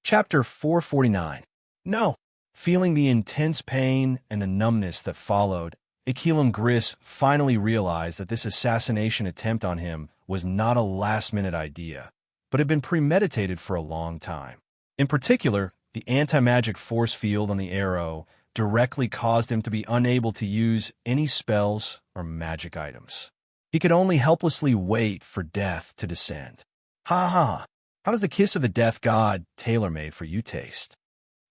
Chapter 449. No. Feeling the intense pain and the numbness that followed, Aquilum Gris finally realized that this assassination attempt on him was not a last-minute idea, but had been premeditated for a long time. In particular, the anti-magic force field on the arrow directly caused him to be unable to use any spells or magic items. He could only helplessly wait for death to descend. Ha ha! How does the kiss of the death god, tailor-made for you, taste?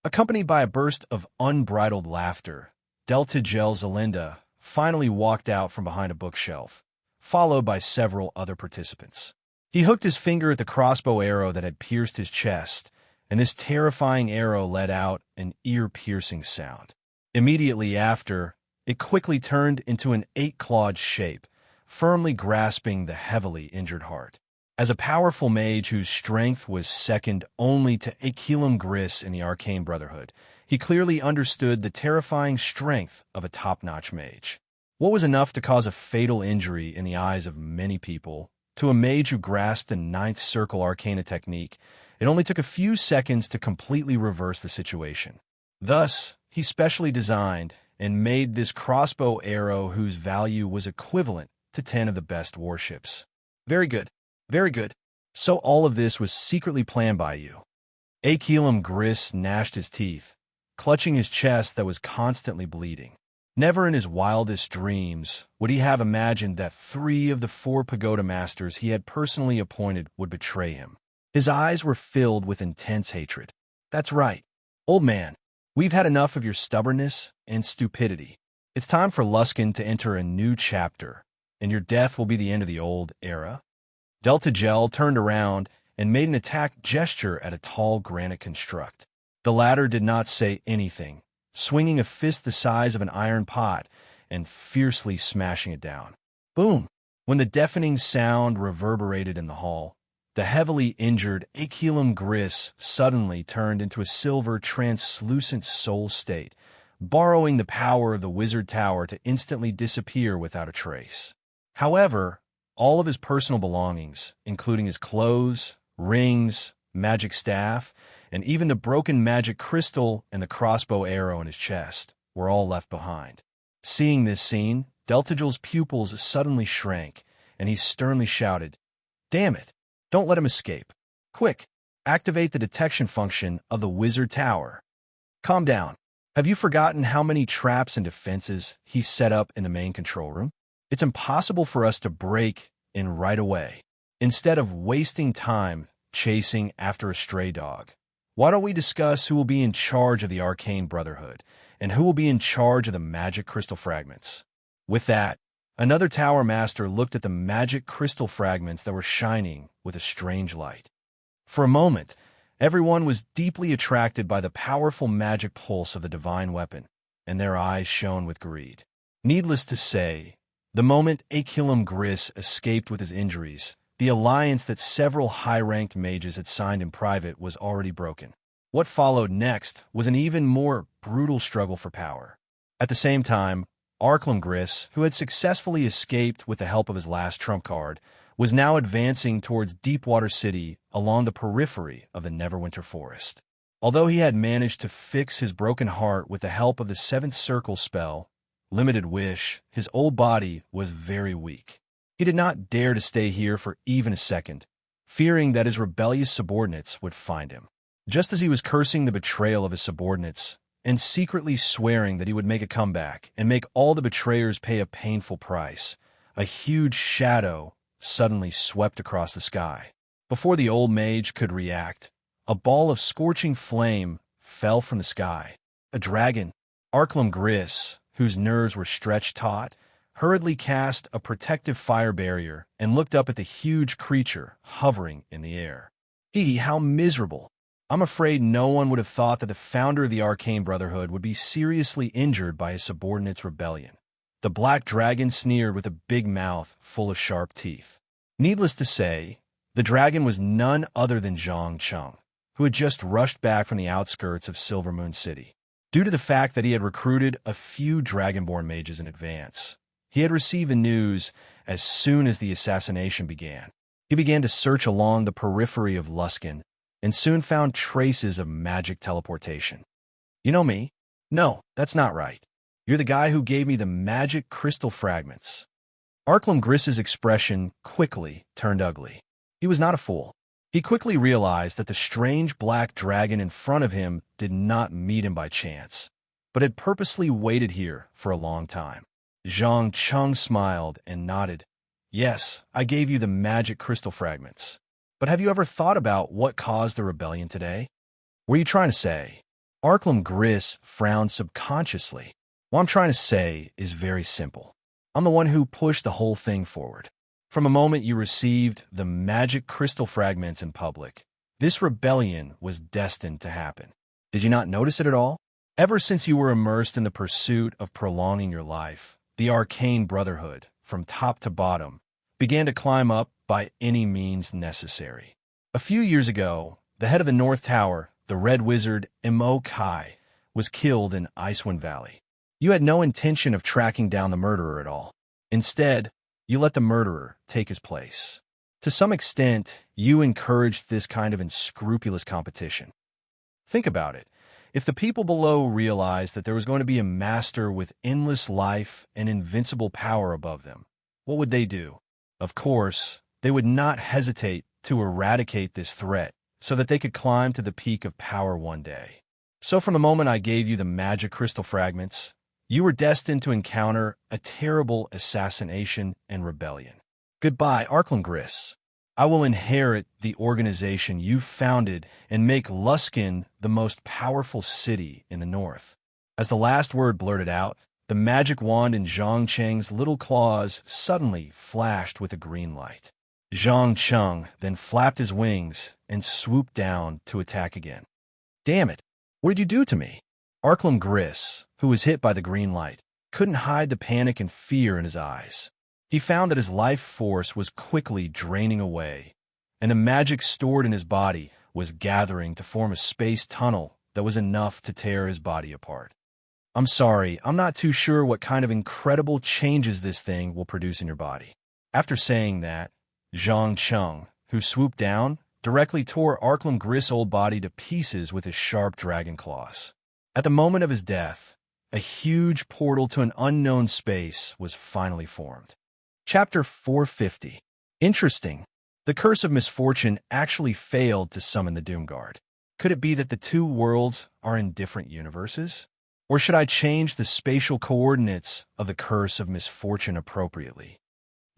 Accompanied by a burst of unbridled laughter, Deltigel Zelinda finally walked out from behind a bookshelf, followed by several other participants. He hooked his finger at the crossbow arrow that had pierced his chest, and this terrifying arrow let out an ear-piercing sound. Immediately after, it quickly turned into an 8-clawed shape, firmly grasping the heavily injured heart. As a powerful mage whose strength was second only to Aquilum Gris in the Arcane Brotherhood, he clearly understood the terrifying strength of a top-notch mage. What was enough to cause a fatal injury in the eyes of many people, to a mage who grasped a ninth circle arcana technique, it only took a few seconds to completely reverse the situation. Thus, he specially designed and made this crossbow arrow whose value was equivalent to 10 of the best warships. Very good. Very good. So all of this was secretly planned by you. Aquilum Gris gnashed his teeth, clutching his chest that was constantly bleeding. Never in his wildest dreams would he have imagined that 3 of the 4 pagoda masters he had personally appointed would betray him. His eyes were filled with intense hatred. That's right. Old man, we've had enough of your stubbornness and stupidity. It's time for Luskan to enter a new chapter, and your death will be the end of the old era. Deltigel turned around and made an attack gesture at a tall granite construct. The latter did not say anything, swinging a fist the size of an iron pot and fiercely smashing it down. Boom! When the deafening sound reverberated in the hall, the heavily injured Aquilum Gris suddenly turned into a silver translucent soul state, borrowing the power of the wizard tower to instantly disappear without a trace. However, all of his personal belongings, including his clothes, rings, magic staff, and even the broken magic crystal and the crossbow arrow in his chest, were all left behind. Seeing this scene, Deltigel's pupils suddenly shrank, and he sternly shouted, "Damn it! Don't let him escape. Quick, activate the detection function of the wizard tower." Calm down. Have you forgotten how many traps and defenses he set up in the main control room? It's impossible for us to break in right away. Instead of wasting time chasing after a stray dog, why don't we discuss who will be in charge of the Arcane Brotherhood and who will be in charge of the magic crystal fragments? With that, another tower master looked at the magic crystal fragments that were shining with a strange light. For a moment, everyone was deeply attracted by the powerful magic pulse of the divine weapon, and their eyes shone with greed. Needless to say, the moment Aquilum Gris escaped with his injuries, the alliance that several high-ranked mages had signed in private was already broken. What followed next was an even more brutal struggle for power. At the same time, Aquilum Gris, who had successfully escaped with the help of his last trump card, was now advancing towards Deepwater City along the periphery of the Neverwinter Forest. Although he had managed to fix his broken heart with the help of the 7th Circle spell, Limited Wish, his old body was very weak. He did not dare to stay here for even a second, fearing that his rebellious subordinates would find him. Just as he was cursing the betrayal of his subordinates and secretly swearing that he would make a comeback and make all the betrayers pay a painful price, a huge shadow suddenly swept across the sky. Before the old mage could react, a ball of scorching flame fell from the sky. A dragon, Aquilum Gris, whose nerves were stretched taut, hurriedly cast a protective fire barrier and looked up at the huge creature hovering in the air. How miserable. I'm afraid no one would have thought that the founder of the Arcane Brotherhood would be seriously injured by his subordinates' rebellion. The black dragon sneered with a big mouth full of sharp teeth. Needless to say, the dragon was none other than Zhang Cheng, who had just rushed back from the outskirts of Silvermoon City. Due to the fact that he had recruited a few Dragonborn mages in advance, he had received the news as soon as the assassination began. He began to search along the periphery of Luskan and soon found traces of magic teleportation. You know me? No, that's not right. You're the guy who gave me the magic crystal fragments. Arklam Griss's expression quickly turned ugly. He was not a fool. He quickly realized that the strange black dragon in front of him did not meet him by chance, but had purposely waited here for a long time. Zhang Cheng smiled and nodded. Yes, I gave you the magic crystal fragments. But have you ever thought about what caused the rebellion today? What are you trying to say? Arklam Griss frowned subconsciously. What I'm trying to say is very simple. I'm the one who pushed the whole thing forward. From the moment you received the magic crystal fragments in public, this rebellion was destined to happen. Did you not notice it at all? Ever since you were immersed in the pursuit of prolonging your life, the arcane brotherhood, from top to bottom, began to climb up by any means necessary. A few years ago, the head of the North Tower, the Red Wizard Emo Kai, was killed in Icewind Valley. You had no intention of tracking down the murderer at all. Instead, you let the murderer take his place. To some extent, you encouraged this kind of unscrupulous competition. Think about it. If the people below realized that there was going to be a master with endless life and invincible power above them, what would they do? Of course, they would not hesitate to eradicate this threat so that they could climb to the peak of power one day. So from the moment I gave you the magic crystal fragments, you were destined to encounter a terrible assassination and rebellion. Goodbye, Arklam Griss. I will inherit the organization you founded and make Luskan the most powerful city in the north. As the last word blurted out, the magic wand in Zhang Cheng's little claws suddenly flashed with a green light. Zhang Cheng then flapped his wings and swooped down to attack again. Damn it! What did you do to me? Arklam Griss, who was hit by the green light, couldn't hide the panic and fear in his eyes. He found that his life force was quickly draining away, and the magic stored in his body was gathering to form a space tunnel that was enough to tear his body apart. I'm sorry, I'm not too sure what kind of incredible changes this thing will produce in your body. After saying that, Zhang Cheng, who swooped down, directly tore Arklam Griss' old body to pieces with his sharp dragon claws. At the moment of his death, a huge portal to an unknown space was finally formed. Chapter 450. Interesting. The Curse of Misfortune actually failed to summon the Doomguard. Could it be that the two worlds are in different universes? Or should I change the spatial coordinates of the Curse of Misfortune appropriately?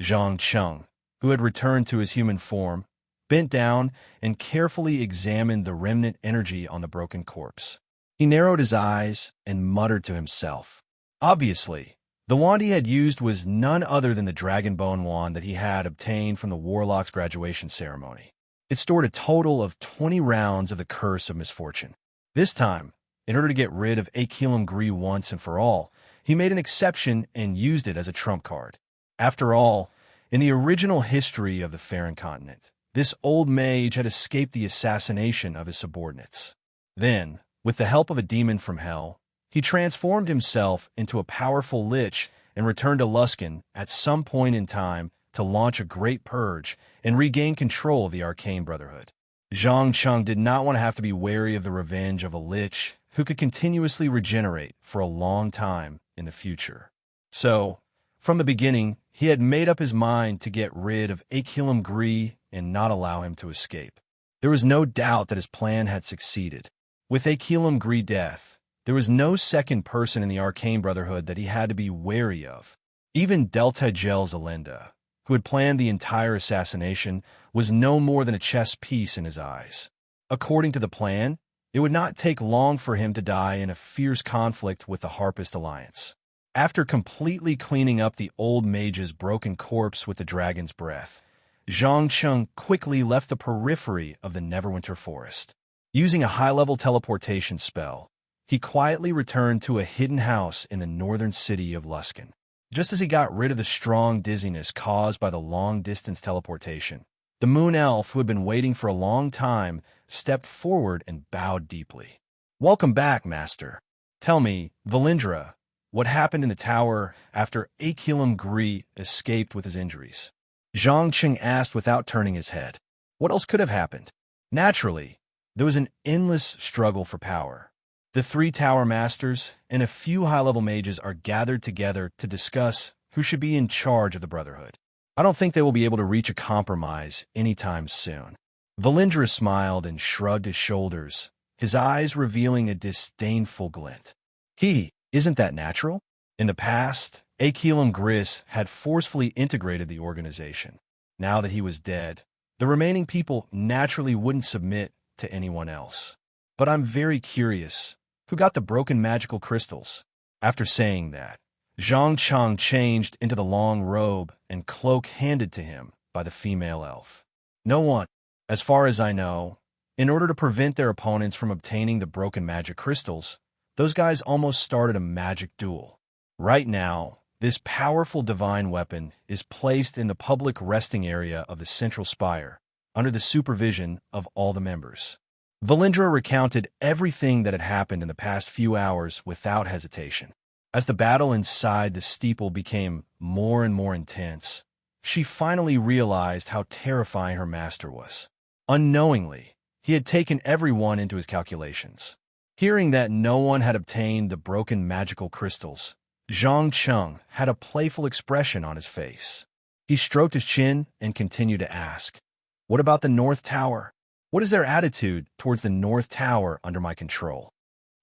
Zhang Cheng, who had returned to his human form, bent down and carefully examined the remnant energy on the broken corpse. He narrowed his eyes and muttered to himself. Obviously, the wand he had used was none other than the dragon bone wand that he had obtained from the Warlock's graduation ceremony. It stored a total of 20 rounds of the Curse of Misfortune. This time, in order to get rid of Akilam Gree once and for all, he made an exception and used it as a trump card. After all, in the original history of the Farron continent, this old mage had escaped the assassination of his subordinates. Then, with the help of a demon from hell, he transformed himself into a powerful lich and returned to Luskan at some point in time to launch a great purge and regain control of the Arcane Brotherhood. Zhang Cheng did not want to have to be wary of the revenge of a lich who could continuously regenerate for a long time in the future. So, from the beginning, he had made up his mind to get rid of Akilam Gree and not allow him to escape. There was no doubt that his plan had succeeded. With Akilam Gree death, there was no second person in the Arcane Brotherhood that he had to be wary of. Even Delta Gel Zelenda, who had planned the entire assassination, was no more than a chess piece in his eyes. According to the plan, it would not take long for him to die in a fierce conflict with the Harpist Alliance. After completely cleaning up the old mage's broken corpse with the dragon's breath, Zhang Cheng quickly left the periphery of the Neverwinter Forest. Using a high-level teleportation spell, he quietly returned to a hidden house in the northern city of Luskan. Just as he got rid of the strong dizziness caused by the long-distance teleportation, the Moon Elf, who had been waiting for a long time, stepped forward and bowed deeply. "Welcome back, Master. Tell me, Valindra, what happened in the tower after Akilam Gree escaped with his injuries?" Zhang Cheng asked without turning his head. What else could have happened? Naturally, There was an endless struggle for power. The three tower masters and a few high-level mages are gathered together to discuss who should be in charge of the Brotherhood. I don't think they will be able to reach a compromise anytime soon. Valindra smiled and shrugged his shoulders, his eyes revealing a disdainful glint. Isn't that natural? In the past, Aquilum Gris had forcefully integrated the organization. Now that he was dead, the remaining people naturally wouldn't submit to anyone else. But I'm very curious, who got the broken magical crystals? After saying that, Zhang Chang changed into the long robe and cloak handed to him by the female elf. No one, as far as I know, in order to prevent their opponents from obtaining the broken magic crystals, those guys almost started a magic duel. Right now, this powerful divine weapon is placed in the public resting area of the central spire, under the supervision of all the members. Valindra recounted everything that had happened in the past few hours without hesitation. As the battle inside the steeple became more and more intense, she finally realized how terrifying her master was. Unknowingly, he had taken everyone into his calculations. Hearing that no one had obtained the broken magical crystals, Zhang Cheng had a playful expression on his face. He stroked his chin and continued to ask, "What about the North Tower? What is their attitude towards the North Tower under my control?"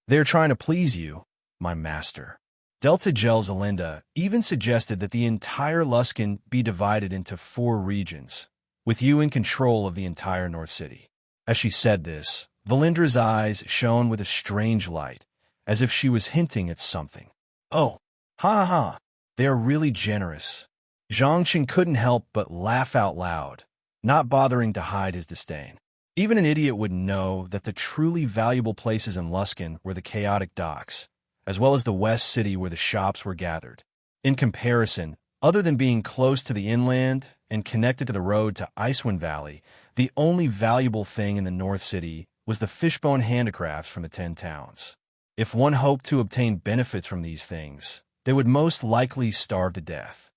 "They're trying to please you, my master." Delta Gel Zelinda even suggested that the entire Luskan be divided into 4 regions, with you in control of the entire North City. As she said this, Valindra's eyes shone with a strange light, as if she was hinting at something. "Oh, ha ha, they are really generous." Zhangqing couldn't help but laugh out loud, not bothering to hide his disdain. Even an idiot would know that the truly valuable places in Luskan were the chaotic docks, as well as the West City where the shops were gathered. In comparison, other than being close to the inland and connected to the road to Icewind Valley, the only valuable thing in the North City was the fishbone handicrafts from the 10 towns. If one hoped to obtain benefits from these things, they would most likely starve to death.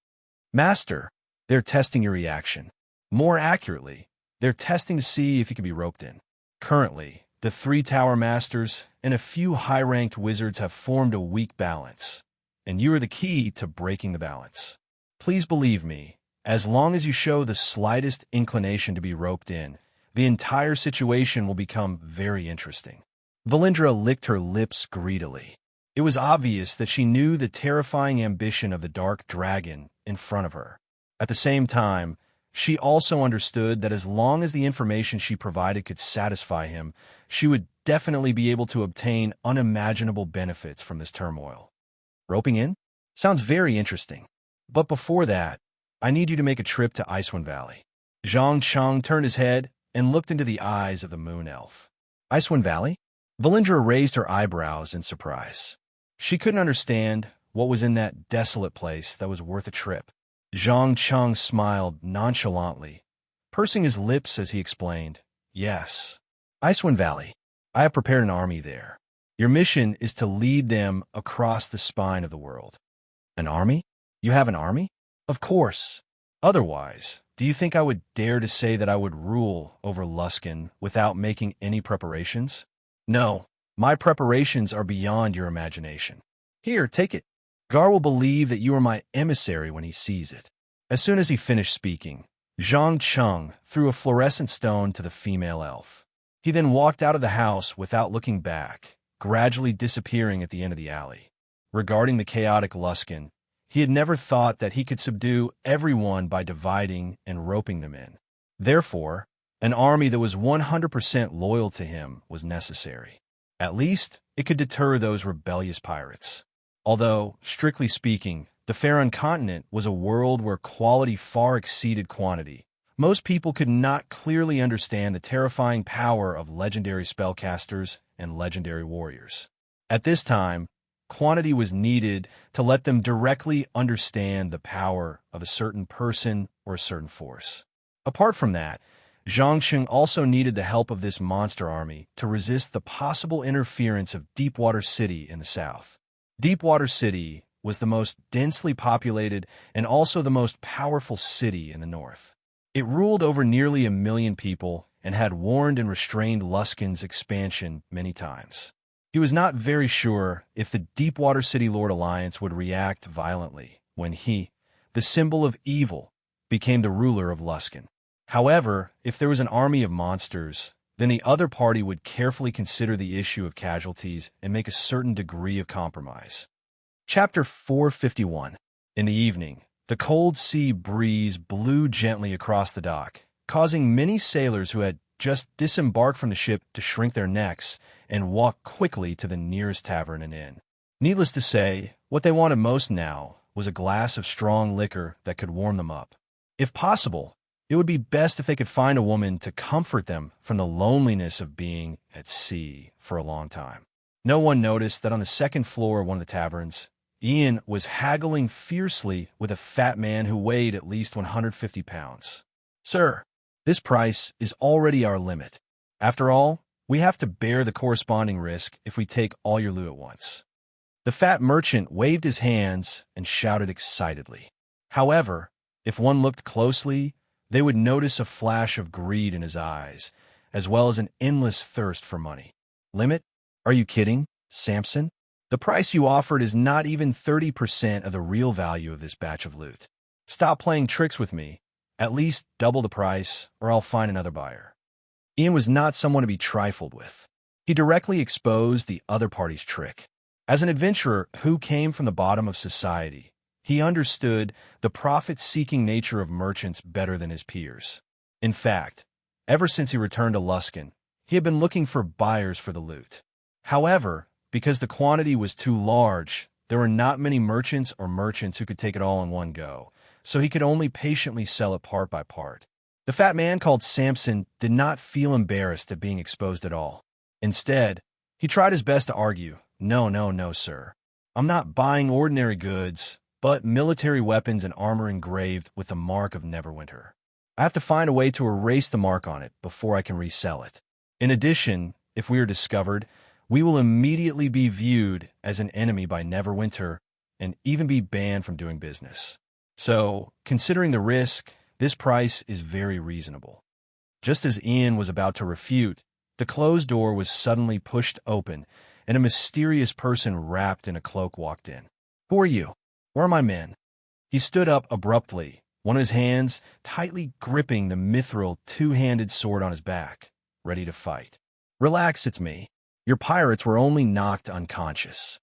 "Master, they're testing your reaction. More accurately, they're testing to see if you can be roped in. Currently, the 3 tower masters and a few high-ranked wizards have formed a weak balance, and you are the key to breaking the balance. Please believe me, as long as you show the slightest inclination to be roped in, the entire situation will become very interesting." Valindra licked her lips greedily. It was obvious that she knew the terrifying ambition of the dark dragon in front of her. At the same time, she also understood that as long as the information she provided could satisfy him, she would definitely be able to obtain unimaginable benefits from this turmoil. "Roping in? Sounds very interesting. But before that, I need you to make a trip to Icewind Valley." Zhang Cheng turned his head and looked into the eyes of the moon elf. "Icewind Valley?" Valindra raised her eyebrows in surprise. She couldn't understand what was in that desolate place that was worth a trip. Zhang Cheng smiled nonchalantly, pursing his lips as he explained, "Yes, Icewind Valley. I have prepared an army there. Your mission is to lead them across the spine of the world." "An army? You have an army?" "Of course. Otherwise, do you think I would dare to say that I would rule over Luskan without making any preparations? No, my preparations are beyond your imagination. Here, take it. Gar will believe that you are my emissary when he sees it." As soon as he finished speaking, Zhang Cheng threw a fluorescent stone to the female elf. He then walked out of the house without looking back, gradually disappearing at the end of the alley. Regarding the chaotic Luskan, he had never thought that he could subdue everyone by dividing and roping them in. Therefore, an army that was 100% loyal to him was necessary. At least, it could deter those rebellious pirates. Although, strictly speaking, the Faron continent was a world where quality far exceeded quantity, most people could not clearly understand the terrifying power of legendary spellcasters and legendary warriors. At this time, quantity was needed to let them directly understand the power of a certain person or a certain force. Apart from that, Zhangqing also needed the help of this monster army to resist the possible interference of Deepwater City in the south. Deepwater City was the most densely populated and also the most powerful city in the north. It ruled over nearly 1 million people and had warned and restrained Luskin's expansion many times. He was not very sure if the Deepwater City Lord Alliance would react violently when he, the symbol of evil, became the ruler of Luskin. However, if there was an army of monsters, then the other party would carefully consider the issue of casualties and make a certain degree of compromise. Chapter 451. In the evening, the cold sea breeze blew gently across the dock, causing many sailors who had just disembarked from the ship to shrink their necks and walk quickly to the nearest tavern and inn. Needless to say, what they wanted most now was a glass of strong liquor that could warm them up. If possible, it would be best if they could find a woman to comfort them from the loneliness of being at sea for a long time. No one noticed that on the second floor of one of the taverns, Ian was haggling fiercely with a fat man who weighed at least 150 pounds. "Sir, this price is already our limit. After all, we have to bear the corresponding risk if we take all your loot at once." The fat merchant waved his hands and shouted excitedly. However, if one looked closely, they would notice a flash of greed in his eyes, as well as an endless thirst for money. "Limit? Are you kidding, Samson? The price you offered is not even 30% of the real value of this batch of loot. Stop playing tricks with me. At least double the price, or I'll find another buyer." Ian was not someone to be trifled with. He directly exposed the other party's trick. As an adventurer who came from the bottom of society, he understood the profit-seeking nature of merchants better than his peers. In fact, ever since he returned to Luskin, he had been looking for buyers for the loot. However, because the quantity was too large, there were not many merchants who could take it all in one go, so he could only patiently sell it part by part. The fat man called Samson did not feel embarrassed at being exposed at all. Instead, he tried his best to argue, No, sir. I'm not buying ordinary goods, but military weapons and armor engraved with the mark of Neverwinter. I have to find a way to erase the mark on it before I can resell it. In addition, if we are discovered, we will immediately be viewed as an enemy by Neverwinter and even be banned from doing business. So, considering the risk, this price is very reasonable." Just as Ian was about to refute, the closed door was suddenly pushed open, and a mysterious person wrapped in a cloak walked in. "Who are you? Where are my men?" He stood up abruptly, one of his hands tightly gripping the mithril two-handed sword on his back, ready to fight. "Relax, it's me. Your pirates were only knocked unconscious."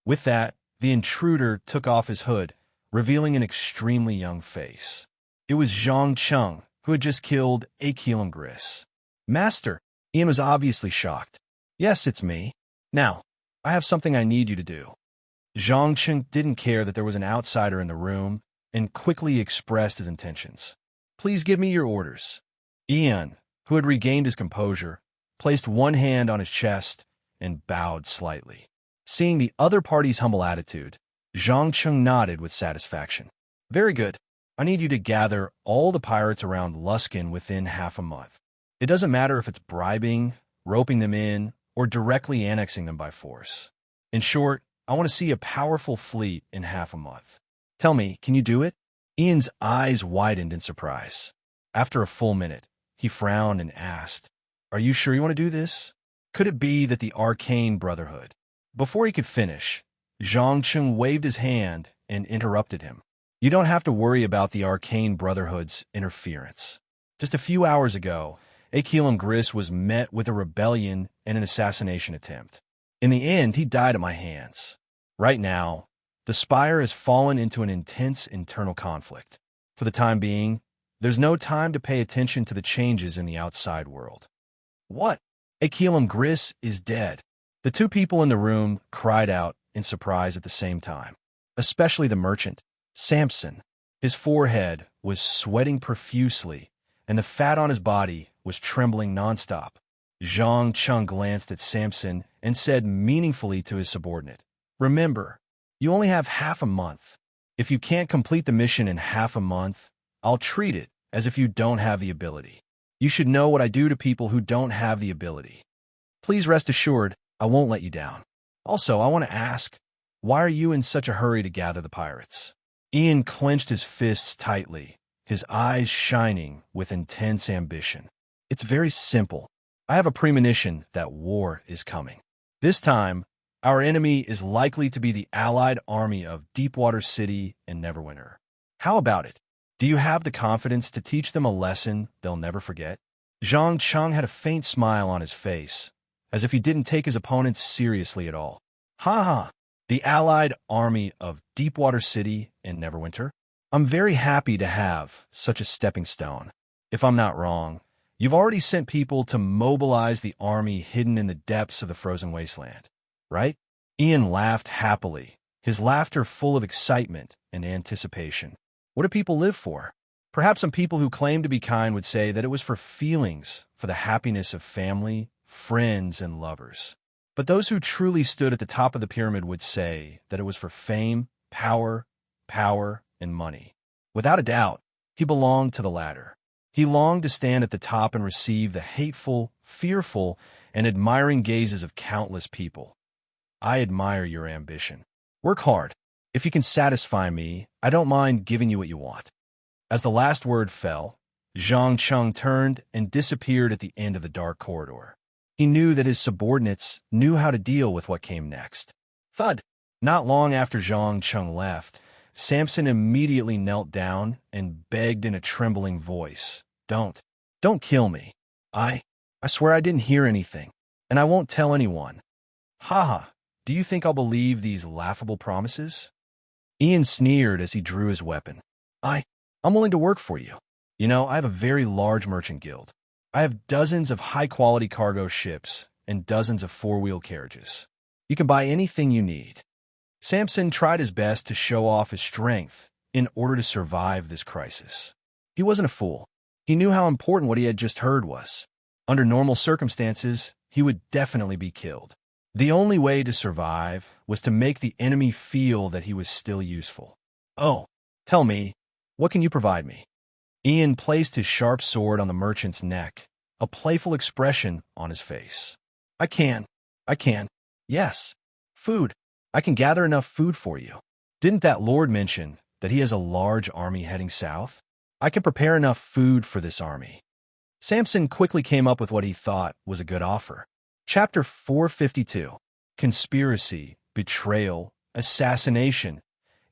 With that, the intruder took off his hood, revealing an extremely young face. It was Zhang Chung, who had just killed Akeelam Gris. "Master," Ian was obviously shocked. "Yes, it's me. Now, I have something I need you to do." Zhang Chung didn't care that there was an outsider in the room and quickly expressed his intentions. "Please give me your orders." Ian, who had regained his composure, placed one hand on his chest and bowed slightly. Seeing the other party's humble attitude, Zhang Chung nodded with satisfaction. "Very good. I need you to gather all the pirates around Luskin within half a month. It doesn't matter if it's bribing, roping them in, or directly annexing them by force. In short, I want to see a powerful fleet in half a month. Tell me, can you do it?" Ian's eyes widened in surprise. After a full minute, he frowned and asked, "Are you sure you want to do this? Could it be that the Arcane Brotherhood?" Before he could finish, Zhang Chung waved his hand and interrupted him. "You don't have to worry about the Arcane Brotherhood's interference. Just a few hours ago, Akeelam Gris was met with a rebellion and an assassination attempt. In the end, he died at my hands. Right now, the Spire has fallen into an intense internal conflict. For the time being, there's no time to pay attention to the changes in the outside world." "What? Akeelam Gris is dead?" The two people in the room cried out in surprise at the same time, especially the merchant, Samson. His forehead was sweating profusely, and the fat on his body was trembling nonstop. Zhang Chung glanced at Samson and said meaningfully to his subordinate, "Remember, you only have half a month. If you can't complete the mission in half a month, I'll treat it as if you don't have the ability. You should know what I do to people who don't have the ability. Please rest assured, I won't let you down. Also, I want to ask, why are you in such a hurry to gather the pirates?" Ian clenched his fists tightly, his eyes shining with intense ambition. It's very simple. I have a premonition that war is coming. This time, our enemy is likely to be the allied army of Deepwater City and Neverwinter. How about it? Do you have the confidence to teach them a lesson they'll never forget? Zhang Cheng had a faint smile on his face, as if he didn't take his opponents seriously at all. Ha ha! The allied army of Deepwater City and Neverwinter? I'm very happy to have such a stepping stone. If I'm not wrong, you've already sent people to mobilize the army hidden in the depths of the frozen wasteland, right? Ian laughed happily, his laughter full of excitement and anticipation. What do people live for? Perhaps some people who claim to be kind would say that it was for feelings, for the happiness of family, friends, and lovers. But those who truly stood at the top of the pyramid would say that it was for fame, power, and money. Without a doubt, he belonged to the latter. He longed to stand at the top and receive the hateful, fearful, and admiring gazes of countless people. I admire your ambition. Work hard. If you can satisfy me, I don't mind giving you what you want. As the last word fell, Zhang Cheng turned and disappeared at the end of the dark corridor. He knew that his subordinates knew how to deal with what came next. Thud! Not long after Zhang Cheng left, Samson immediately knelt down and begged in a trembling voice, Don't kill me. I swear I didn't hear anything, and I won't tell anyone. Ha! Do you think I'll believe these laughable promises? Ian sneered as he drew his weapon. I'm willing to work for you. You know, I have a very large merchant guild. I have dozens of high-quality cargo ships and dozens of four-wheel carriages. You can buy anything you need. Samson tried his best to show off his strength in order to survive this crisis. He wasn't a fool. He knew how important what he had just heard was. Under normal circumstances, he would definitely be killed. The only way to survive was to make the enemy feel that he was still useful. Oh, tell me, what can you provide me? Ian placed his sharp sword on the merchant's neck, a playful expression on his face. I can. Yes. Food. I can gather enough food for you. Didn't that lord mention that he has a large army heading south? I can prepare enough food for this army. Samson quickly came up with what he thought was a good offer. Chapter 452. Conspiracy, Betrayal, Assassination.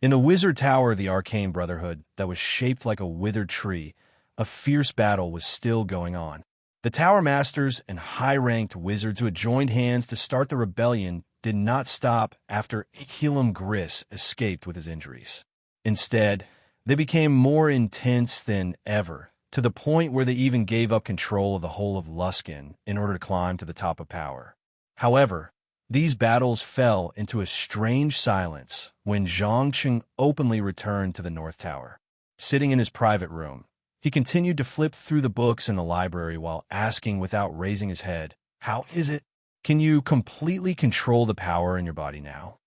In the wizard tower of the Arcane Brotherhood that was shaped like a withered tree, a fierce battle was still going on. The tower masters and high-ranked wizards who had joined hands to start the rebellion did not stop after Heavenspell Gris escaped with his injuries. Instead, they became more intense than ever, to the point where they even gave up control of the whole of Luskan in order to climb to the top of power. However, these battles fell into a strange silence when Zhang Cheng openly returned to the North Tower. Sitting in his private room, he continued to flip through the books in the library while asking without raising his head, How is it? Can you completely control the power in your body now?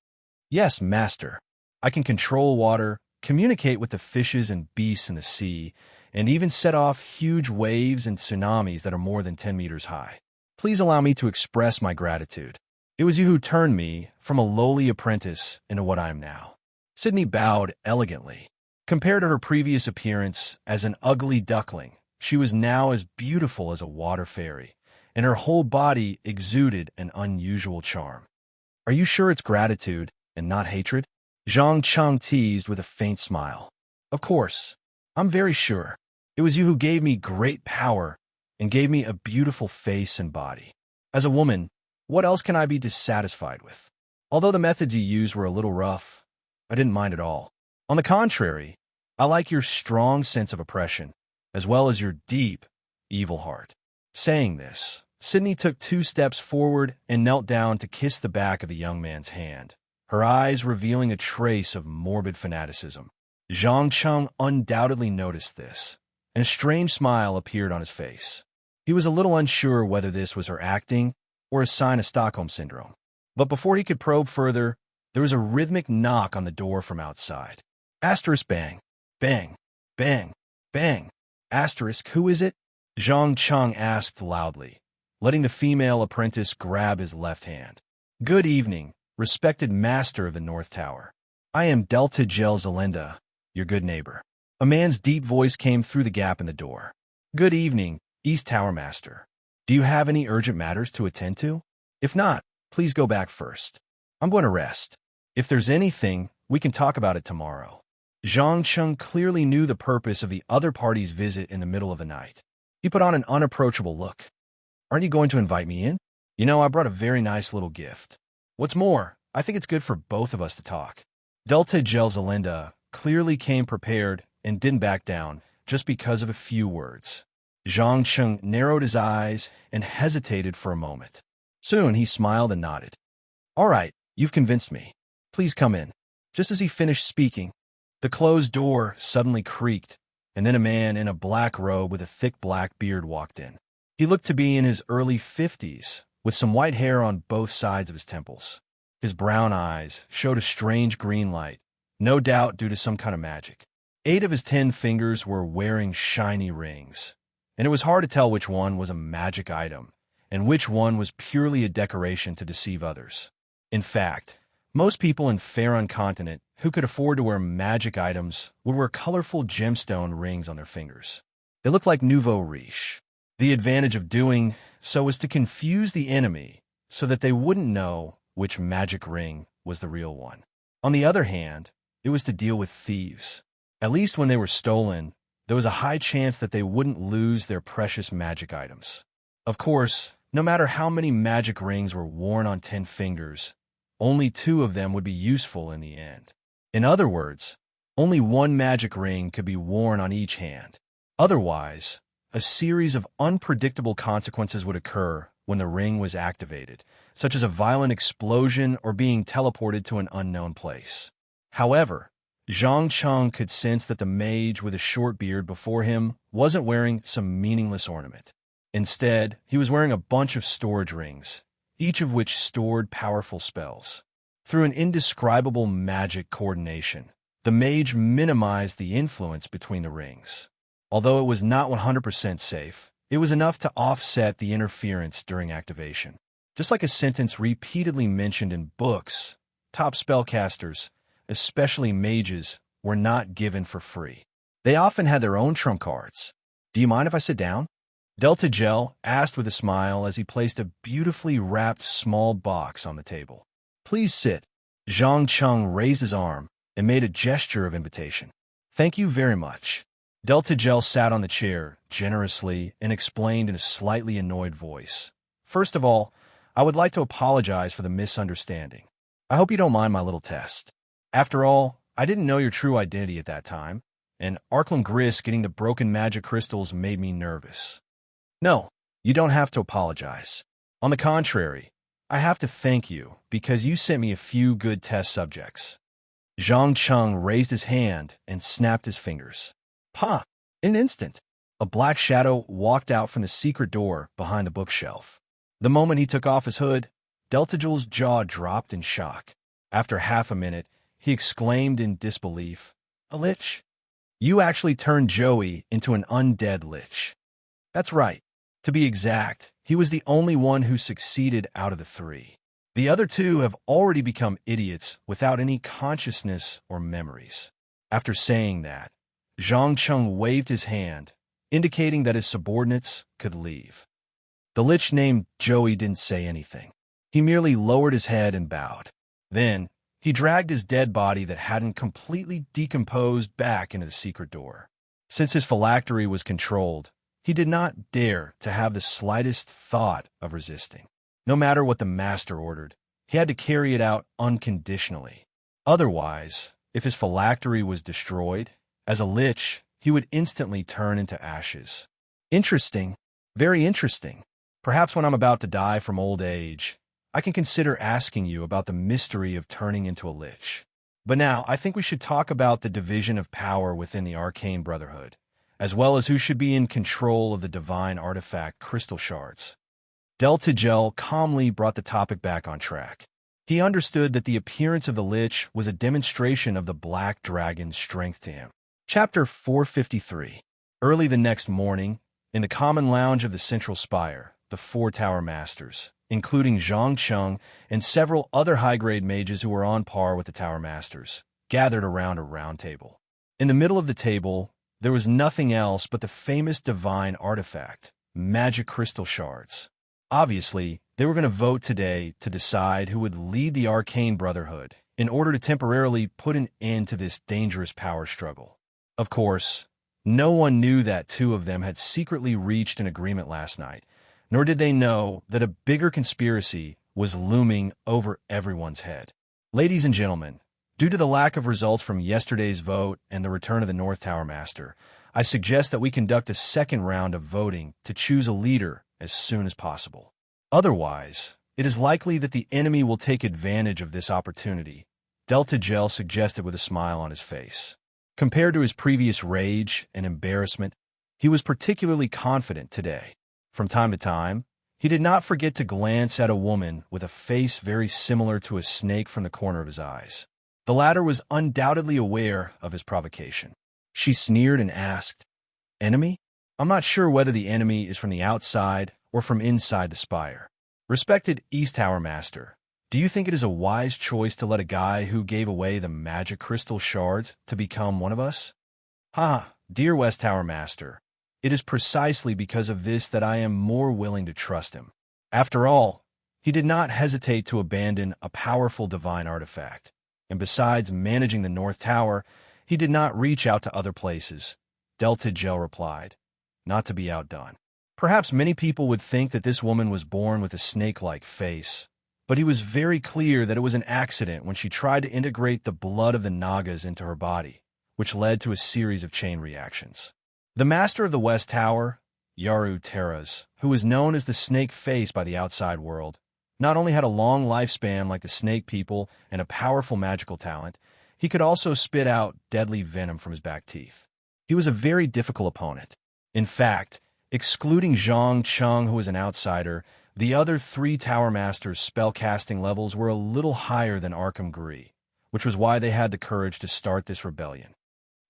Yes, master. I can control water, communicate with the fishes and beasts in the sea, and even set off huge waves and tsunamis that are more than 10 meters high. Please allow me to express my gratitude. It was you who turned me from a lowly apprentice into what I am now. Sydney bowed elegantly. Compared to her previous appearance as an ugly duckling, she was now as beautiful as a water fairy, and her whole body exuded an unusual charm. Are you sure it's gratitude and not hatred? Zhang Cheng teased with a faint smile. Of course. I'm very sure. It was you who gave me great power and gave me a beautiful face and body. As a woman, what else can I be dissatisfied with? Although the methods you used were a little rough, I didn't mind at all. On the contrary, I like your strong sense of oppression, as well as your deep, evil heart. Saying this, Sydney took 2 steps forward and knelt down to kiss the back of the young man's hand, her eyes revealing a trace of morbid fanaticism. Zhang Cheng undoubtedly noticed this, and a strange smile appeared on his face. He was a little unsure whether this was her acting or a sign of Stockholm Syndrome. But before he could probe further, there was a rhythmic knock on the door from outside. Asterisk bang, bang, bang, bang. Asterisk, who is it? Zhang Cheng asked loudly, letting the female apprentice grab his left hand. Good evening, respected master of the North Tower. I am Delta Gel Zelenda, your good neighbor. A man's deep voice came through the gap in the door. Good evening, East Tower Master. Do you have any urgent matters to attend to? If not, please go back first. I'm going to rest. If there's anything, we can talk about it tomorrow. Zhang Cheng clearly knew the purpose of the other party's visit in the middle of the night. He put on an unapproachable look. Aren't you going to invite me in? You know, I brought a very nice little gift. What's more, I think it's good for both of us to talk. Delta Gel Zelinda clearly came prepared and didn't back down just because of a few words. Zhang Cheng narrowed his eyes and hesitated for a moment. Soon he smiled and nodded. All right, you've convinced me. Please come in. Just as he finished speaking, the closed door suddenly creaked, and then a man in a black robe with a thick black beard walked in. He looked to be in his early 50s, with some white hair on both sides of his temples. His brown eyes showed a strange green light, no doubt due to some kind of magic. 8 of his 10 fingers were wearing shiny rings, and it was hard to tell which one was a magic item and which one was purely a decoration to deceive others. In fact, most people in Faron continent who could afford to wear magic items would wear colorful gemstone rings on their fingers. They looked like nouveau riche. The advantage of doing so was to confuse the enemy so that they wouldn't know which magic ring was the real one. On the other hand, it was to deal with thieves. At least when they were stolen, there was a high chance that they wouldn't lose their precious magic items. Of course, no matter how many magic rings were worn on 10 fingers, only 2 of them would be useful in the end. In other words, only 1 magic ring could be worn on each hand. Otherwise, a series of unpredictable consequences would occur when the ring was activated, such as a violent explosion or being teleported to an unknown place. However, Zhang Cheng could sense that the mage with a short beard before him wasn't wearing some meaningless ornament. Instead, he was wearing a bunch of storage rings, each of which stored powerful spells. Through an indescribable magic coordination, the mage minimized the influence between the rings. Although it was not 100% safe, it was enough to offset the interference during activation. Just like a sentence repeatedly mentioned in books, top spellcasters, especially mages, were not given for free. They often had their own trump cards. Do you mind if I sit down? Delta Gel asked with a smile as he placed a beautifully wrapped small box on the table. Please sit. Zhang Cheng raised his arm and made a gesture of invitation. Thank you very much. Delta Gel sat on the chair generously and explained in a slightly annoyed voice. First of all, I would like to apologize for the misunderstanding. I hope you don't mind my little test. After all, I didn't know your true identity at that time, and Arklan Gris getting the broken magic crystals made me nervous. No, you don't have to apologize. On the contrary, I have to thank you because you sent me a few good test subjects. Zhang Cheng raised his hand and snapped his fingers. Pa! In an instant, a black shadow walked out from the secret door behind the bookshelf. The moment he took off his hood, Deltagel's jaw dropped in shock. After half a minute, he exclaimed in disbelief, "A lich? You actually turned Joey into an undead lich." That's right. To be exact, he was the only one who succeeded out of the 3. The other 2 have already become idiots without any consciousness or memories. After saying that, Zhang Cheng waved his hand, indicating that his subordinates could leave. The lich named Joey didn't say anything. He merely lowered his head and bowed. Then, he dragged his dead body that hadn't completely decomposed back into the secret door. Since his phylactery was controlled, he did not dare to have the slightest thought of resisting. No matter what the master ordered, he had to carry it out unconditionally. Otherwise, if his phylactery was destroyed, as a lich, he would instantly turn into ashes. Interesting. Very interesting. Perhaps when I'm about to die from old age, I can consider asking you about the mystery of turning into a lich. But now, I think we should talk about the division of power within the Arcane Brotherhood, as well as who should be in control of the divine artifact crystal shards. Delta Gel calmly brought the topic back on track. He understood that the appearance of the lich was a demonstration of the black dragon's strength to him. Chapter 453. Early the next morning, in the common lounge of the Central Spire, the 4 Tower Masters, including Zhang Cheng and several other high-grade mages who were on par with the Tower Masters, gathered around a round table. In the middle of the table, there was nothing else but the famous divine artifact, magic crystal shards. Obviously, they were going to vote today to decide who would lead the Arcane Brotherhood in order to temporarily put an end to this dangerous power struggle. Of course, no one knew that two of them had secretly reached an agreement last night, nor did they know that a bigger conspiracy was looming over everyone's head. Ladies and gentlemen, due to the lack of results from yesterday's vote and the return of the North Tower Master, I suggest that we conduct a second round of voting to choose a leader as soon as possible. Otherwise, it is likely that the enemy will take advantage of this opportunity, Delta Gel suggested with a smile on his face. Compared to his previous rage and embarrassment, he was particularly confident today. From time to time, he did not forget to glance at a woman with a face very similar to a snake from the corner of his eyes. The latter was undoubtedly aware of his provocation. She sneered and asked, "Enemy? I'm not sure whether the enemy is from the outside or from inside the spire. Respected East Tower Master, do you think it is a wise choice to let a guy who gave away the magic crystal shards to become one of us?" "Ha, dear West Tower Master, it is precisely because of this that I am more willing to trust him. After all, he did not hesitate to abandon a powerful divine artifact, and besides managing the North Tower, he did not reach out to other places," Delta Gel replied, not to be outdone. Perhaps many people would think that this woman was born with a snake-like face, but he was very clear that it was an accident when she tried to integrate the blood of the Nagas into her body, which led to a series of chain reactions. The master of the West Tower, Yaru Teras, who was known as the Snake Face by the outside world, not only had a long lifespan like the snake people and a powerful magical talent, he could also spit out deadly venom from his back teeth. He was a very difficult opponent. In fact, excluding Zhang Cheng, who was an outsider, the other three Tower Masters' spellcasting levels were a little higher than Arkham Gree, which was why they had the courage to start this rebellion.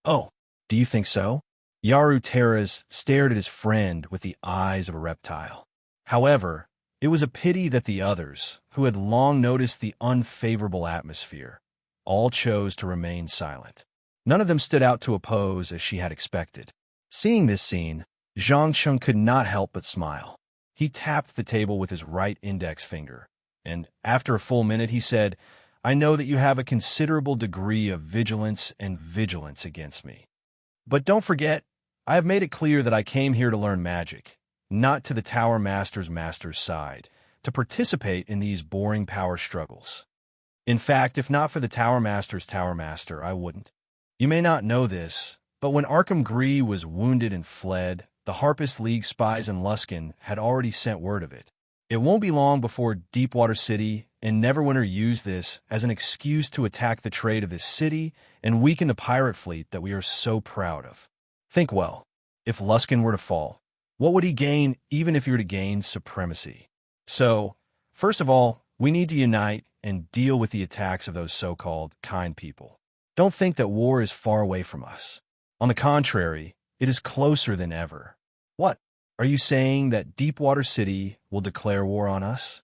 "Oh, do you think so?" Yaru Teras stared at his friend with the eyes of a reptile. However, it was a pity that the others, who had long noticed the unfavorable atmosphere, all chose to remain silent. None of them stood out to oppose as she had expected. Seeing this scene, Zhang Cheng could not help but smile. He tapped the table with his right index finger, and after a full minute he said, "I know that you have a considerable degree of vigilance against me. But don't forget, I have made it clear that I came here to learn magic, not to the Tower Master's side, to participate in these boring power struggles. In fact, if not for the Tower Master's Tower Master, I wouldn't. You may not know this, but when Arkham Gree was wounded and fled, the Harpist League spies in Luskan had already sent word of it. It won't be long before Deepwater City and Neverwinter use this as an excuse to attack the trade of this city and weaken the pirate fleet that we are so proud of. Think well, if Luskan were to fall, what would he gain even if he were to gain supremacy? So, first of all, we need to unite and deal with the attacks of those so-called kind people. Don't think that war is far away from us. On the contrary, it is closer than ever. What? Are you saying that Deepwater City will declare war on us?"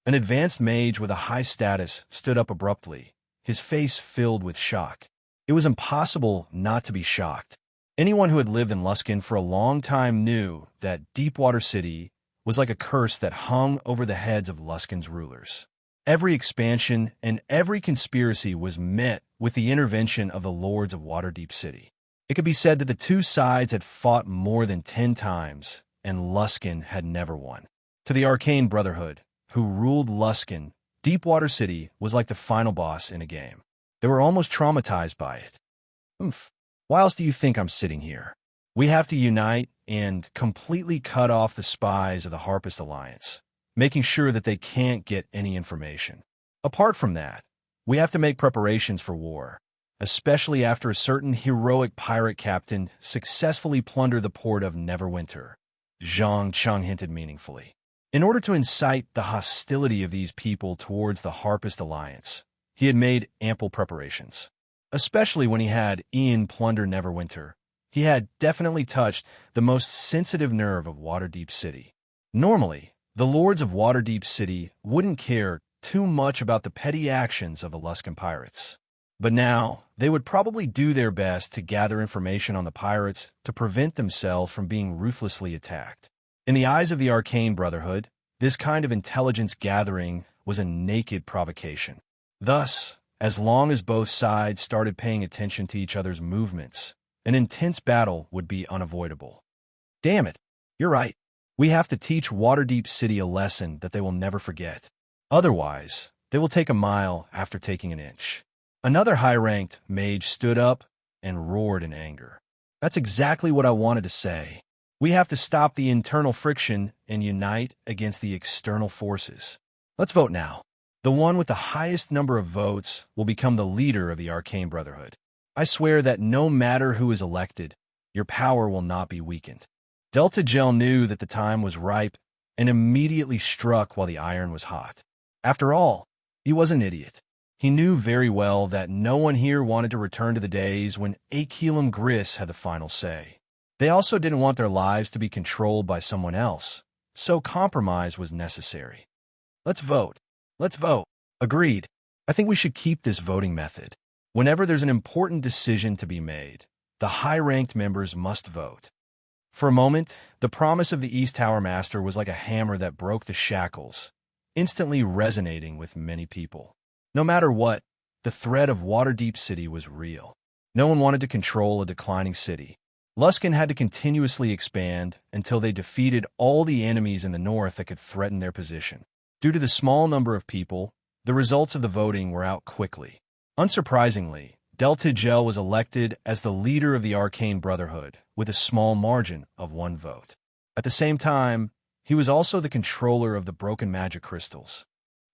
An advanced mage with a high status stood up abruptly, his face filled with shock. It was impossible not to be shocked. Anyone who had lived in Luskan for a long time knew that Deepwater City was like a curse that hung over the heads of Luskan's rulers. Every expansion and every conspiracy was met with the intervention of the Lords of Waterdeep City. It could be said that the two sides had fought more than 10 times, and Luskan had never won. To the Arcane Brotherhood, who ruled Luskan, Deepwater City was like the final boss in a game. They were almost traumatized by it. Why else do you think I'm sitting here? We have to unite and completely cut off the spies of the Harpist Alliance, making sure that they can't get any information. Apart from that, we have to make preparations for war, especially after a certain heroic pirate captain successfully plundered the port of Neverwinter, Zhang Cheng hinted meaningfully. In order to incite the hostility of these people towards the Harpist Alliance, he had made ample preparations. Especially when he had Ian plunder Neverwinter, he had definitely touched the most sensitive nerve of Waterdeep City. Normally, the Lords of Waterdeep City wouldn't care too much about the petty actions of the Luskan pirates. But now, they would probably do their best to gather information on the pirates to prevent themselves from being ruthlessly attacked. In the eyes of the Arcane Brotherhood, this kind of intelligence gathering was a naked provocation. Thus, as long as both sides started paying attention to each other's movements, an intense battle would be unavoidable. Damn it, you're right. We have to teach Waterdeep City a lesson that they will never forget. Otherwise, they will take a mile after taking an inch. Another high-ranked mage stood up and roared in anger. That's exactly what I wanted to say. We have to stop the internal friction and unite against the external forces. Let's vote now. The one with the highest number of votes will become the leader of the Arcane Brotherhood. I swear that no matter who is elected, your power will not be weakened. Delta Gel knew that the time was ripe and immediately struck while the iron was hot. After all, he was an idiot. He knew very well that no one here wanted to return to the days when Aquilum Gris had the final say. They also didn't want their lives to be controlled by someone else, so compromise was necessary. Let's vote. Let's vote. Agreed. I think we should keep this voting method. Whenever there's an important decision to be made, the high-ranked members must vote. For a moment, the promise of the East Tower Master was like a hammer that broke the shackles, instantly resonating with many people. No matter what, the threat of Waterdeep City was real. No one wanted to control a declining city. Luskan had to continuously expand until they defeated all the enemies in the north that could threaten their position. Due to the small number of people, the results of the voting were out quickly. Unsurprisingly, Delta Gel was elected as the leader of the Arcane Brotherhood with a small margin of 1 vote. At the same time, he was also the controller of the broken magic crystals.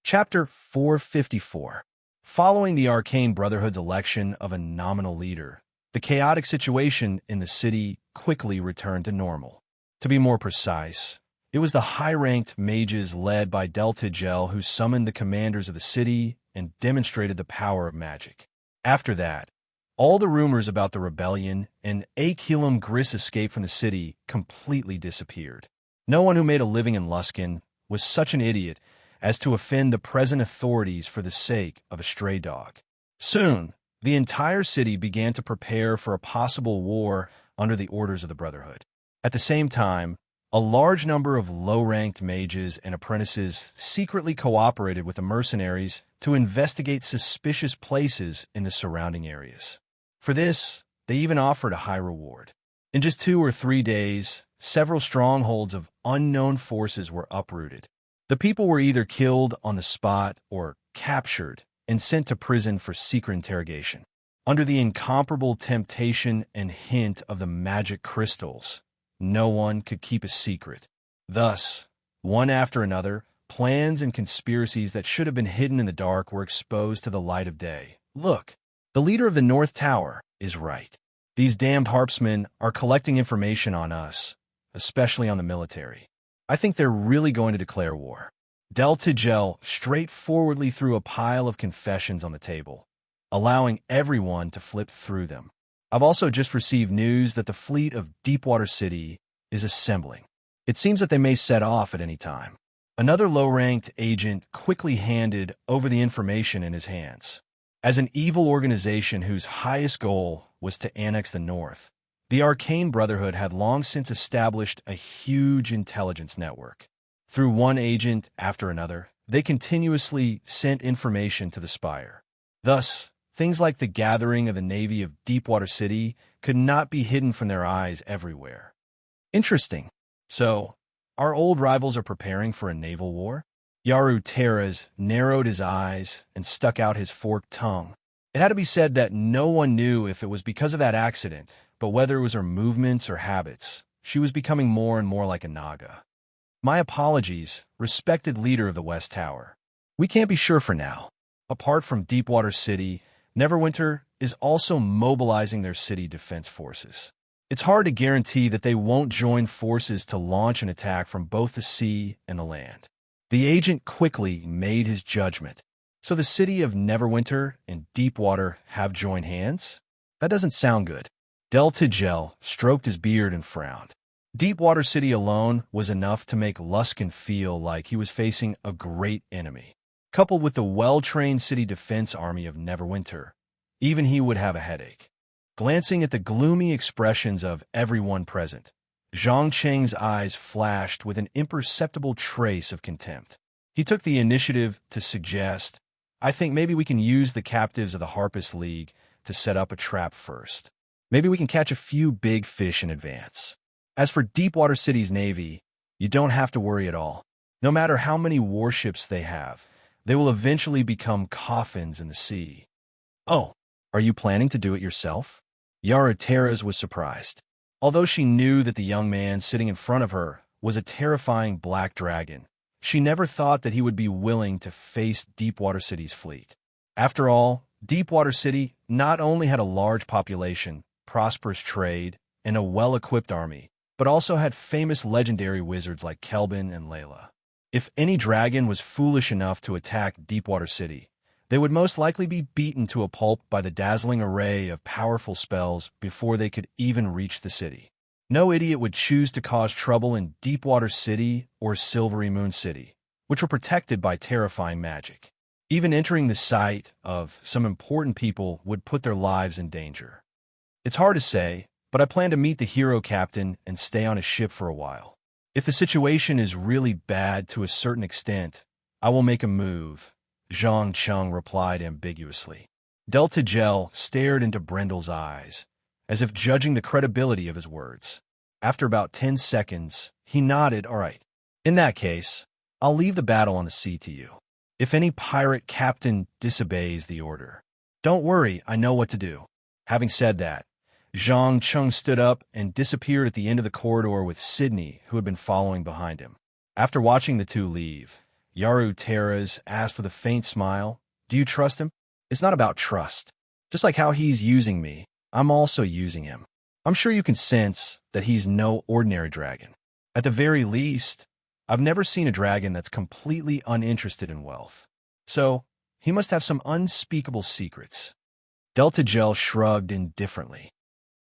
Chapter 454. Following the Arcane Brotherhood's election of a nominal leader, the chaotic situation in the city quickly returned to normal. To be more precise, it was the high-ranked mages led by Delta Gel who summoned the commanders of the city and demonstrated the power of magic. After that, all the rumors about the rebellion and Aquilum Gris escape from the city completely disappeared. No one who made a living in Luskan was such an idiot as to offend the present authorities for the sake of a stray dog. Soon, the entire city began to prepare for a possible war under the orders of the Brotherhood. At the same time, a large number of low-ranked mages and apprentices secretly cooperated with the mercenaries to investigate suspicious places in the surrounding areas. For this, they even offered a high reward. In just 2 or 3 days, several strongholds of unknown forces were uprooted. The people were either killed on the spot or captured and sent to prison for secret interrogation. Under the incomparable temptation and hint of the magic crystals, no one could keep a secret. Thus, one after another, plans and conspiracies that should have been hidden in the dark were exposed to the light of day. Look, the leader of the North Tower is right. These damned harpsmen are collecting information on us, especially on the military. I think they're really going to declare war. Delta Gel straightforwardly threw a pile of confessions on the table, allowing everyone to flip through them. I've also just received news that the fleet of Deepwater City is assembling. It seems that they may set off at any time. Another low-ranked agent quickly handed over the information in his hands. As an evil organization whose highest goal was to annex the North, the Arcane Brotherhood had long since established a huge intelligence network. Through one agent after another, they continuously sent information to the Spire. Thus, things like the gathering of the Navy of Deepwater City could not be hidden from their eyes everywhere. Interesting. So, our old rivals are preparing for a naval war? Yaru Teras narrowed his eyes and stuck out his forked tongue. It had to be said that no one knew if it was because of that accident, but whether it was her movements or habits, she was becoming more and more like a Naga. My apologies, respected leader of the West Tower. We can't be sure for now. Apart from Deepwater City, Neverwinter is also mobilizing their city defense forces. It's hard to guarantee that they won't join forces to launch an attack from both the sea and the land. The agent quickly made his judgment. So the city of Neverwinter and Deepwater have joined hands? That doesn't sound good. Delta Gel stroked his beard and frowned. Deepwater City alone was enough to make Luskan feel like he was facing a great enemy. Coupled with the well-trained city defense army of Neverwinter, even he would have a headache. Glancing at the gloomy expressions of everyone present, Zhang Cheng's eyes flashed with an imperceptible trace of contempt. He took the initiative to suggest, I think maybe we can use the captives of the Harpist League to set up a trap first. Maybe we can catch a few big fish in advance. As for Deepwater City's navy, you don't have to worry at all. No matter how many warships they have, they will eventually become coffins in the sea. Oh, are you planning to do it yourself? Yara Teras was surprised. Although she knew that the young man sitting in front of her was a terrifying black dragon, she never thought that he would be willing to face Deepwater City's fleet. After all, Deepwater City not only had a large population, prosperous trade, and a well-equipped army, but also had famous legendary wizards like Kelvin and Layla. If any dragon was foolish enough to attack Deepwater City, they would most likely be beaten to a pulp by the dazzling array of powerful spells before they could even reach the city. No idiot would choose to cause trouble in Deepwater City or Silvery Moon City, which were protected by terrifying magic. Even entering the sight of some important people would put their lives in danger. It's hard to say, but I plan to meet the hero captain and stay on his ship for a while. If the situation is really bad to a certain extent, I will make a move, Zhang Cheng replied ambiguously. Delta Gel stared into Brendel's eyes, as if judging the credibility of his words. After about 10 seconds, he nodded, all right. In that case, I'll leave the battle on the sea to you. If any pirate captain disobeys the order, don't worry, I know what to do. Having said that, Zhang Cheng stood up and disappeared at the end of the corridor with Sydney, who had been following behind him. After watching the two leave, Yaru Teras asked with a faint smile, do you trust him? It's not about trust. Just like how he's using me, I'm also using him. I'm sure you can sense that he's no ordinary dragon. At the very least, I've never seen a dragon that's completely uninterested in wealth. So, he must have some unspeakable secrets. Delta Gel shrugged indifferently.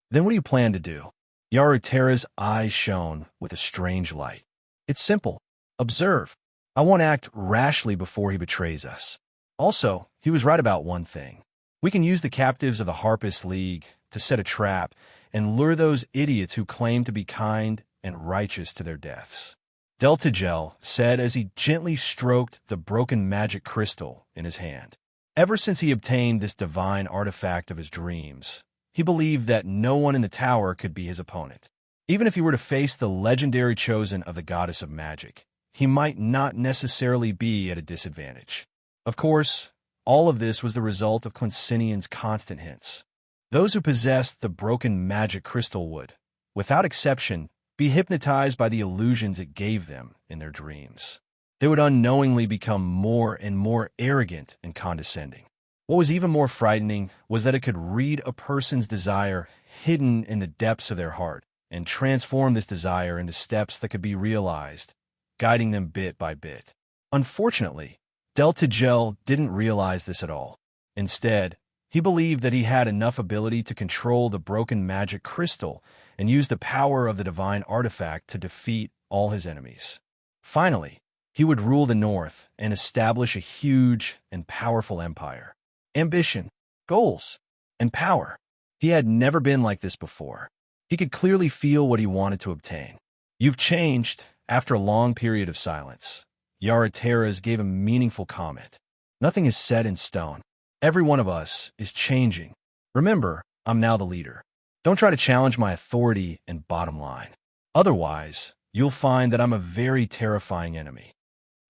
Then what do you plan to do? Yaru Teras' eyes shone with a strange light. It's simple. Observe. I won't act rashly before he betrays us. Also, he was right about one thing. We can use the captives of the Harpist League to set a trap and lure those idiots who claim to be kind and righteous to their deaths. Delta Gel said as he gently stroked the broken magic crystal in his hand. Ever since he obtained this divine artifact of his dreams, he believed that no one in the tower could be his opponent. Even if he were to face the legendary chosen of the goddess of magic, he might not necessarily be at a disadvantage. Of course, all of this was the result of Clincinian's constant hints. Those who possessed the broken magic crystal would, without exception, be hypnotized by the illusions it gave them in their dreams. They would unknowingly become more and more arrogant and condescending. What was even more frightening was that it could read a person's desire hidden in the depths of their heart and transform this desire into steps that could be realized, guiding them bit by bit. Unfortunately, Delta Gel didn't realize this at all. Instead, he believed that he had enough ability to control the broken magic crystal and use the power of the divine artifact to defeat all his enemies. Finally, he would rule the North and establish a huge and powerful empire. Ambition, goals, and power. He had never been like this before. He could clearly feel what he wanted to obtain. You've changed. After a long period of silence, Yara Teras gave a meaningful comment. Nothing is set in stone. Every one of us is changing. Remember, I'm now the leader. Don't try to challenge my authority and bottom line. Otherwise, you'll find that I'm a very terrifying enemy.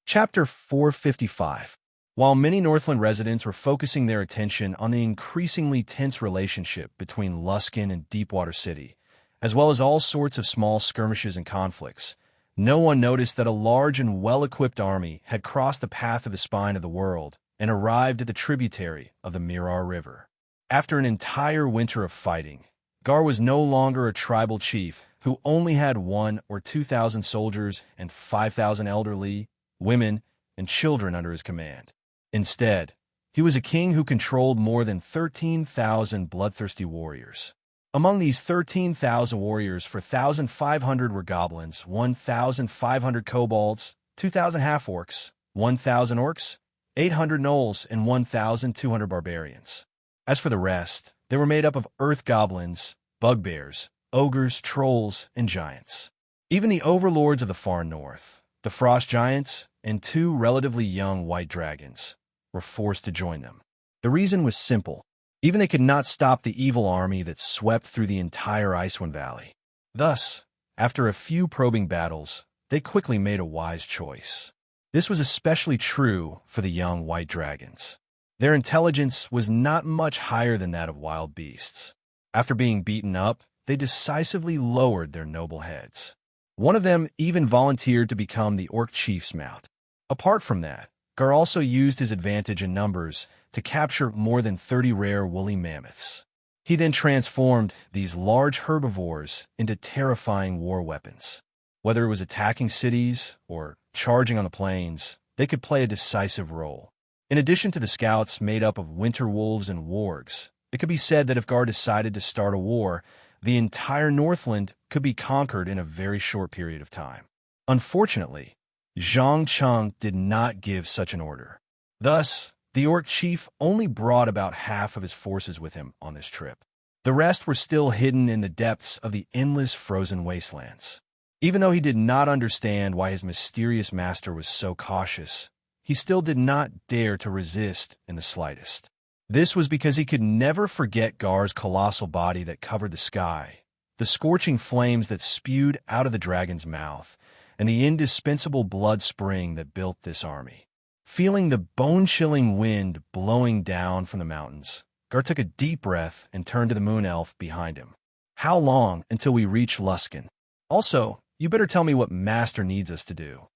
Chapter 455. While many Northland residents were focusing their attention on the increasingly tense relationship between Luskan and Deepwater City, as well as all sorts of small skirmishes and conflicts, no one noticed that a large and well-equipped army had crossed the path of the spine of the world and arrived at the tributary of the Mirar River. After an entire winter of fighting, Gar was no longer a tribal chief who only had 1,000 or 2,000 soldiers and 5,000 elderly, women, and children under his command. Instead, he was a king who controlled more than 13,000 bloodthirsty warriors. Among these 13,000 warriors, 4,500 were goblins, 1,500 kobolds, 2,000 half-orcs, 1,000 orcs, 800 gnolls, and 1,200 barbarians. As for the rest, they were made up of earth goblins, bugbears, ogres, trolls, and giants. Even the overlords of the far north, the frost giants, and two relatively young white dragons, were forced to join them. The reason was simple. Even they could not stop the evil army that swept through the entire Icewind Valley. Thus, after a few probing battles, they quickly made a wise choice. This was especially true for the young white dragons. Their intelligence was not much higher than that of wild beasts. After being beaten up, they decisively lowered their noble heads. One of them even volunteered to become the orc chief's mount. Apart from that, Gar also used his advantage in numbers to capture more than 30 rare woolly mammoths. He then transformed these large herbivores into terrifying war weapons. Whether it was attacking cities or charging on the plains, they could play a decisive role. In addition to the scouts made up of winter wolves and wargs, it could be said that if Gar decided to start a war, the entire Northland could be conquered in a very short period of time. Unfortunately, Zhang Cheng did not give such an order. Thus, the orc chief only brought about half of his forces with him on this trip. The rest were still hidden in the depths of the endless frozen wastelands. Even though he did not understand why his mysterious master was so cautious, he still did not dare to resist in the slightest. This was because he could never forget Gar's colossal body that covered the sky, the scorching flames that spewed out of the dragon's mouth, and the indispensable blood spring that built this army. Feeling the bone-chilling wind blowing down from the mountains, Gar took a deep breath and turned to the moon elf behind him. How long until we reach Luskan? Also, you better tell me what Master needs us to do.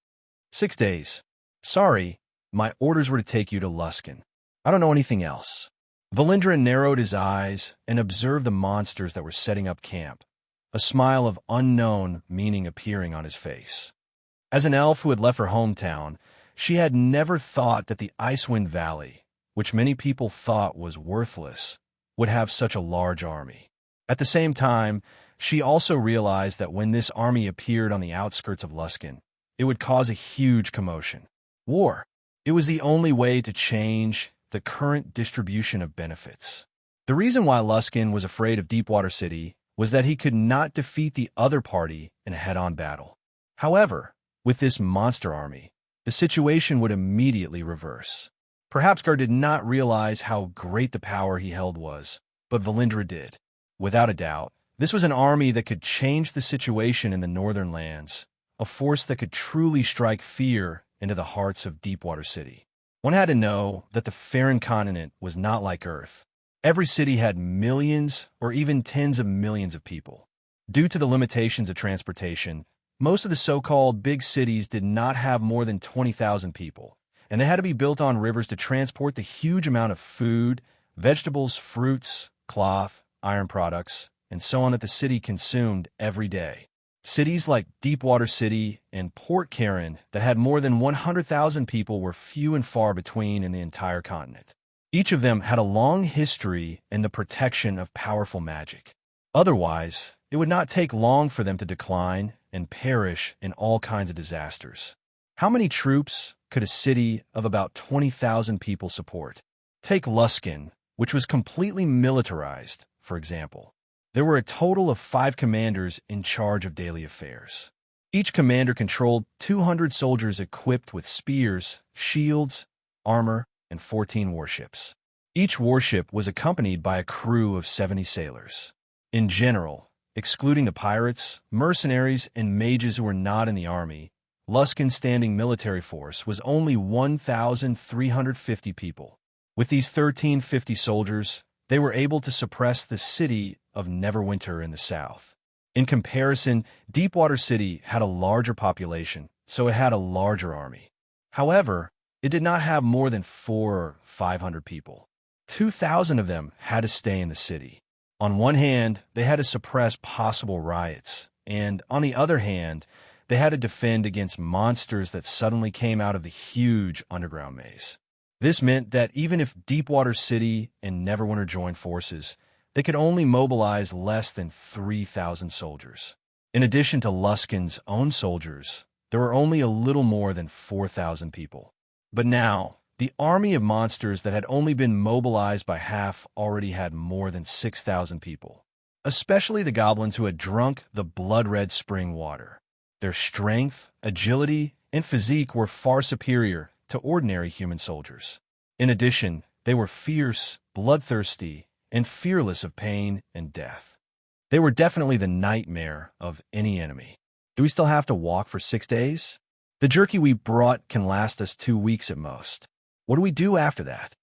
6 days. Sorry, my orders were to take you to Luskan. I don't know anything else. Valindra narrowed his eyes and observed the monsters that were setting up camp, a smile of unknown meaning appearing on his face. As an elf who had left her hometown, she had never thought that the Icewind Valley, which many people thought was worthless, would have such a large army. At the same time, she also realized that when this army appeared on the outskirts of Luskan, it would cause a huge commotion. War. It was the only way to change the current distribution of benefits. The reason why Luskan was afraid of Deepwater City was that he could not defeat the other party in a head-on battle. However, with this monster army, the situation would immediately reverse. Perhaps Gar did not realize how great the power he held was, but Valindra did. Without a doubt, this was an army that could change the situation in the northern lands, a force that could truly strike fear into the hearts of Deepwater City. One had to know that the Farron continent was not like Earth. Every city had millions or even tens of millions of people. Due to the limitations of transportation, most of the so-called big cities did not have more than 20,000 people, and they had to be built on rivers to transport the huge amount of food, vegetables, fruits, cloth, iron products, and so on that the city consumed every day. Cities like Deepwater City and Port Karen that had more than 100,000 people were few and far between in the entire continent. Each of them had a long history in the protection of powerful magic. Otherwise, it would not take long for them to decline and perish in all kinds of disasters. How many troops could a city of about 20,000 people support? Take Luskan, which was completely militarized, for example. There were a total of 5 commanders in charge of daily affairs. Each commander controlled 200 soldiers equipped with spears, shields, armor, and 14 warships. Each warship was accompanied by a crew of 70 sailors. In general, excluding the pirates, mercenaries, and mages who were not in the army, Luskan's standing military force was only 1,350 people. With these 1,350 soldiers, they were able to suppress the city of Neverwinter in the south. In comparison, Deepwater City had a larger population, so it had a larger army. However, it did not have more than 400 or 500 people. 2,000 of them had to stay in the city. On one hand, they had to suppress possible riots, and on the other hand, they had to defend against monsters that suddenly came out of the huge underground maze. This meant that even if Deepwater City and Neverwinter joined forces, they could only mobilize less than 3,000 soldiers. In addition to Luskan's own soldiers, there were only a little more than 4,000 people. But now, the army of monsters that had only been mobilized by half already had more than 6,000 people. especially the goblins who had drunk the blood-red spring water. Their strength, agility, and physique were far superior to ordinary human soldiers. In addition, they were fierce, bloodthirsty, and fearless of pain and death. They were definitely the nightmare of any enemy. Do we still have to walk for 6 days? The jerky we brought can last us 2 weeks at most. What do we do after that?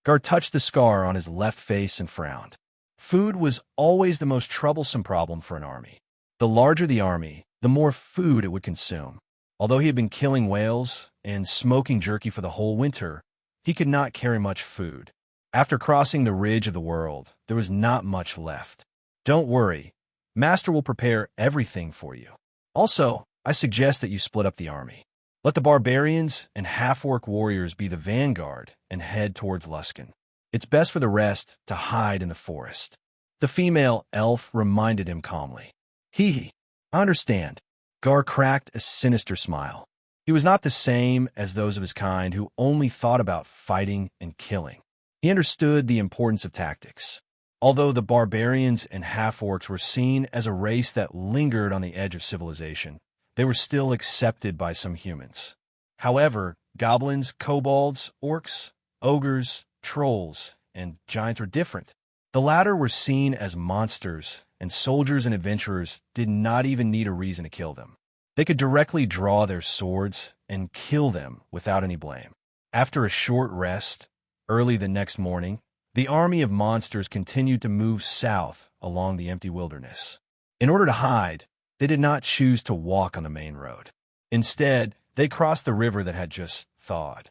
Gar touched the scar on his left face and frowned. Food was always the most troublesome problem for an army. The larger the army, the more food it would consume. Although he had been killing whales and smoking jerky for the whole winter, he could not carry much food. After crossing the ridge of the world, there was not much left. Don't worry, Master will prepare everything for you. Also, I suggest that you split up the army. Let the barbarians and half-orc warriors be the vanguard and head towards Luskan. It's best for the rest to hide in the forest. The female elf reminded him calmly. I understand. Gar cracked a sinister smile. He was not the same as those of his kind who only thought about fighting and killing. He understood the importance of tactics. Although the barbarians and half-orcs were seen as a race that lingered on the edge of civilization, they were still accepted by some humans. However, goblins, kobolds, orcs, ogres, trolls, and giants were different. The latter were seen as monsters, and soldiers and adventurers did not even need a reason to kill them. They could directly draw their swords and kill them without any blame. After a short rest, early the next morning, the army of monsters continued to move south along the empty wilderness. In order to hide, they did not choose to walk on the main road. Instead, they crossed the river that had just thawed.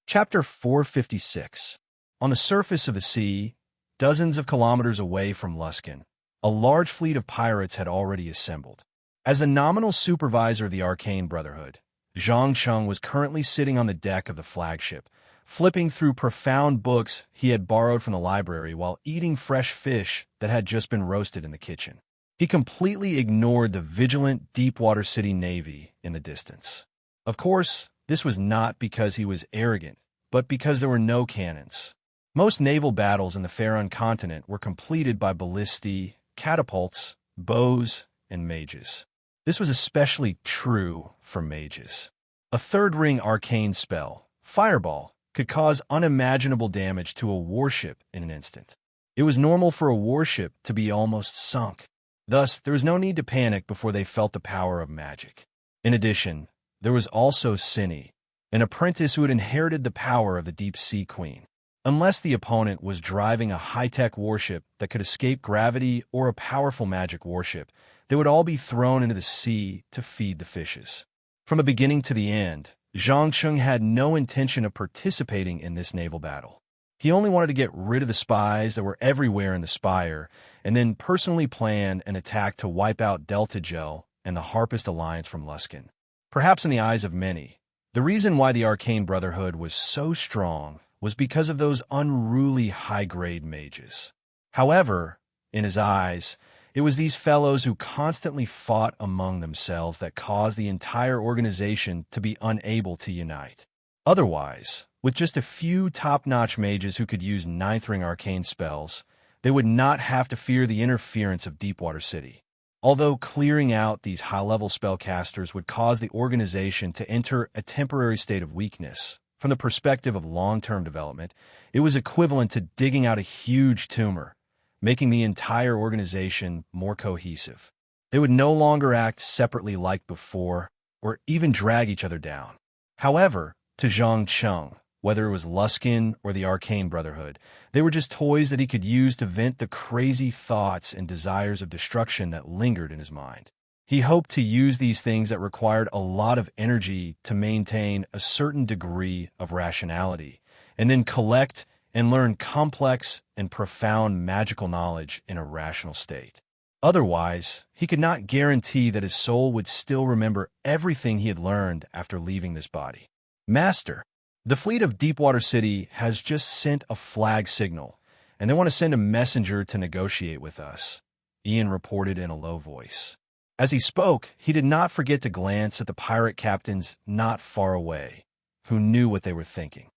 Chapter 456. On the surface of the sea, dozens of kilometers away from Luskan, a large fleet of pirates had already assembled. As the nominal supervisor of the Arcane Brotherhood, Zhang Cheng was currently sitting on the deck of the flagship, flipping through profound books he had borrowed from the library while eating fresh fish that had just been roasted in the kitchen. He completely ignored the vigilant Deepwater City Navy in the distance. Of course, this was not because he was arrogant, but because there were no cannons. Most naval battles in the Faron continent were completed by ballistae, catapults, bows, and mages. This was especially true for mages. A third-ring arcane spell, Fireball, could cause unimaginable damage to a warship in an instant. It was normal for a warship to be almost sunk. Thus, there was no need to panic before they felt the power of magic. In addition, there was also Cinny, an apprentice who had inherited the power of the Deep Sea Queen. Unless the opponent was driving a high-tech warship that could escape gravity or a powerful magic warship, they would all be thrown into the sea to feed the fishes. From the beginning to the end, Zhang Cheng had no intention of participating in this naval battle. He only wanted to get rid of the spies that were everywhere in the Spire, and then personally plan an attack to wipe out Delta Gel and the Harpist Alliance from Luskan. Perhaps in the eyes of many, the reason why the Arcane Brotherhood was so strong was because of those unruly high-grade mages. However, in his eyes, it was these fellows who constantly fought among themselves that caused the entire organization to be unable to unite. Otherwise, with just a few top-notch mages who could use ninth-ring arcane spells, they would not have to fear the interference of Deepwater City. Although clearing out these high-level spellcasters would cause the organization to enter a temporary state of weakness, from the perspective of long-term development, it was equivalent to digging out a huge tumor, making the entire organization more cohesive. They would no longer act separately like before, or even drag each other down. However, to Zhang Cheng, whether it was Luskan or the Arcane Brotherhood, they were just toys that he could use to vent the crazy thoughts and desires of destruction that lingered in his mind. He hoped to use these things that required a lot of energy to maintain a certain degree of rationality, and then collect and learn complex and profound magical knowledge in a rational state. Otherwise, he could not guarantee that his soul would still remember everything he had learned after leaving this body. Master, the fleet of Deepwater City has just sent a flag signal, and they want to send a messenger to negotiate with us, Ian reported in a low voice. As he spoke, he did not forget to glance at the pirate captains not far away, who knew what they were thinking.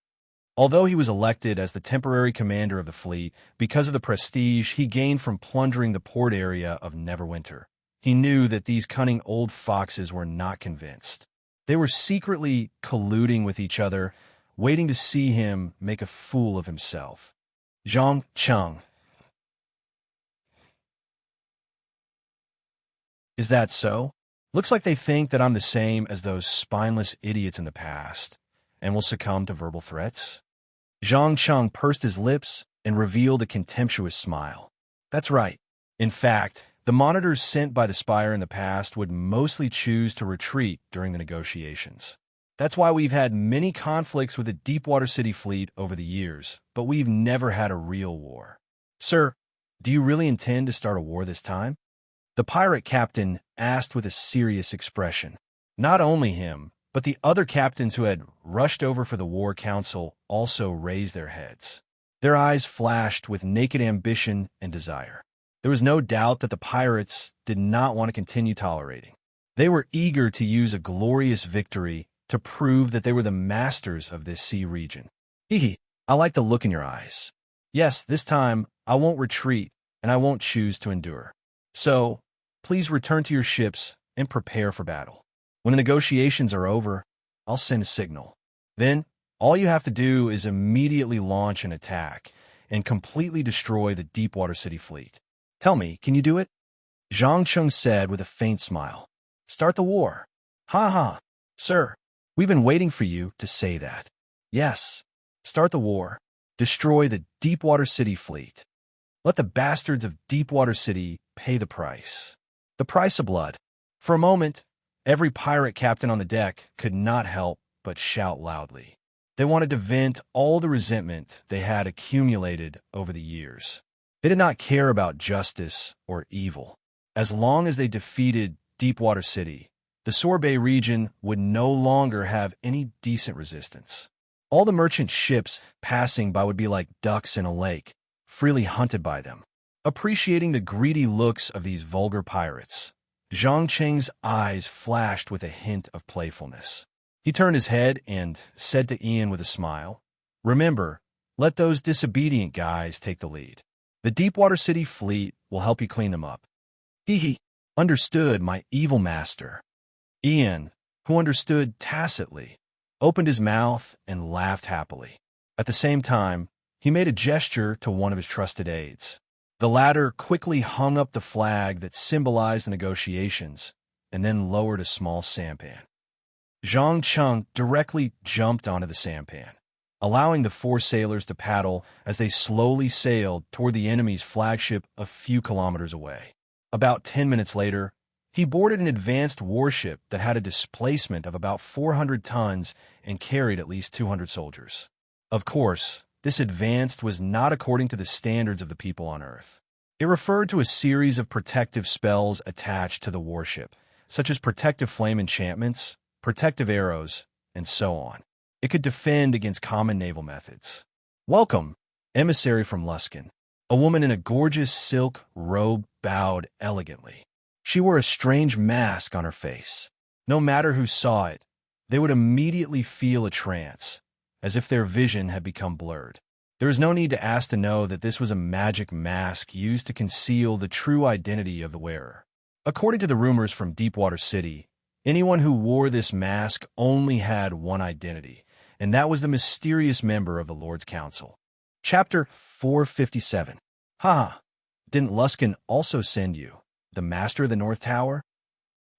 Although he was elected as the temporary commander of the fleet because of the prestige he gained from plundering the port area of Neverwinter, he knew that these cunning old foxes were not convinced. They were secretly colluding with each other, waiting to see him make a fool of himself. Zhang Cheng. Is that so? Looks like they think that I'm the same as those spineless idiots in the past, and will succumb to verbal threats? Zhang Cheng pursed his lips and revealed a contemptuous smile. That's right. In fact, the monitors sent by the Spire in the past would mostly choose to retreat during the negotiations. That's why we've had many conflicts with the Deepwater City fleet over the years, but we've never had a real war. Sir, do you really intend to start a war this time? The pirate captain asked with a serious expression. Not only him, but the other captains who had rushed over for the war council also raised their heads. Their eyes flashed with naked ambition and desire. There was no doubt that the pirates did not want to continue tolerating. They were eager to use a glorious victory to prove that they were the masters of this sea region. Hee, I like the look in your eyes. Yes, this time I won't retreat, and I won't choose to endure. So, please return to your ships and prepare for battle. When the negotiations are over, I'll send a signal. Then, all you have to do is immediately launch an attack and completely destroy the Deepwater City fleet. Tell me, can you do it? Zhang Cheng said with a faint smile. Start the war. Ha ha. Sir, we've been waiting for you to say that. Yes. Start the war. Destroy the Deepwater City fleet. Let the bastards of Deepwater City pay the price. The price of blood. For a moment, every pirate captain on the deck could not help but shout loudly. They wanted to vent all the resentment they had accumulated over the years. They did not care about justice or evil. As long as they defeated Deepwater City, the Sorbet region would no longer have any decent resistance. All the merchant ships passing by would be like ducks in a lake, freely hunted by them. Appreciating the greedy looks of these vulgar pirates, Zhang Cheng's eyes flashed with a hint of playfulness. He turned his head and said to Ian with a smile, Remember, let those disobedient guys take the lead. The Deepwater City fleet will help you clean them up. He understood, my evil master. Ian, who understood tacitly, opened his mouth and laughed happily. At the same time, he made a gesture to one of his trusted aides. The latter quickly hung up the flag that symbolized the negotiations and then lowered a small sampan. Zhang Cheng directly jumped onto the sampan, allowing the four sailors to paddle as they slowly sailed toward the enemy's flagship a few kilometers away. About 10 minutes later, he boarded an advanced warship that had a displacement of about 400 tons and carried at least 200 soldiers. Of course, this advanced was not according to the standards of the people on Earth. It referred to a series of protective spells attached to the warship, such as protective flame enchantments, protective arrows, and so on. It could defend against common naval methods. Welcome, emissary from Luskan. A woman in a gorgeous silk robe bowed elegantly. She wore a strange mask on her face. No matter who saw it, they would immediately feel a trance, as if their vision had become blurred. There is no need to ask to know that this was a magic mask used to conceal the true identity of the wearer. According to the rumors from Deepwater City, anyone who wore this mask only had one identity, and that was the mysterious member of the Lord's Council. Chapter 457. Ha! Didn't Luskan also send you, the Master of the North Tower?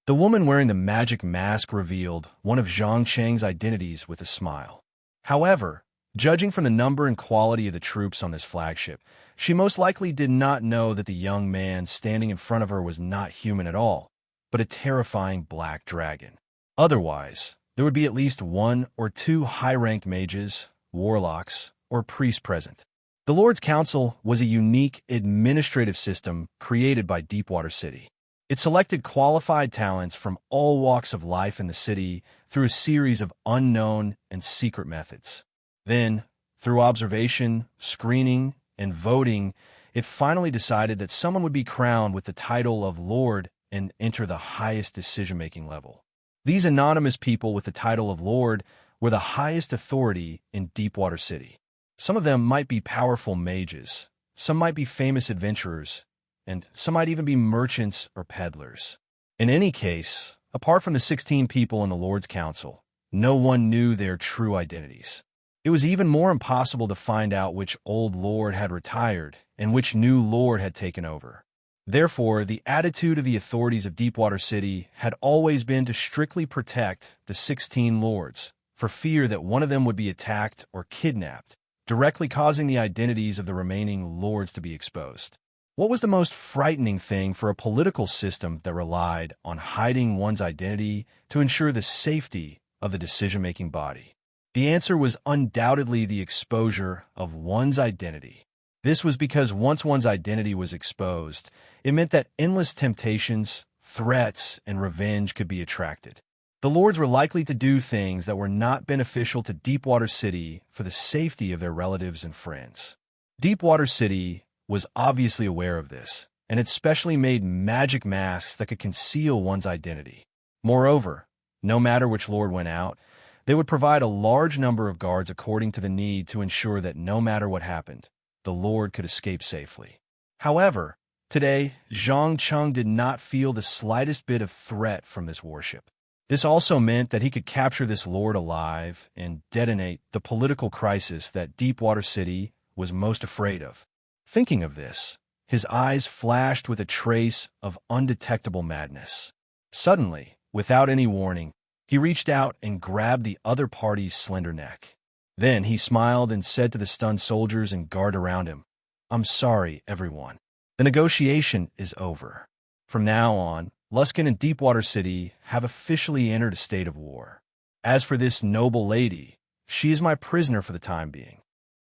The woman wearing the magic mask revealed one of Zhang Cheng's identities with a smile. However, judging from the number and quality of the troops on this flagship, she most likely did not know that the young man standing in front of her was not human at all, but a terrifying black dragon. Otherwise, there would be at least one or two high-ranked mages, warlocks, or priests present. The Lord's Council was a unique administrative system created by Deepwater City. It selected qualified talents from all walks of life in the city through a series of unknown and secret methods. Then, through observation, screening, and voting, it finally decided that someone would be crowned with the title of Lord and enter the highest decision-making level. These anonymous people with the title of Lord were the highest authority in Deepwater City. Some of them might be powerful mages, some might be famous adventurers, and some might even be merchants or peddlers. In any case, apart from the 16 people in the Lord's Council, no one knew their true identities. It was even more impossible to find out which old lord had retired and which new lord had taken over. Therefore, the attitude of the authorities of Deepwater City had always been to strictly protect the 16 lords, for fear that one of them would be attacked or kidnapped, directly causing the identities of the remaining lords to be exposed. What was the most frightening thing for a political system that relied on hiding one's identity to ensure the safety of the decision-making body? The answer was undoubtedly the exposure of one's identity. This was because once one's identity was exposed, it meant that endless temptations, threats, and revenge could be attracted. The lords were likely to do things that were not beneficial to Deepwater City for the safety of their relatives and friends. Deepwater City was obviously aware of this, and it specially made magic masks that could conceal one's identity. Moreover, no matter which lord went out, they would provide a large number of guards according to the need to ensure that no matter what happened, the lord could escape safely. However, today, Zhang Cheng did not feel the slightest bit of threat from this warship. This also meant that he could capture this lord alive and detonate the political crisis that Deepwater City was most afraid of. Thinking of this, his eyes flashed with a trace of undetectable madness. Suddenly, without any warning, he reached out and grabbed the other party's slender neck. Then he smiled and said to the stunned soldiers and guard around him, "I'm sorry, everyone. The negotiation is over. From now on, Luskin and Deepwater City have officially entered a state of war. As for this noble lady, she is my prisoner for the time being."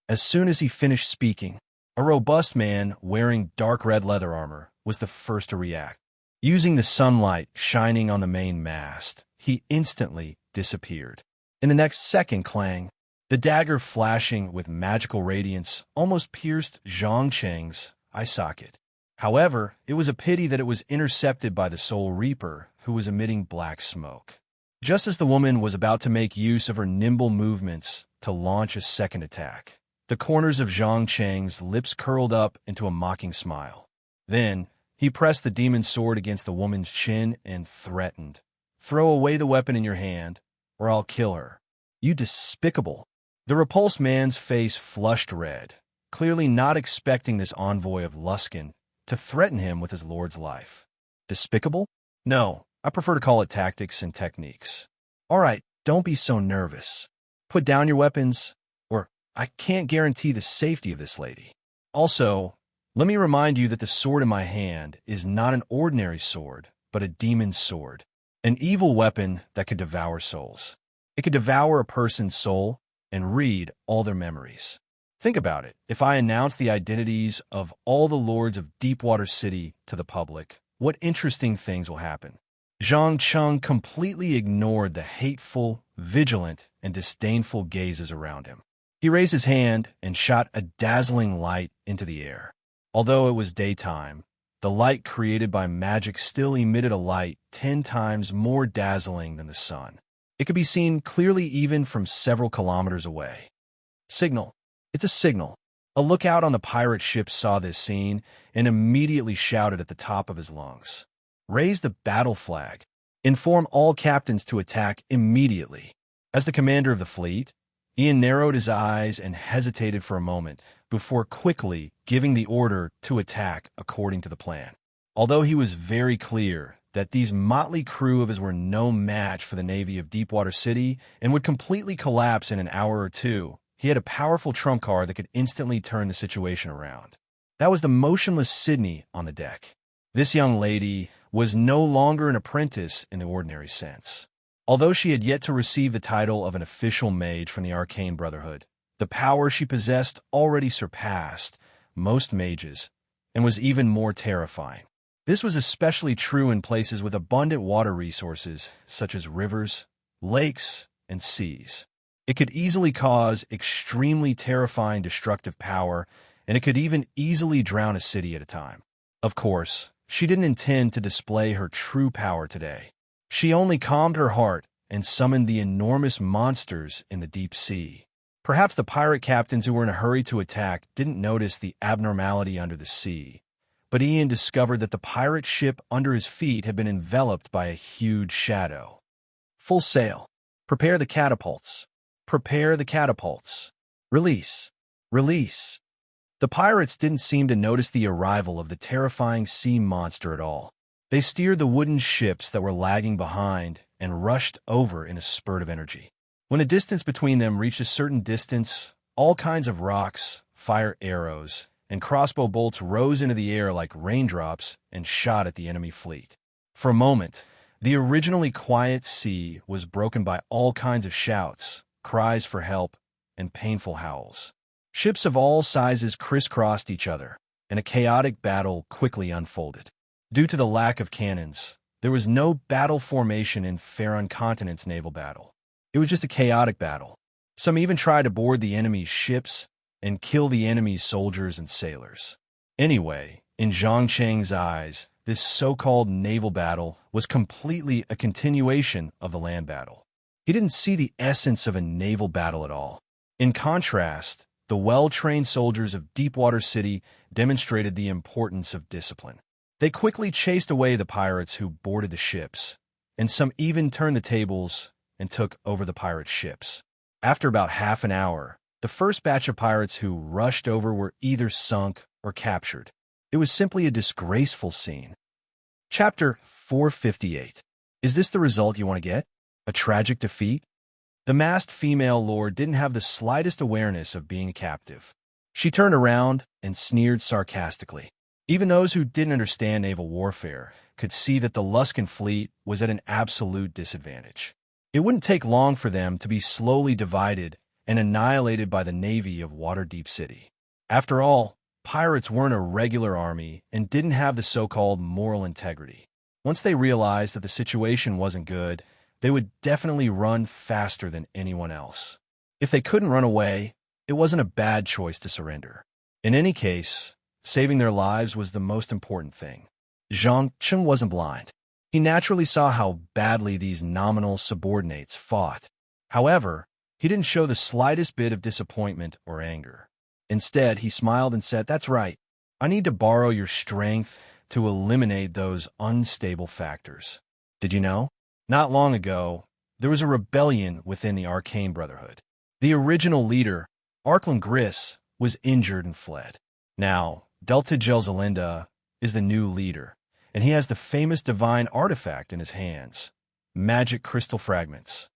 As soon as he finished speaking, a robust man wearing dark red leather armor was the first to react. Using the sunlight shining on the main mast, he instantly disappeared. In the next second, clang, the dagger flashing with magical radiance almost pierced Zhang Cheng's eye socket. However, it was a pity that it was intercepted by the Soul Reaper, who was emitting black smoke. Just as the woman was about to make use of her nimble movements to launch a second attack, the corners of Zhang Cheng's lips curled up into a mocking smile. Then, he pressed the demon's sword against the woman's chin and threatened, "Throw away the weapon in your hand, or I'll kill her." "You despicable!" The repulsed man's face flushed red, clearly not expecting this envoy of Luskin to threaten him with his lord's life. Despicable? No, I prefer to call it tactics and techniques. All right, don't be so nervous. Put down your weapons, or I can't guarantee the safety of this lady. Also, let me remind you that the sword in my hand is not an ordinary sword, but a demon's sword, an evil weapon that could devour souls. It could devour a person's soul and read all their memories. Think about it. If I announce the identities of all the lords of Deepwater City to the public, what interesting things will happen? Zhang Cheng completely ignored the hateful, vigilant, and disdainful gazes around him. He raised his hand and shot a dazzling light into the air. Although it was daytime, the light created by magic still emitted a light 10 times more dazzling than the sun. It could be seen clearly even from several kilometers away. Signal. It's a signal. A lookout on the pirate ship saw this scene and immediately shouted at the top of his lungs, "Raise the battle flag. Inform all captains to attack immediately." As the commander of the fleet, Ian narrowed his eyes and hesitated for a moment before quickly giving the order to attack according to the plan. Although he was very clear that these motley crew of his were no match for the Navy of Deepwater City and would completely collapse in an hour or two, he had a powerful trump card that could instantly turn the situation around. That was the motionless Sydney on the deck. This young lady was no longer an apprentice in the ordinary sense. Although she had yet to receive the title of an official mage from the Arcane Brotherhood, the power she possessed already surpassed most mages and was even more terrifying. This was especially true in places with abundant water resources, such as rivers, lakes, and seas. It could easily cause extremely terrifying destructive power, and it could even easily drown a city at a time. Of course, she didn't intend to display her true power today. She only calmed her heart and summoned the enormous monsters in the deep sea. Perhaps the pirate captains who were in a hurry to attack didn't notice the abnormality under the sea, but Ian discovered that the pirate ship under his feet had been enveloped by a huge shadow. Full sail. Prepare the catapults. Prepare the catapults. Release. Release. The pirates didn't seem to notice the arrival of the terrifying sea monster at all. They steered the wooden ships that were lagging behind and rushed over in a spurt of energy. When the distance between them reached a certain distance, all kinds of rocks, fire arrows, and crossbow bolts rose into the air like raindrops and shot at the enemy fleet. For a moment, the originally quiet sea was broken by all kinds of shouts, cries for help, and painful howls. Ships of all sizes crisscrossed each other, and a chaotic battle quickly unfolded. Due to the lack of cannons, there was no battle formation in Faron Continent's naval battle. It was just a chaotic battle. Some even tried to board the enemy's ships and kill the enemy's soldiers and sailors. Anyway, in Zhang Cheng's eyes, this so-called naval battle was completely a continuation of the land battle. He didn't see the essence of a naval battle at all. In contrast, the well-trained soldiers of Deepwater City demonstrated the importance of discipline. They quickly chased away the pirates who boarded the ships, and some even turned the tables and took over the pirate ships. After about half an hour, the first batch of pirates who rushed over were either sunk or captured. It was simply a disgraceful scene. Chapter 458. Is this the result you want to get? A tragic defeat? The masked female lord didn't have the slightest awareness of being a captive. She turned around and sneered sarcastically. Even those who didn't understand naval warfare could see that the Luskan fleet was at an absolute disadvantage. It wouldn't take long for them to be slowly divided and annihilated by the navy of Waterdeep City. After all, pirates weren't a regular army and didn't have the so-called moral integrity. Once they realized that the situation wasn't good, they would definitely run faster than anyone else. If they couldn't run away, it wasn't a bad choice to surrender. In any case, saving their lives was the most important thing. Zhang Cheng wasn't blind. He naturally saw how badly these nominal subordinates fought. However, he didn't show the slightest bit of disappointment or anger. Instead, he smiled and said, "That's right. I need to borrow your strength to eliminate those unstable factors. Did you know? Not long ago, there was a rebellion within the Arcane Brotherhood. The original leader, Arklan Gris, was injured and fled. Now, Delta Gelzalinda is the new leader, and he has the famous divine artifact in his hands, magic crystal fragments."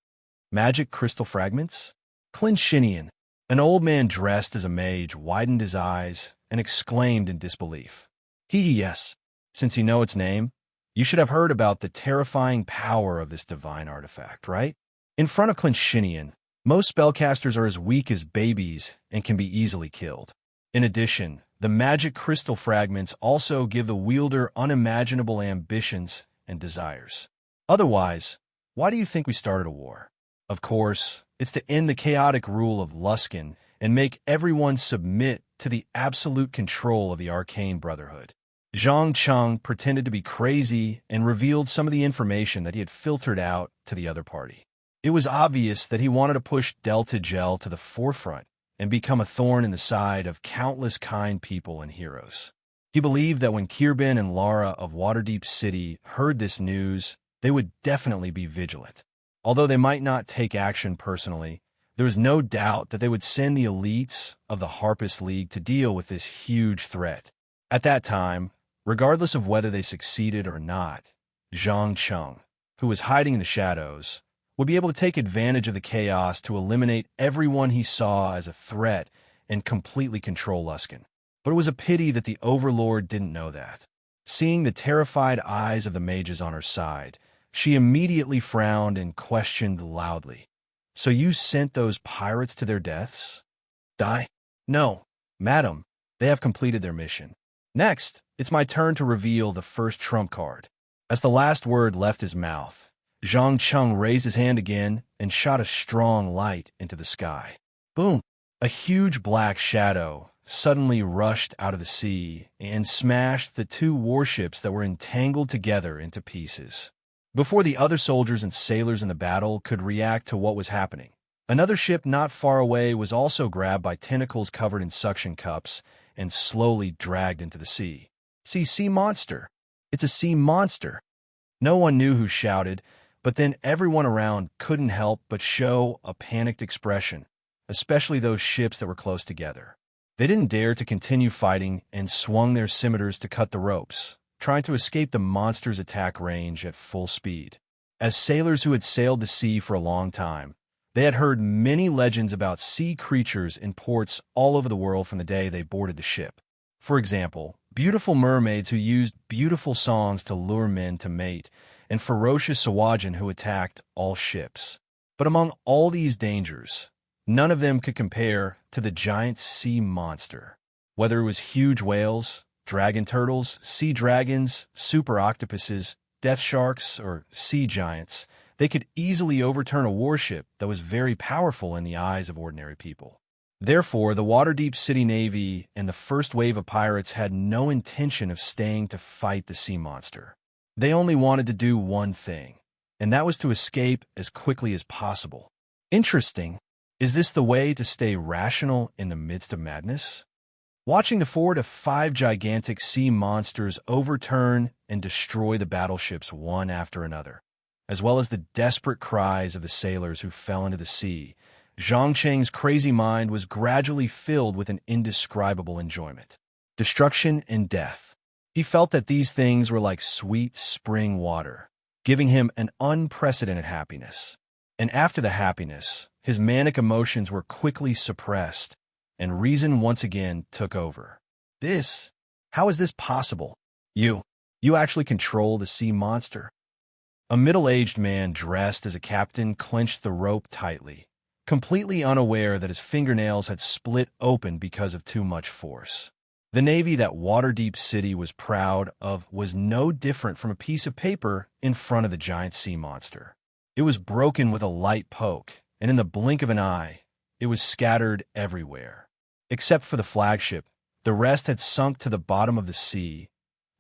Magic crystal fragments? Clinchinian, an old man dressed as a mage, widened his eyes and exclaimed in disbelief. Yes. Since you know its name, you should have heard about the terrifying power of this divine artifact, right? In front of Clinchinian, most spellcasters are as weak as babies and can be easily killed. In addition, the magic crystal fragments also give the wielder unimaginable ambitions and desires. Otherwise, why do you think we started a war? Of course, it's to end the chaotic rule of Luskan and make everyone submit to the absolute control of the Arcane Brotherhood. Zhang Cheng pretended to be crazy and revealed some of the information that he had filtered out to the other party. It was obvious that he wanted to push Delta Gel to the forefront and become a thorn in the side of countless kind people and heroes. He believed that when Kirben and Lara of Waterdeep City heard this news, they would definitely be vigilant. Although they might not take action personally, there was no doubt that they would send the elites of the Harpist League to deal with this huge threat. At that time, regardless of whether they succeeded or not, Zhang Cheng, who was hiding in the shadows, would be able to take advantage of the chaos to eliminate everyone he saw as a threat and completely control Luskan. But it was a pity that the Overlord didn't know that. Seeing the terrified eyes of the mages on her side, she immediately frowned and questioned loudly. "So you sent those pirates to their deaths?" "Die? No, madam, they have completed their mission. Next, it's my turn to reveal the first trump card." As the last word left his mouth, Zhang Cheng raised his hand again and shot a strong light into the sky. Boom! A huge black shadow suddenly rushed out of the sea and smashed the two warships that were entangled together into pieces. before the other soldiers and sailors in the battle could react to what was happening. Another ship not far away was also grabbed by tentacles covered in suction cups and slowly dragged into the sea. "See, sea monster! It's a sea monster!" No one knew who shouted, but then everyone around couldn't help but show a panicked expression, especially those ships that were close together. They didn't dare to continue fighting and swung their scimitars to cut the ropes, trying to escape the monster's attack range at full speed. As sailors who had sailed the sea for a long time, they had heard many legends about sea creatures in ports all over the world from the day they boarded the ship. For example, beautiful mermaids who used beautiful songs to lure men to mate, and ferocious Sawajin who attacked all ships. But among all these dangers, none of them could compare to the giant sea monster. Whether it was huge whales, dragon turtles, sea dragons, super octopuses, death sharks, or sea giants, they could easily overturn a warship that was very powerful in the eyes of ordinary people. Therefore, the Waterdeep City Navy and the first wave of pirates had no intention of staying to fight the sea monster. They only wanted to do one thing, and that was to escape as quickly as possible. Interesting. Is this the way to stay rational in the midst of madness? Watching the 4 to 5 gigantic sea monsters overturn and destroy the battleships one after another, as well as the desperate cries of the sailors who fell into the sea, Zhang Cheng's crazy mind was gradually filled with an indescribable enjoyment. Destruction and death. He felt that these things were like sweet spring water, giving him an unprecedented happiness. And after the happiness, his manic emotions were quickly suppressed, and reason once again took over. How is this possible? You actually control the sea monster? A middle-aged man dressed as a captain clenched the rope tightly, completely unaware that his fingernails had split open because of too much force. The navy that Waterdeep City was proud of was no different from a piece of paper in front of the giant sea monster. It was broken with a light poke, and in the blink of an eye, it was scattered everywhere. Except for the flagship, the rest had sunk to the bottom of the sea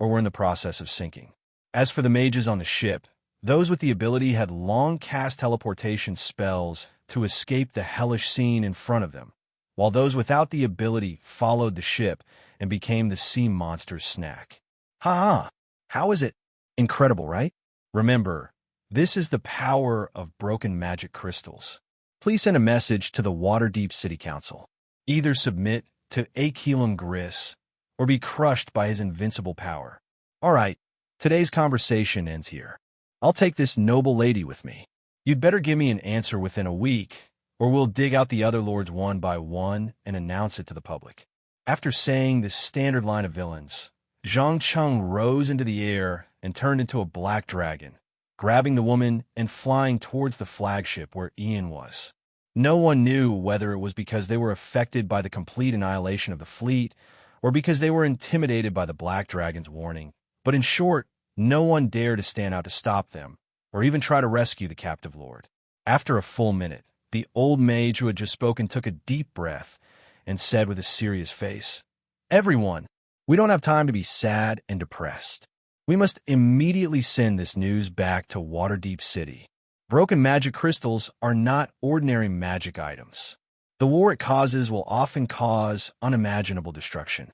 or were in the process of sinking. As for the mages on the ship, those with the ability had long cast teleportation spells to escape the hellish scene in front of them, while those without the ability followed the ship and became the sea monster's snack. Ha! How is it? Incredible, right? Remember, this is the power of broken magic crystals. Please send a message to the Waterdeep City Council. Either submit to Aquilum Gris or be crushed by his invincible power. All right, today's conversation ends here. I'll take this noble lady with me. You'd better give me an answer within a week, or we'll dig out the other lords one by one and announce it to the public. After saying this standard line of villains, Zhang Cheng rose into the air and turned into a black dragon, grabbing the woman and flying towards the flagship where Ian was. No one knew whether it was because they were affected by the complete annihilation of the fleet or because they were intimidated by the black dragon's warning. But in short, no one dared to stand out to stop them, or even try to rescue the captive lord. After a full minute, the old mage who had just spoken took a deep breath and said with a serious face, "Everyone, we don't have time to be sad and depressed. We must immediately send this news back to Waterdeep City. Broken magic crystals are not ordinary magic items. The war it causes will often cause unimaginable destruction.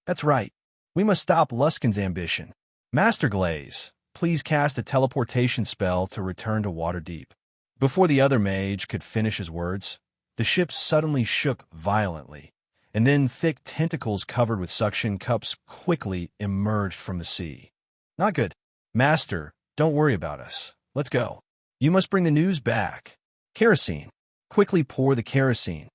That's right, we must stop Luskin's ambition. Master Glaze, please cast a teleportation spell to return to Waterdeep." Before the other mage could finish his words, the ship suddenly shook violently, and then thick tentacles covered with suction cups quickly emerged from the sea. "Not good. Master, don't worry about us. Let's go. You must bring the news back. Kerosene. Quickly pour the kerosene."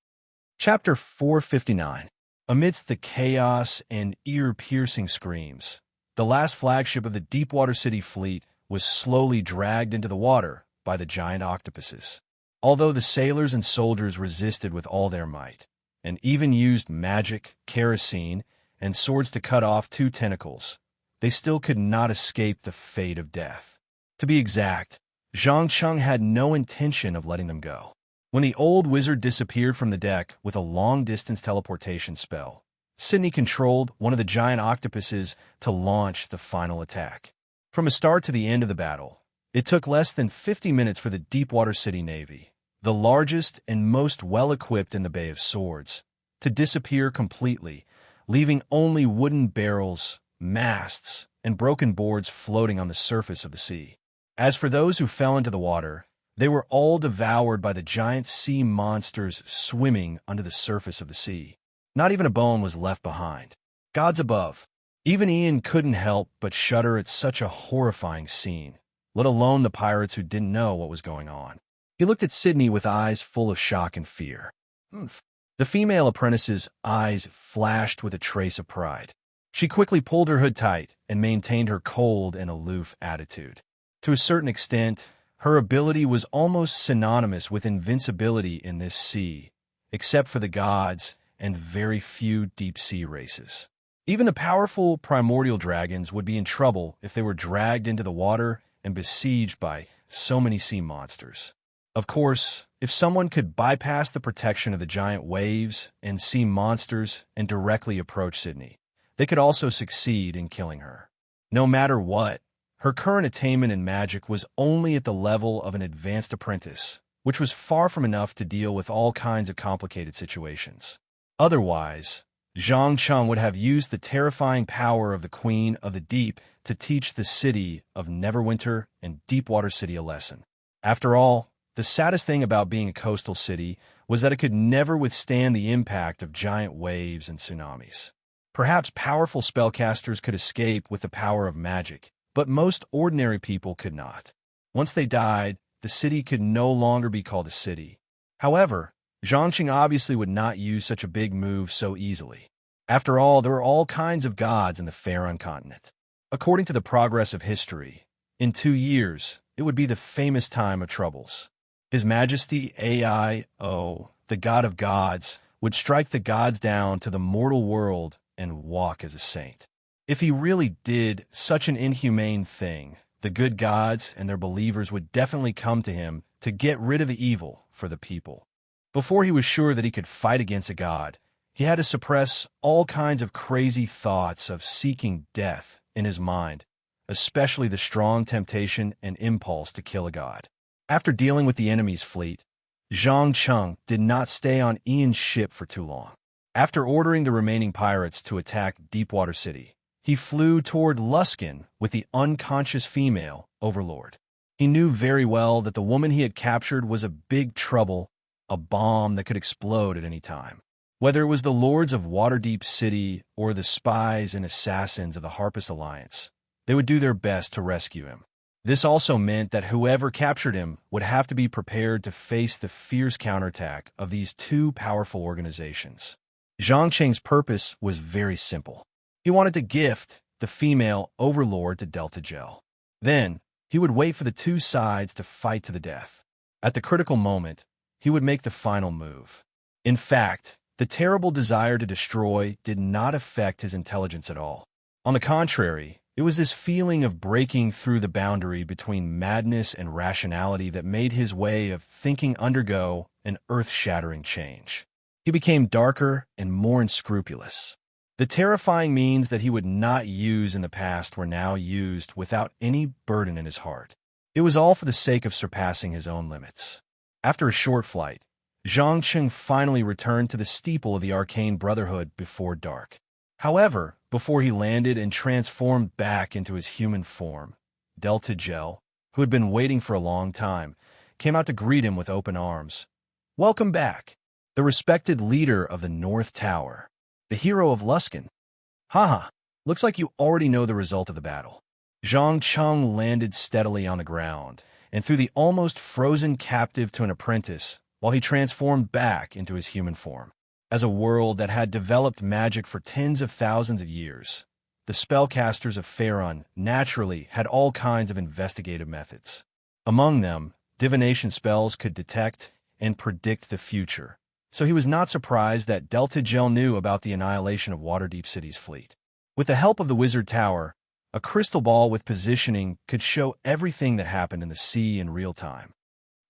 Chapter 459. Amidst the chaos and ear-piercing screams, the last flagship of the Deepwater City fleet was slowly dragged into the water by the giant octopuses. Although the sailors and soldiers resisted with all their might, and even used magic, kerosene, and swords to cut off 2 tentacles, they still could not escape the fate of death. To be exact, Zhang Cheng had no intention of letting them go. When the old wizard disappeared from the deck with a long-distance teleportation spell, Sydney controlled one of the giant octopuses to launch the final attack. From the start to the end of the battle, It took less than 50 minutes for the Deepwater City Navy, the largest and most well-equipped in the Bay of Swords, to disappear completely, leaving only wooden barrels, masts, and broken boards floating on the surface of the sea. As for those who fell into the water, they were all devoured by the giant sea monsters swimming under the surface of the sea. Not even a bone was left behind. Gods above. Even Ian couldn't help but shudder at such a horrifying scene, let alone the pirates who didn't know what was going on. He looked at Sydney with eyes full of shock and fear. The female apprentice's eyes flashed with a trace of pride. She quickly pulled her hood tight and maintained her cold and aloof attitude. To a certain extent, her ability was almost synonymous with invincibility in this sea, except for the gods and very few deep-sea races. Even the powerful primordial dragons would be in trouble if they were dragged into the water and besieged by so many sea monsters. Of course, if someone could bypass the protection of the giant waves and sea monsters and directly approach Sydney, they could also succeed in killing her. No matter what, her current attainment in magic was only at the level of an advanced apprentice, which was far from enough to deal with all kinds of complicated situations. Otherwise, Zhang Cheng would have used the terrifying power of the Queen of the Deep to teach the city of Neverwinter and Deepwater City a lesson. After all, the saddest thing about being a coastal city was that it could never withstand the impact of giant waves and tsunamis. Perhaps powerful spellcasters could escape with the power of magic, but most ordinary people could not. Once they died, the city could no longer be called a city. However, Zhangqing obviously would not use such a big move so easily. After all, there were all kinds of gods in the Faerun continent. According to the progress of history, in 2 years, it would be the famous time of troubles. His Majesty Aio, the god of gods, would strike the gods down to the mortal world and walk as a saint. If he really did such an inhumane thing, the good gods and their believers would definitely come to him to get rid of the evil for the people. Before he was sure that he could fight against a god, he had to suppress all kinds of crazy thoughts of seeking death in his mind, especially the strong temptation and impulse to kill a god. After dealing with the enemy's fleet, Zhang Cheng did not stay on Ian's ship for too long. After ordering the remaining pirates to attack Deepwater City, he flew toward Luskin with the unconscious female overlord. He knew very well that the woman he had captured was a big trouble, a bomb that could explode at any time. Whether it was the lords of Waterdeep City or the spies and assassins of the Harpist Alliance, they would do their best to rescue him. This also meant that whoever captured him would have to be prepared to face the fierce counterattack of these two powerful organizations. Zhang Cheng's purpose was very simple. He wanted to gift the female overlord to Delta Gel. Then, he would wait for the two sides to fight to the death. At the critical moment, he would make the final move. In fact, the terrible desire to destroy did not affect his intelligence at all. On the contrary, it was this feeling of breaking through the boundary between madness and rationality that made his way of thinking undergo an earth-shattering change. He became darker and more unscrupulous. The terrifying means that he would not use in the past were now used without any burden in his heart. It was all for the sake of surpassing his own limits. After a short flight, Zhang Cheng finally returned to the steeple of the Arcane Brotherhood before dark. However, before he landed and transformed back into his human form, Delta Gel, who had been waiting for a long time, came out to greet him with open arms. "Welcome back, the respected leader of the North Tower, the hero of Luskin." "Haha, looks like you already know the result of the battle." Zhang Cheng landed steadily on the ground and threw the almost frozen captive to an apprentice while he transformed back into his human form. As a world that had developed magic for tens of thousands of years, the spellcasters of Faerun naturally had all kinds of investigative methods. Among them, divination spells could detect and predict the future, so he was not surprised that Delta Gel knew about the annihilation of Waterdeep City's fleet. With the help of the Wizard Tower, a crystal ball with positioning could show everything that happened in the sea in real time.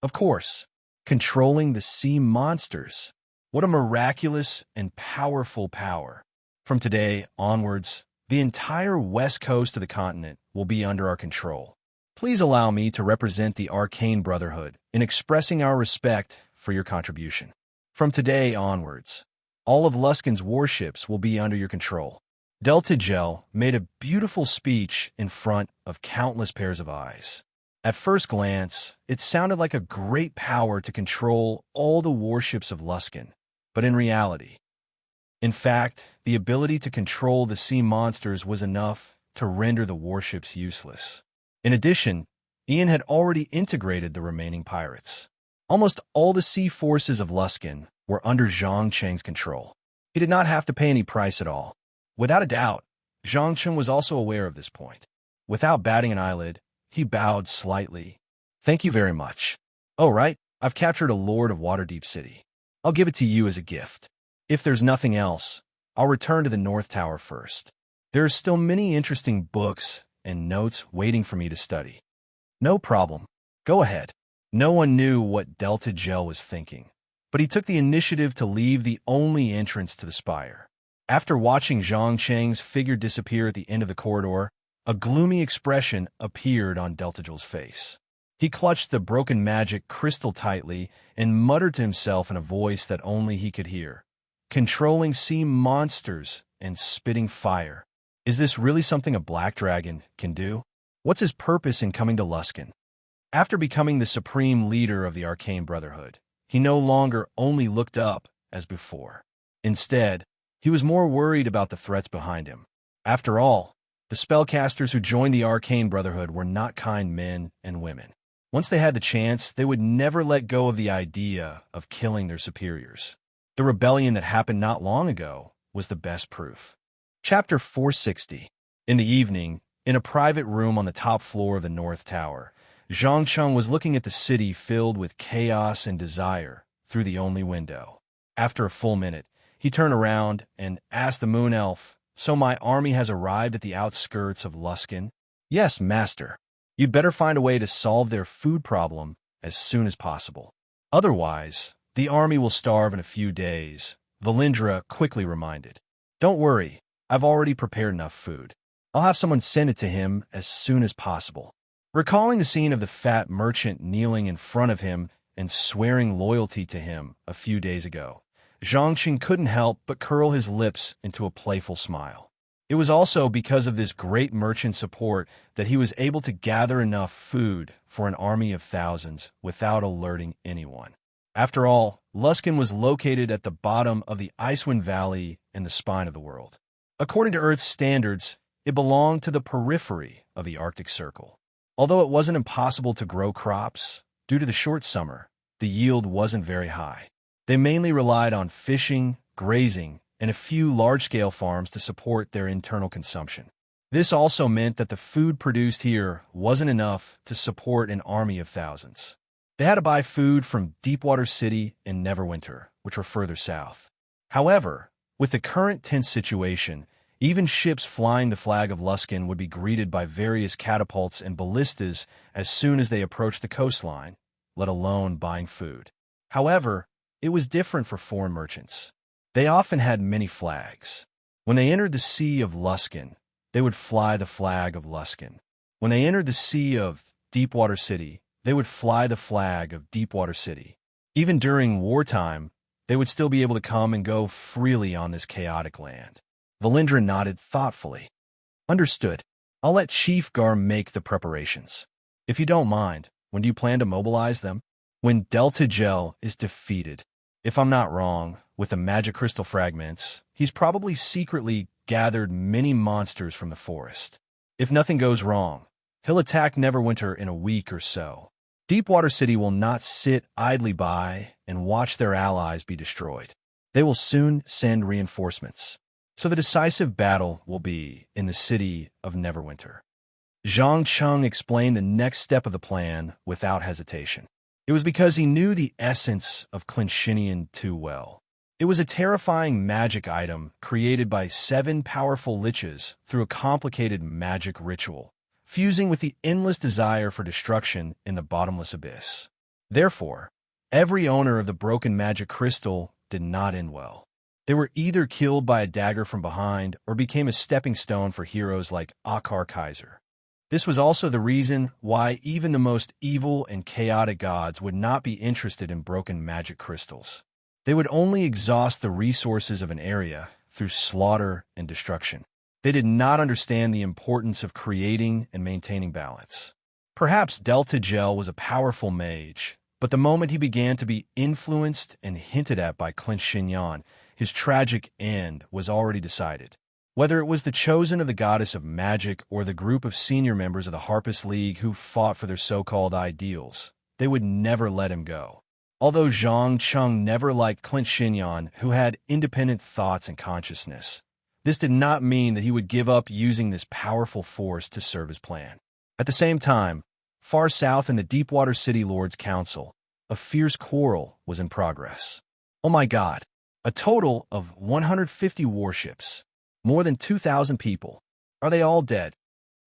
Of course, controlling the sea monsters. What a miraculous and powerful power. From today onwards, the entire west coast of the continent will be under our control. Please allow me to represent the Arcane Brotherhood in expressing our respect for your contribution. From today onwards, all of Luskan's warships will be under your control. Delta Gel made a beautiful speech in front of countless pairs of eyes. At first glance, it sounded like a great power to control all the warships of Luskan, but in fact, the ability to control the sea monsters was enough to render the warships useless. In addition, Ian had already integrated the remaining pirates. Almost all the sea forces of Luskan were under Zhang Cheng's control. He did not have to pay any price at all. Without a doubt, Zhang Cheng was also aware of this point. Without batting an eyelid, he bowed slightly. Thank you very much. Oh, right, I've captured a Lord of Waterdeep City. I'll give it to you as a gift. If there's nothing else, I'll return to the North Tower first. There are still many interesting books and notes waiting for me to study. No problem. Go ahead. No one knew what Delta Gel was thinking, but he took the initiative to leave the only entrance to the spire. After watching Zhang Cheng's figure disappear at the end of the corridor, a gloomy expression appeared on Delta Gel's face. He clutched the broken magic crystal tightly and muttered to himself in a voice that only he could hear. Controlling sea monsters and spitting fire. Is this really something a black dragon can do? What's his purpose in coming to Luskan? After becoming the supreme leader of the Arcane Brotherhood, he no longer only looked up as before. Instead, he was more worried about the threats behind him. After all, the spellcasters who joined the Arcane Brotherhood were not kind men and women. Once they had the chance, they would never let go of the idea of killing their superiors. The rebellion that happened not long ago was the best proof. Chapter 460. In the evening, in a private room on the top floor of the North Tower, Zhang Cheng was looking at the city filled with chaos and desire through the only window. After a full minute, he turned around and asked the Moon Elf, "So my army has arrived at the outskirts of Luskan?" "Yes, master. You'd better find a way to solve their food problem as soon as possible. Otherwise, the army will starve in a few days," Valindra quickly reminded. "Don't worry, I've already prepared enough food. I'll have someone send it to him as soon as possible." Recalling the scene of the fat merchant kneeling in front of him and swearing loyalty to him a few days ago, Zhang Cheng couldn't help but curl his lips into a playful smile. It was also because of this great merchant support that he was able to gather enough food for an army of thousands without alerting anyone. After all, Luskan was located at the bottom of the Icewind Valley in the spine of the world. According to Earth's standards, it belonged to the periphery of the Arctic Circle. Although it wasn't impossible to grow crops, due to the short summer, the yield wasn't very high. They mainly relied on fishing, grazing, and a few large-scale farms to support their internal consumption. This also meant that the food produced here wasn't enough to support an army of thousands. They had to buy food from Deepwater City and Neverwinter, which were further south. However, with the current tense situation, even ships flying the flag of Luskan would be greeted by various catapults and ballistas as soon as they approached the coastline, let alone buying food. However, it was different for foreign merchants. They often had many flags. When they entered the Sea of Luskan, they would fly the flag of Luskan. When they entered the Sea of Deepwater City, they would fly the flag of Deepwater City. Even during wartime, they would still be able to come and go freely on this chaotic land. Valindra nodded thoughtfully. "Understood. I'll let Chief Gar make the preparations. If you don't mind, when do you plan to mobilize them?" "When Delta Gel is defeated. If I'm not wrong, with the magic crystal fragments, he's probably secretly gathered many monsters from the forest. If nothing goes wrong, he'll attack Neverwinter in a week or so. Deepwater City will not sit idly by and watch their allies be destroyed. They will soon send reinforcements. So the decisive battle will be in the city of Neverwinter." Zhang Cheng explained the next step of the plan without hesitation. It was because he knew the essence of Clinchinian too well. It was a terrifying magic item created by 7 powerful liches through a complicated magic ritual, fusing with the endless desire for destruction in the bottomless abyss. Therefore, every owner of the broken magic crystal did not end well. They were either killed by a dagger from behind or became a stepping stone for heroes like Akar Kaiser. This was also the reason why even the most evil and chaotic gods would not be interested in broken magic crystals. They would only exhaust the resources of an area through slaughter and destruction. They did not understand the importance of creating and maintaining balance. Perhaps Delta Gel was a powerful mage, but the moment he began to be influenced and hinted at by Clint Shinyan, his tragic end was already decided. Whether it was the chosen of the goddess of magic or the group of senior members of the Harpist League who fought for their so-called ideals, they would never let him go. Although Zhang Cheng never liked Clint Shinyan, who had independent thoughts and consciousness, this did not mean that he would give up using this powerful force to serve his plan. At the same time, far south in the Deepwater City Lords Council, a fierce quarrel was in progress. Oh my God! A total of 150 warships. More than 2,000 people. Are they all dead?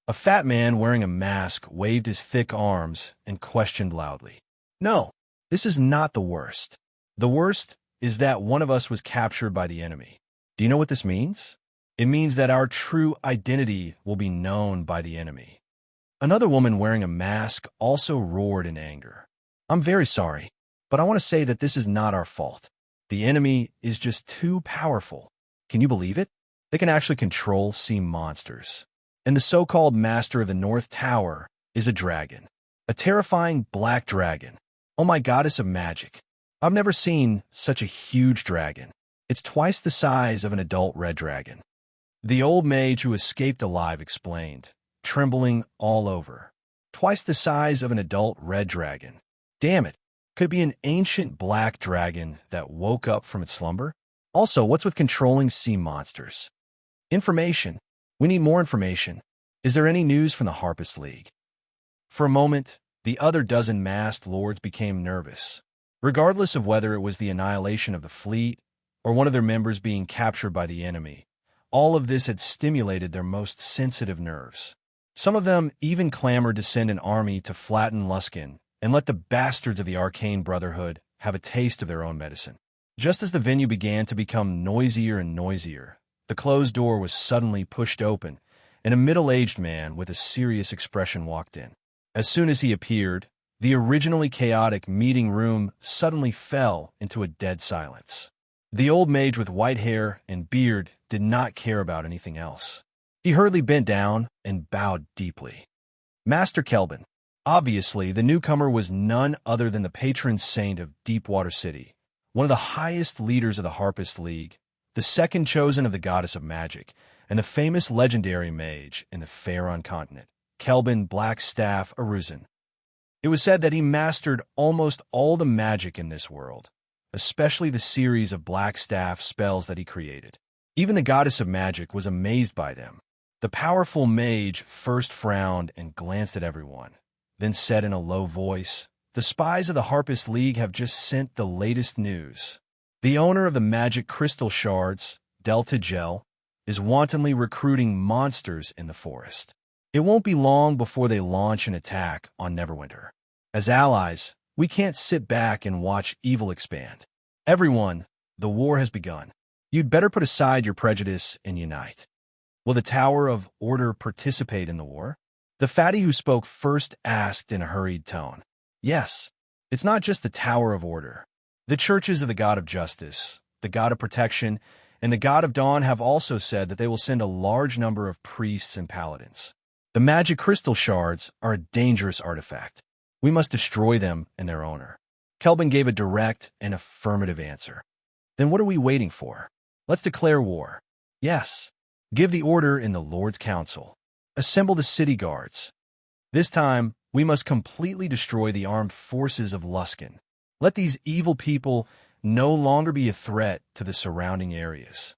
A fat man wearing a mask waved his thick arms and questioned loudly. No, this is not the worst. The worst is that one of us was captured by the enemy. Do you know what this means? It means that our true identity will be known by the enemy. Another woman wearing a mask also roared in anger. I'm very sorry, but I want to say that this is not our fault. The enemy is just too powerful. Can you believe it? They can actually control sea monsters. And the so-called master of the North Tower is a dragon. A terrifying black dragon. Oh my goddess of magic. I've never seen such a huge dragon. It's twice the size of an adult red dragon. The old mage who escaped alive explained, trembling all over. Twice the size of an adult red dragon. Damn it. Could be an ancient black dragon that woke up from its slumber? Also, what's with controlling sea monsters? Information. We need more information. Is there any news from the Harpist League? For a moment, the other dozen masked lords became nervous. Regardless of whether it was the annihilation of the fleet or one of their members being captured by the enemy, all of this had stimulated their most sensitive nerves. Some of them even clamored to send an army to flatten Luskin and let the bastards of the Arcane Brotherhood have a taste of their own medicine. Just as the venue began to become noisier and noisier, the closed door was suddenly pushed open, and a middle-aged man with a serious expression walked in. As soon as he appeared, the originally chaotic meeting room suddenly fell into a dead silence. The old mage with white hair and beard did not care about anything else. He hurriedly bent down and bowed deeply. Master Kelvin. Obviously, the newcomer was none other than the patron saint of Deepwater City, one of the highest leaders of the Harpist League, the second chosen of the goddess of magic, and the famous legendary mage in the Faron continent, Kelvin Blackstaff Aruzan. It was said that he mastered almost all the magic in this world, especially the series of Blackstaff spells that he created. Even the goddess of magic was amazed by them. The powerful mage first frowned and glanced at everyone, then said in a low voice, "The spies of the Harpist League have just sent the latest news. The owner of the magic crystal shards, Delta Gel, is wantonly recruiting monsters in the forest. It won't be long before they launch an attack on Neverwinter. As allies, we can't sit back and watch evil expand. Everyone, the war has begun. You'd better put aside your prejudice and unite." Will the Tower of Order participate in the war? The fatty who spoke first asked in a hurried tone. Yes, it's not just the Tower of Order. The churches of the God of Justice, the God of Protection, and the God of Dawn have also said that they will send a large number of priests and paladins. The magic crystal shards are a dangerous artifact. We must destroy them and their owner. Kelvin gave a direct and affirmative answer. Then what are we waiting for? Let's declare war. Yes. Give the order in the Lord's Council. Assemble the city guards. This time, we must completely destroy the armed forces of Luskin. Let these evil people no longer be a threat to the surrounding areas.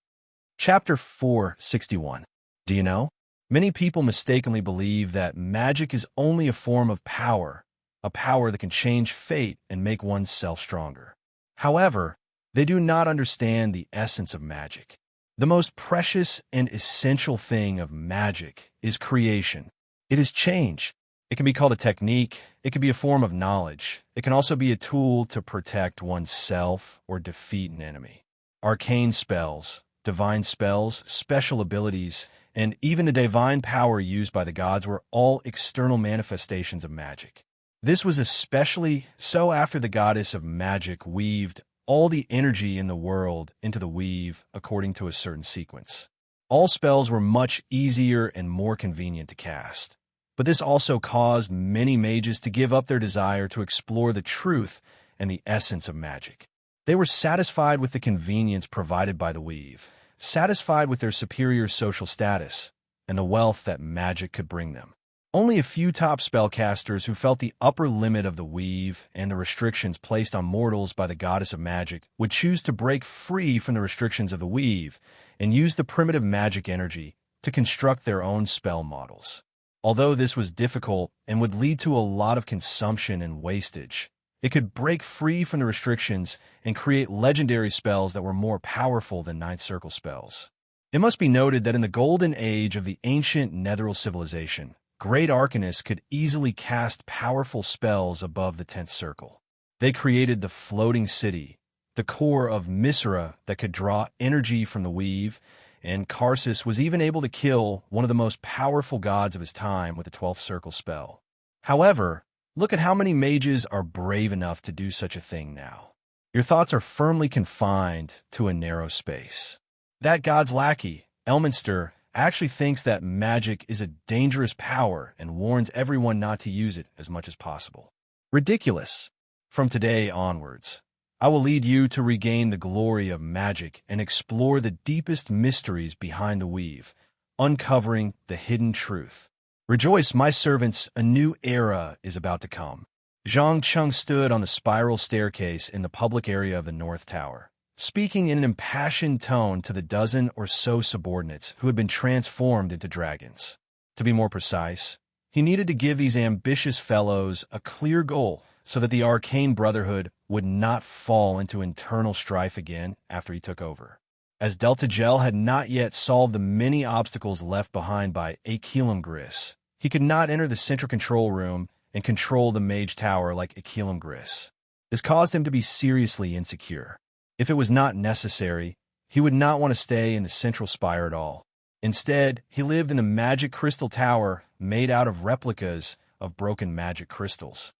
Chapter 461. Do you know? Many people mistakenly believe that magic is only a form of power, a power that can change fate and make oneself stronger. However, they do not understand the essence of magic. The most precious and essential thing of magic is creation. It is change. It can be called a technique. It can be a form of knowledge. It can also be a tool to protect oneself or defeat an enemy. Arcane spells, divine spells, special abilities, and even the divine power used by the gods were all external manifestations of magic. This was especially so after the goddess of magic weaved all the energy in the world into the weave according to a certain sequence. All spells were much easier and more convenient to cast. But this also caused many mages to give up their desire to explore the truth and the essence of magic. They were satisfied with the convenience provided by the weave, satisfied with their superior social status, and the wealth that magic could bring them. Only a few top spellcasters who felt the upper limit of the weave and the restrictions placed on mortals by the goddess of magic would choose to break free from the restrictions of the weave and use the primitive magic energy to construct their own spell models. Although this was difficult and would lead to a lot of consumption and wastage, it could break free from the restrictions and create legendary spells that were more powerful than Ninth Circle spells. It must be noted that in the golden age of the ancient Netheril civilization, great arcanists could easily cast powerful spells above the 10th Circle. They created the floating city, the core of Misra that could draw energy from the weave, and Karsus was even able to kill one of the most powerful gods of his time with the 12th Circle spell. However, look at how many mages are brave enough to do such a thing now. Your thoughts are firmly confined to a narrow space. That god's lackey, Elminster, actually thinks that magic is a dangerous power and warns everyone not to use it as much as possible. Ridiculous. From today onwards, I will lead you to regain the glory of magic and explore the deepest mysteries behind the weave, uncovering the hidden truth. Rejoice, my servants, a new era is about to come. Zhang Cheng stood on the spiral staircase in the public area of the North Tower, speaking in an impassioned tone to the dozen or so subordinates who had been transformed into dragons. To be more precise, he needed to give these ambitious fellows a clear goal so that the Arcane Brotherhood would not fall into internal strife again after he took over. As Delta Gel had not yet solved the many obstacles left behind by Aquilum Gris, he could not enter the central control room and control the Mage Tower like Aquilum Gris. This caused him to be seriously insecure. If it was not necessary, he would not want to stay in the central spire at all. Instead, he lived in the Magic Crystal Tower made out of replicas of broken magic crystals.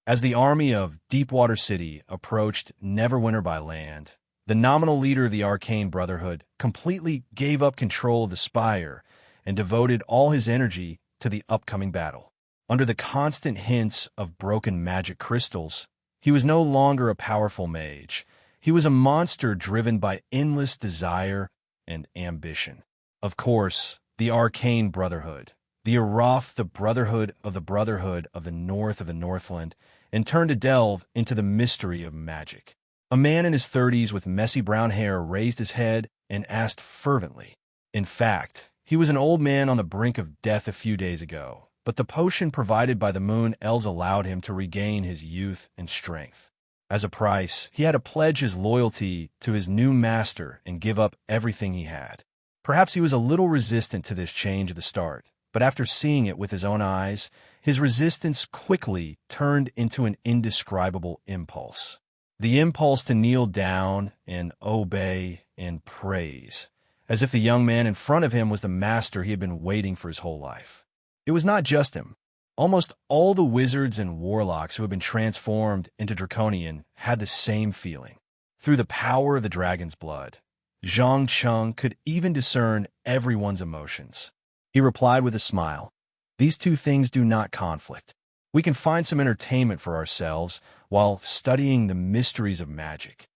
As the army of Deepwater City approached Neverwinter by land, the nominal leader of the Arcane Brotherhood completely gave up control of the spire and devoted all his energy to the upcoming battle. Under the constant hints of broken magic crystals, he was no longer a powerful mage. He was a monster driven by endless desire and ambition. Of course, the Arcane Brotherhood, the Araf, the Brotherhood of the North of the Northland, and turned to delve into the mystery of magic. A man in his 30s with messy brown hair raised his head and asked fervently. In fact, he was an old man on the brink of death a few days ago, but the potion provided by the Moon Elves allowed him to regain his youth and strength. As a price, he had to pledge his loyalty to his new master and give up everything he had. Perhaps he was a little resistant to this change at the start, but after seeing it with his own eyes, his resistance quickly turned into an indescribable impulse. The impulse to kneel down and obey and praise, as if the young man in front of him was the master he had been waiting for his whole life. It was not just him. Almost all the wizards and warlocks who had been transformed into Draconian had the same feeling. Through the power of the dragon's blood, Zhang Cheng could even discern everyone's emotions. He replied with a smile, "These two things do not conflict. We can find some entertainment for ourselves while studying the mysteries of magic."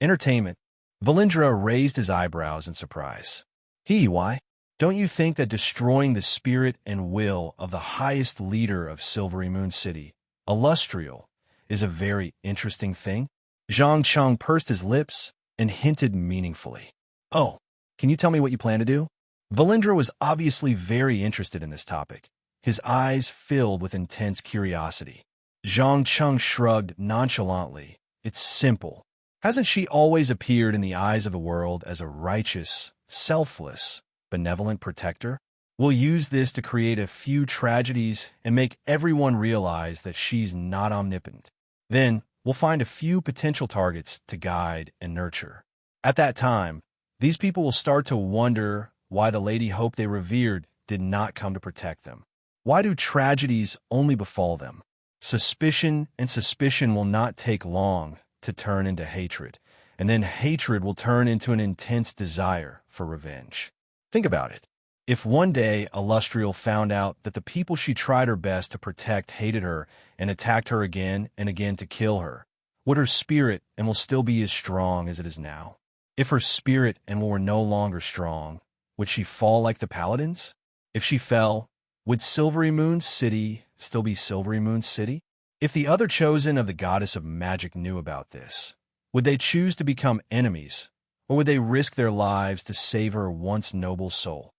Entertainment? Valindra raised his eyebrows in surprise. Why? Don't you think that destroying the spirit and will of the highest leader of Silvery Moon City, Illustrial, is a very interesting thing? Zhang Cheng pursed his lips and hinted meaningfully. "Oh, can you tell me what you plan to do?" Valindra was obviously very interested in this topic, his eyes filled with intense curiosity. Zhang Cheng shrugged nonchalantly. "It's simple. Hasn't she always appeared in the eyes of the world as a righteous, selfless, benevolent protector? We'll use this to create a few tragedies and make everyone realize that she's not omnipotent. Then we'll find a few potential targets to guide and nurture. At that time, these people will start to wonder why the lady hope they revered did not come to protect them. Why do tragedies only befall them? Suspicion and suspicion will not take long to turn into hatred, and then hatred will turn into an intense desire for revenge. Think about it. If one day Illustrial found out that the people she tried her best to protect hated her and attacked her again and again to kill her, would her spirit and will still be as strong as it is now? If her spirit and will were no longer strong, would she fall like the paladins? If she fell, would Silvery Moon City still be Silvery Moon City? If the other chosen of the goddess of magic knew about this, would they choose to become enemies, or would they risk their lives to save her once noble soul?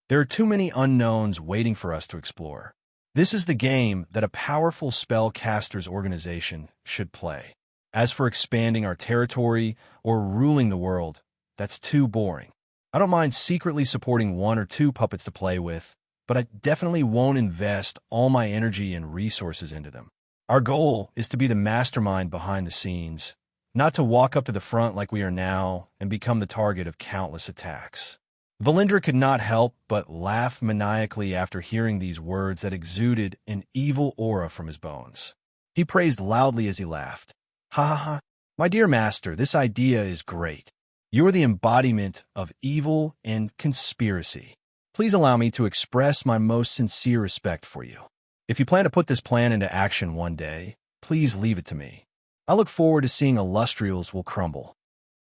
There are too many unknowns waiting for us to explore. This is the game that a powerful spellcaster's organization should play. As for expanding our territory or ruling the world, that's too boring. I don't mind secretly supporting one or two puppets to play with, but I definitely won't invest all my energy and resources into them. Our goal is to be the mastermind behind the scenes, not to walk up to the front like we are now and become the target of countless attacks. Valindra could not help but laugh maniacally after hearing these words that exuded an evil aura from his bones. He praised loudly as he laughed. Ha ha ha, my dear master, this idea is great. You are the embodiment of evil and conspiracy. Please allow me to express my most sincere respect for you. If you plan to put this plan into action one day, please leave it to me. I look forward to seeing Illustrials will crumble.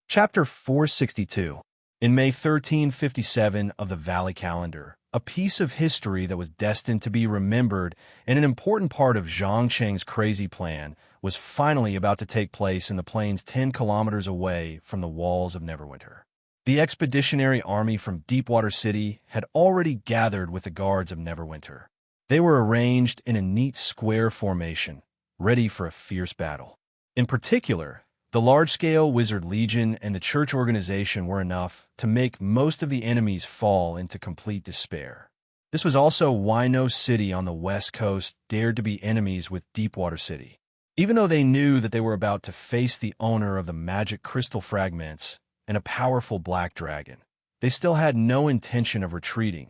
Chapter 462. In May 1357 of the Valley Calendar, a piece of history that was destined to be remembered and an important part of Zhang Cheng's crazy plan was finally about to take place in the plains 10 kilometers away from the walls of Neverwinter. The expeditionary army from Deepwater City had already gathered with the guards of Neverwinter. They were arranged in a neat square formation, ready for a fierce battle. In particular, the large-scale Wizard Legion and the church organization were enough to make most of the enemies fall into complete despair. This was also why no city on the west coast dared to be enemies with Deepwater City. Even though they knew that they were about to face the owner of the magic crystal fragments and a powerful black dragon, they still had no intention of retreating,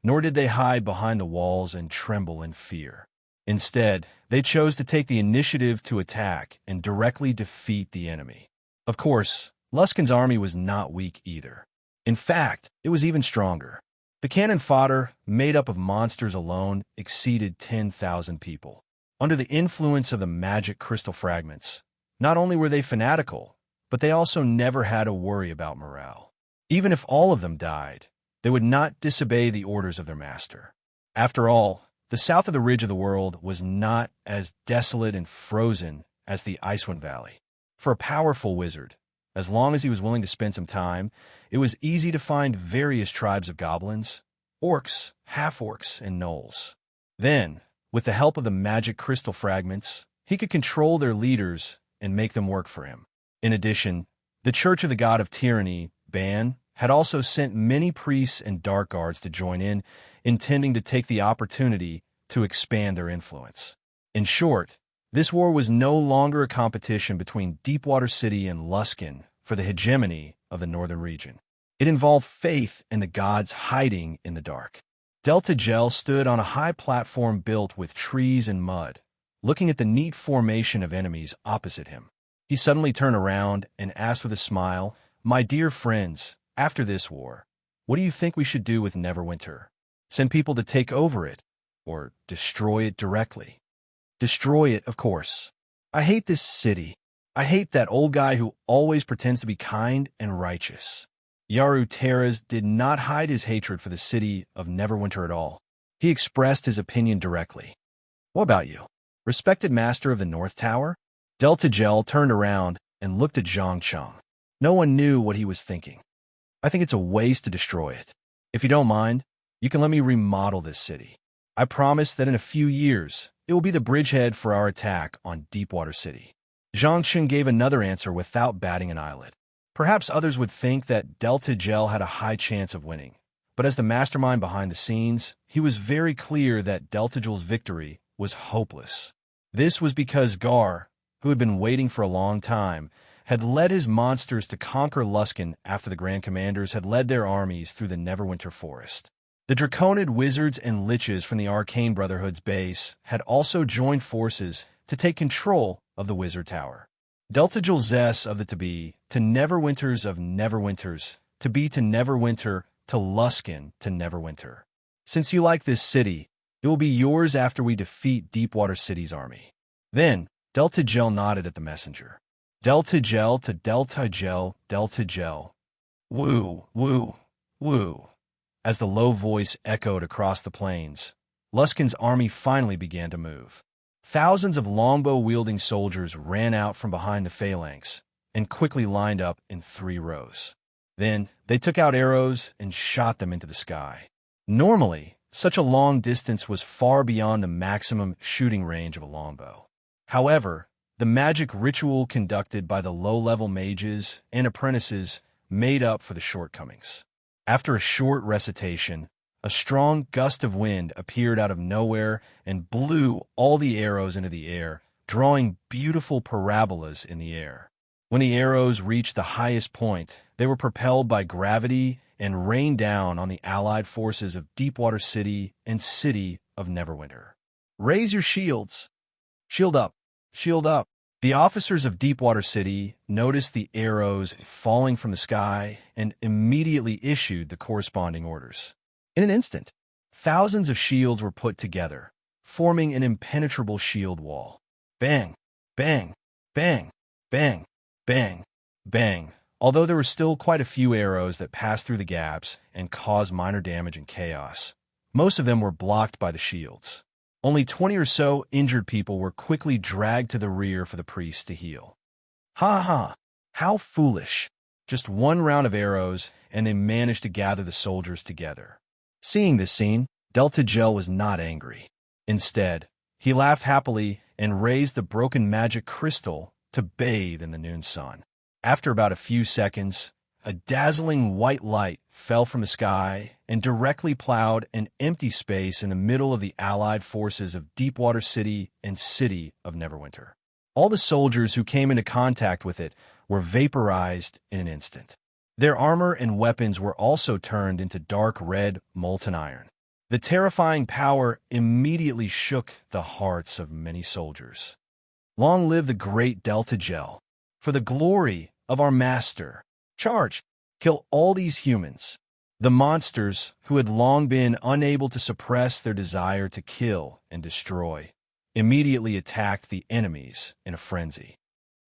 nor did they hide behind the walls and tremble in fear. Instead, they chose to take the initiative to attack and directly defeat the enemy. Of course, Luskin's army was not weak either. In fact, it was even stronger. The cannon fodder, made up of monsters alone, exceeded 10,000 people. Under the influence of the magic crystal fragments, not only were they fanatical, but they also never had to worry about morale. Even if all of them died, they would not disobey the orders of their master. After all, the south of the ridge of the world was not as desolate and frozen as the Icewind Valley. For a powerful wizard, as long as he was willing to spend some time, it was easy to find various tribes of goblins, orcs, half-orcs, and gnolls. Then, with the help of the magic crystal fragments, he could control their leaders and make them work for him. In addition, the Church of the God of Tyranny, Ban, had also sent many priests and dark guards to join in, intending to take the opportunity to expand their influence. In short, this war was no longer a competition between Deepwater City and Luskin for the hegemony of the northern region. It involved faith in the gods hiding in the dark. Delta Gel stood on a high platform built with trees and mud, looking at the neat formation of enemies opposite him. He suddenly turned around and asked with a smile, "My dear friends, after this war, what do you think we should do with Neverwinter? Send people to take over it, or destroy it directly?" Destroy it, of course. I hate this city. I hate that old guy who always pretends to be kind and righteous. Yaru Teras did not hide his hatred for the city of Neverwinter at all. He expressed his opinion directly. What about you? Respected master of the North Tower? Delta Gel turned around and looked at Zhang Cheng. No one knew what he was thinking. I think it's a waste to destroy it. If you don't mind, you can let me remodel this city. I promise that in a few years, it will be the bridgehead for our attack on Deepwater City. Zhang Cheng gave another answer without batting an eyelid. Perhaps others would think that Delta Gel had a high chance of winning, but as the mastermind behind the scenes, he was very clear that Delta Gel's victory was hopeless. This was because Gar, who had been waiting for a long time, had led his monsters to conquer Luskan after the Grand Commanders had led their armies through the Neverwinter Forest. The Draconid wizards and liches from the Arcane Brotherhood's base had also joined forces to take control of the Wizard Tower. Delta Zess of the to Neverwinters of Neverwinters, to Neverwinter, to Luskan to Neverwinter. Since you like this city, it will be yours after we defeat Deepwater City's army. Then, Delta Gel nodded at the messenger. Delta Gel to Delta Gel, Delta Gel. Woo, woo, woo. As the low voice echoed across the plains, Luskan's army finally began to move. Thousands of longbow-wielding soldiers ran out from behind the phalanx and quickly lined up in 3 rows. Then, they took out arrows and shot them into the sky. Normally, such a long distance was far beyond the maximum shooting range of a longbow. However, the magic ritual conducted by the low-level mages and apprentices made up for the shortcomings. After a short recitation, a strong gust of wind appeared out of nowhere and blew all the arrows into the air, drawing beautiful parabolas in the air. When the arrows reached the highest point, they were propelled by gravity and rained down on the allied forces of Deepwater City and City of Neverwinter. Raise your shields! Shield up! Shield up! The officers of Deepwater City noticed the arrows falling from the sky and immediately issued the corresponding orders. In an instant, thousands of shields were put together, forming an impenetrable shield wall. Bang! Bang! Bang! Bang! Bang! Bang! Although there were still quite a few arrows that passed through the gaps and caused minor damage and chaos, most of them were blocked by the shields. Only 20 or so injured people were quickly dragged to the rear for the priests to heal. Ha ha! How foolish! Just one round of arrows, and they managed to gather the soldiers together. Seeing this scene, Delta Gel was not angry. Instead, he laughed happily and raised the broken magic crystal to bathe in the noon sun. After about a few seconds, a dazzling white light fell from the sky and directly plowed an empty space in the middle of the allied forces of Deepwater City and City of Neverwinter. All the soldiers who came into contact with it were vaporized in an instant. Their armor and weapons were also turned into dark red molten iron. The terrifying power immediately shook the hearts of many soldiers. Long live the great Delta Gel! For the glory of our master! Charge! Kill all these humans! The monsters, who had long been unable to suppress their desire to kill and destroy, immediately attacked the enemies in a frenzy.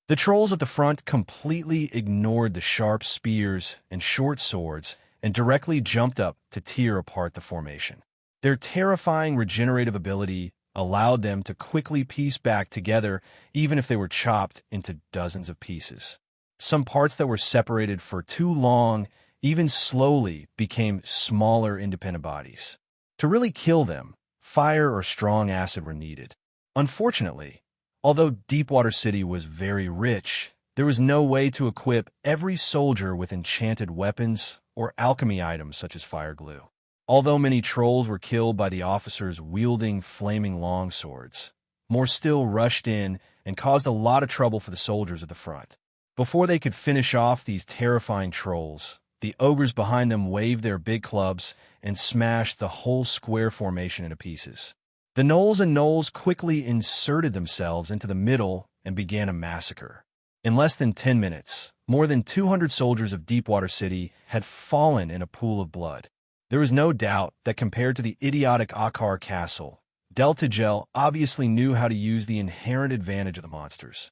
The trolls at the front completely ignored the sharp spears and short swords and directly jumped up to tear apart the formation. Their terrifying regenerative ability allowed them to quickly piece back together even if they were chopped into dozens of pieces. Some parts that were separated for too long, even slowly, became smaller independent bodies. To really kill them, fire or strong acid were needed. Unfortunately, although Deepwater City was very rich, there was no way to equip every soldier with enchanted weapons or alchemy items such as fire glue. Although many trolls were killed by the officers wielding flaming longswords, more still rushed in and caused a lot of trouble for the soldiers at the front. Before they could finish off these terrifying trolls, the ogres behind them waved their big clubs and smashed the whole square formation into pieces. The gnolls and gnolls quickly inserted themselves into the middle and began a massacre. In less than 10 minutes, more than 200 soldiers of Deepwater City had fallen in a pool of blood. There was no doubt that compared to the idiotic Akar castle, Delta Gel obviously knew how to use the inherent advantage of the monsters.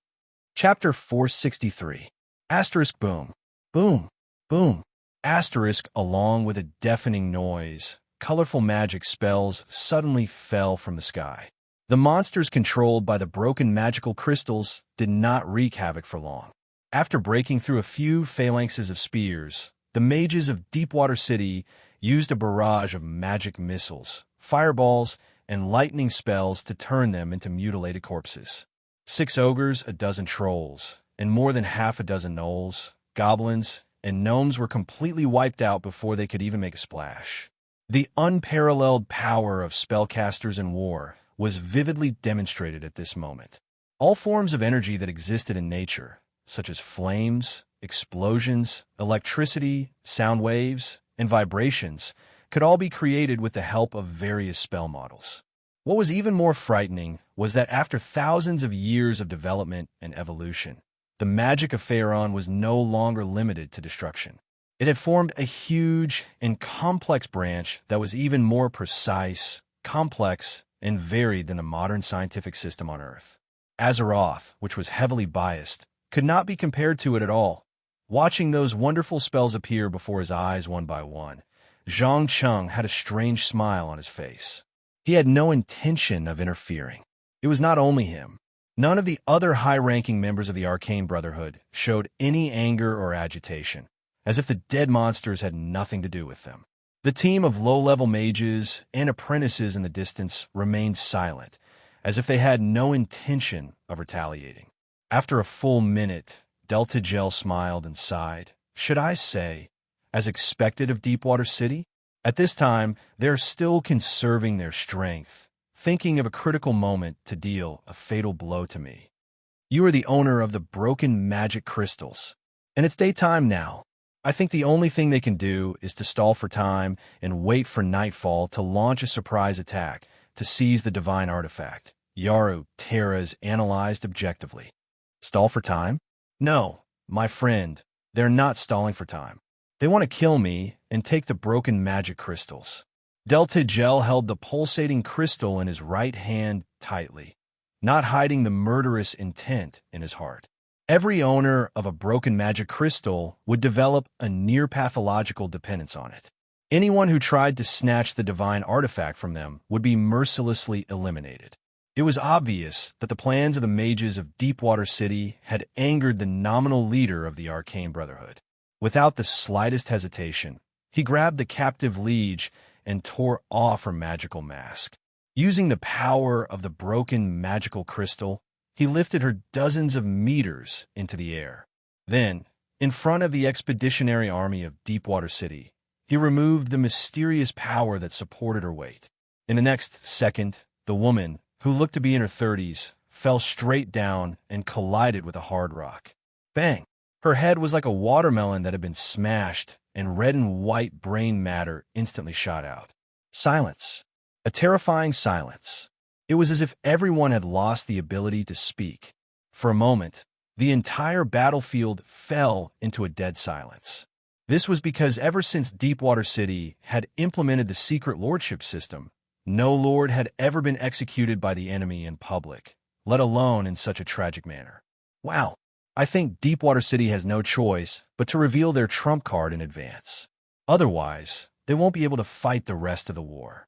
Chapter 463. Asterisk boom. Boom. Boom. Asterisk, along with a deafening noise, colorful magic spells suddenly fell from the sky. The monsters controlled by the broken magical crystals did not wreak havoc for long. After breaking through a few phalanxes of spears, the mages of Deepwater City used a barrage of magic missiles, fireballs, and lightning spells to turn them into mutilated corpses. 6 ogres, a dozen trolls, and more than half a dozen gnolls, goblins, and gnomes were completely wiped out before they could even make a splash. The unparalleled power of spellcasters in war was vividly demonstrated at this moment. All forms of energy that existed in nature, such as flames, explosions, electricity, sound waves, and vibrations, could all be created with the help of various spell models. What was even more frightening was that after thousands of years of development and evolution, the magic of Phaeron was no longer limited to destruction. It had formed a huge and complex branch that was even more precise, complex, and varied than the modern scientific system on Earth. Azeroth, which was heavily biased, could not be compared to it at all. Watching those wonderful spells appear before his eyes one by one, Zhang Cheng had a strange smile on his face. He had no intention of interfering. It was not only him. None of the other high-ranking members of the Arcane Brotherhood showed any anger or agitation, as if the dead monsters had nothing to do with them. The team of low-level mages and apprentices in the distance remained silent, as if they had no intention of retaliating. After a full minute, Delta Gel smiled and sighed. Should I say, as expected of Deepwater City? At this time, they're still conserving their strength, thinking of a critical moment to deal a fatal blow to me. You are the owner of the broken magic crystals, and it's daytime now. I think the only thing they can do is to stall for time and wait for nightfall to launch a surprise attack to seize the divine artifact. Yaru Terras analyzed objectively. Stall for time? No, my friend, they're not stalling for time. They want to kill me and take the broken magic crystals. Delta Gel held the pulsating crystal in his right hand tightly, not hiding the murderous intent in his heart. Every owner of a broken magic crystal would develop a near-pathological dependence on it. Anyone who tried to snatch the divine artifact from them would be mercilessly eliminated. It was obvious that the plans of the mages of Deepwater City had angered the nominal leader of the Arcane Brotherhood. Without the slightest hesitation, he grabbed the captive liege and tore off her magical mask. Using the power of the broken magical crystal, he lifted her dozens of meters into the air. Then, in front of the expeditionary army of Deepwater City, he removed the mysterious power that supported her weight. In the next second, the woman, who looked to be in her 30s, fell straight down and collided with a hard rock. Bang! Her head was like a watermelon that had been smashed, and red and white brain matter instantly shot out. Silence. A terrifying silence. It was as if everyone had lost the ability to speak. For a moment, the entire battlefield fell into a dead silence. This was because ever since Deepwater City had implemented the secret lordship system, no lord had ever been executed by the enemy in public, let alone in such a tragic manner. Wow, I think Deepwater City has no choice but to reveal their trump card in advance. Otherwise, they won't be able to fight the rest of the war.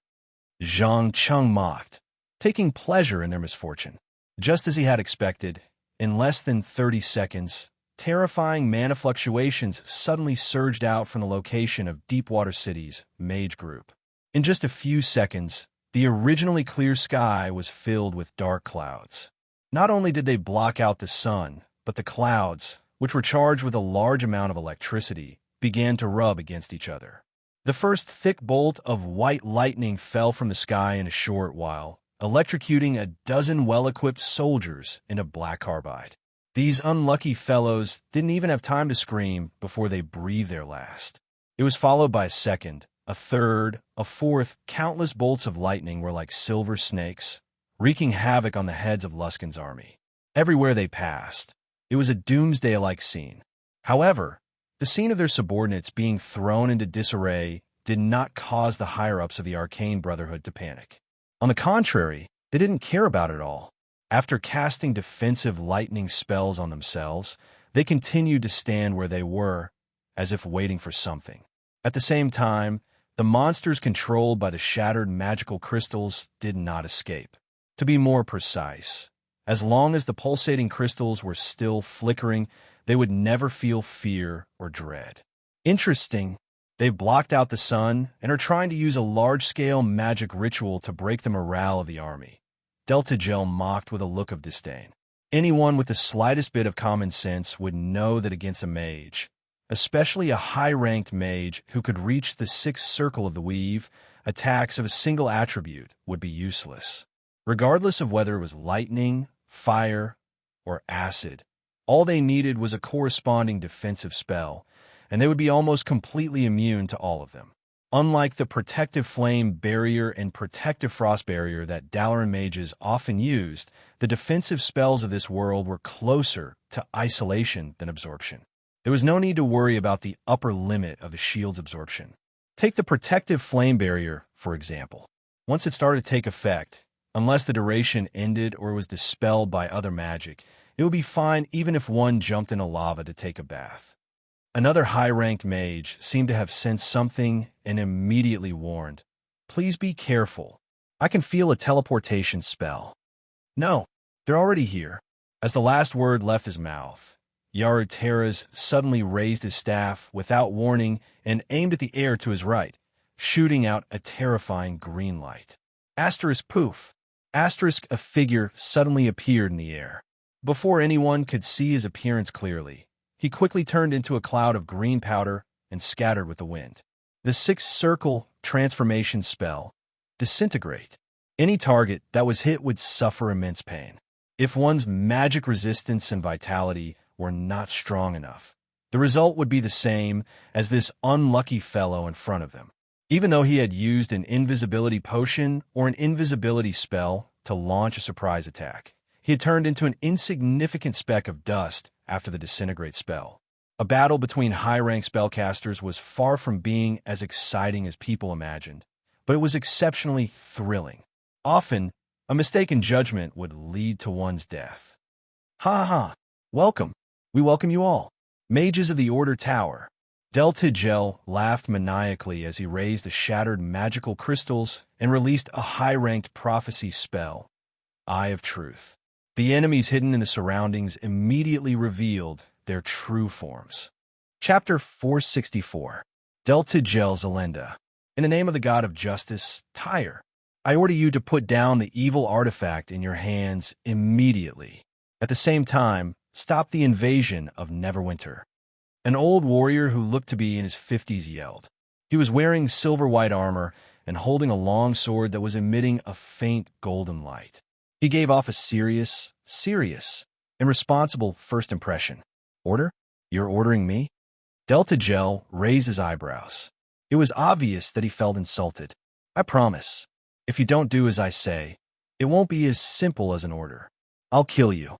Zhang Cheng mocked, taking pleasure in their misfortune. Just as he had expected, in less than 30 seconds, terrifying mana fluctuations suddenly surged out from the location of Deepwater City's mage group. In just a few seconds, the originally clear sky was filled with dark clouds. Not only did they block out the sun, but the clouds, which were charged with a large amount of electricity, began to rub against each other. The first thick bolt of white lightning fell from the sky in a short while, electrocuting a dozen well-equipped soldiers into black carbide. These unlucky fellows didn't even have time to scream before they breathed their last. It was followed by a second, a third, a fourth. Countless bolts of lightning were like silver snakes, wreaking havoc on the heads of Luskan's army. Everywhere they passed, it was a doomsday-like scene. However, the scene of their subordinates being thrown into disarray did not cause the higher-ups of the Arcane Brotherhood to panic. On the contrary, they didn't care about it all. After casting defensive lightning spells on themselves, they continued to stand where they were, as if waiting for something. At the same time, the monsters controlled by the shattered magical crystals did not escape. To be more precise, as long as the pulsating crystals were still flickering, they would never feel fear or dread. Interesting. They've blocked out the sun and are trying to use a large-scale magic ritual to break the morale of the army. Delta Gel mocked with a look of disdain. Anyone with the slightest bit of common sense would know that against a mage, especially a high-ranked mage who could reach the sixth circle of the weave, attacks of a single attribute would be useless. Regardless of whether it was lightning, fire, or acid, All they needed was a corresponding defensive spell, and they would be almost completely immune to all of them. Unlike the protective flame barrier and protective frost barrier that Dalaran mages often used, the defensive spells of this world were closer to isolation than absorption. There was no need to worry about the upper limit of the shield's absorption. Take the protective flame barrier, for example. Once it started to take effect, unless the duration ended or was dispelled by other magic, it would be fine even if one jumped into lava to take a bath. Another high-ranked mage seemed to have sensed something and immediately warned, "Please be careful. I can feel a teleportation spell." "No, they're already here." As the last word left his mouth, Yaru suddenly raised his staff without warning and aimed at the air to his right, shooting out a terrifying green light. Asterisk poof. Asterisk a figure suddenly appeared in the air. Before anyone could see his appearance clearly, he quickly turned into a cloud of green powder and scattered with the wind. The sixth circle transformation spell, Disintegrate. Any target that was hit would suffer immense pain. If one's magic resistance and vitality were not strong enough, the result would be the same as this unlucky fellow in front of them. Even though he had used an invisibility potion or an invisibility spell to launch a surprise attack, he had turned into an insignificant speck of dust after the Disintegrate spell. A battle between high-rank spellcasters was far from being as exciting as people imagined, but it was exceptionally thrilling. Often, a mistaken judgment would lead to one's death. "Ha ha! Welcome! We welcome you all. Mages of the Order Tower." Deltigel laughed maniacally as he raised the shattered magical crystals and released a high-ranked prophecy spell, Eye of Truth. The enemies hidden in the surroundings immediately revealed their true forms. Chapter 464. Deltigel Zelenda. In the name of the god of justice, Tyre, I order you to put down the evil artifact in your hands immediately. At the same time, stop the invasion of Neverwinter. An old warrior who looked to be in his 50s yelled. He was wearing silver-white armor and holding a long sword that was emitting a faint golden light. He gave off a serious, and responsible first impression. "Order? You're ordering me?" Deltigel raised his eyebrows. It was obvious that he felt insulted. "I promise, if you don't do as I say, it won't be as simple as an order. I'll kill you."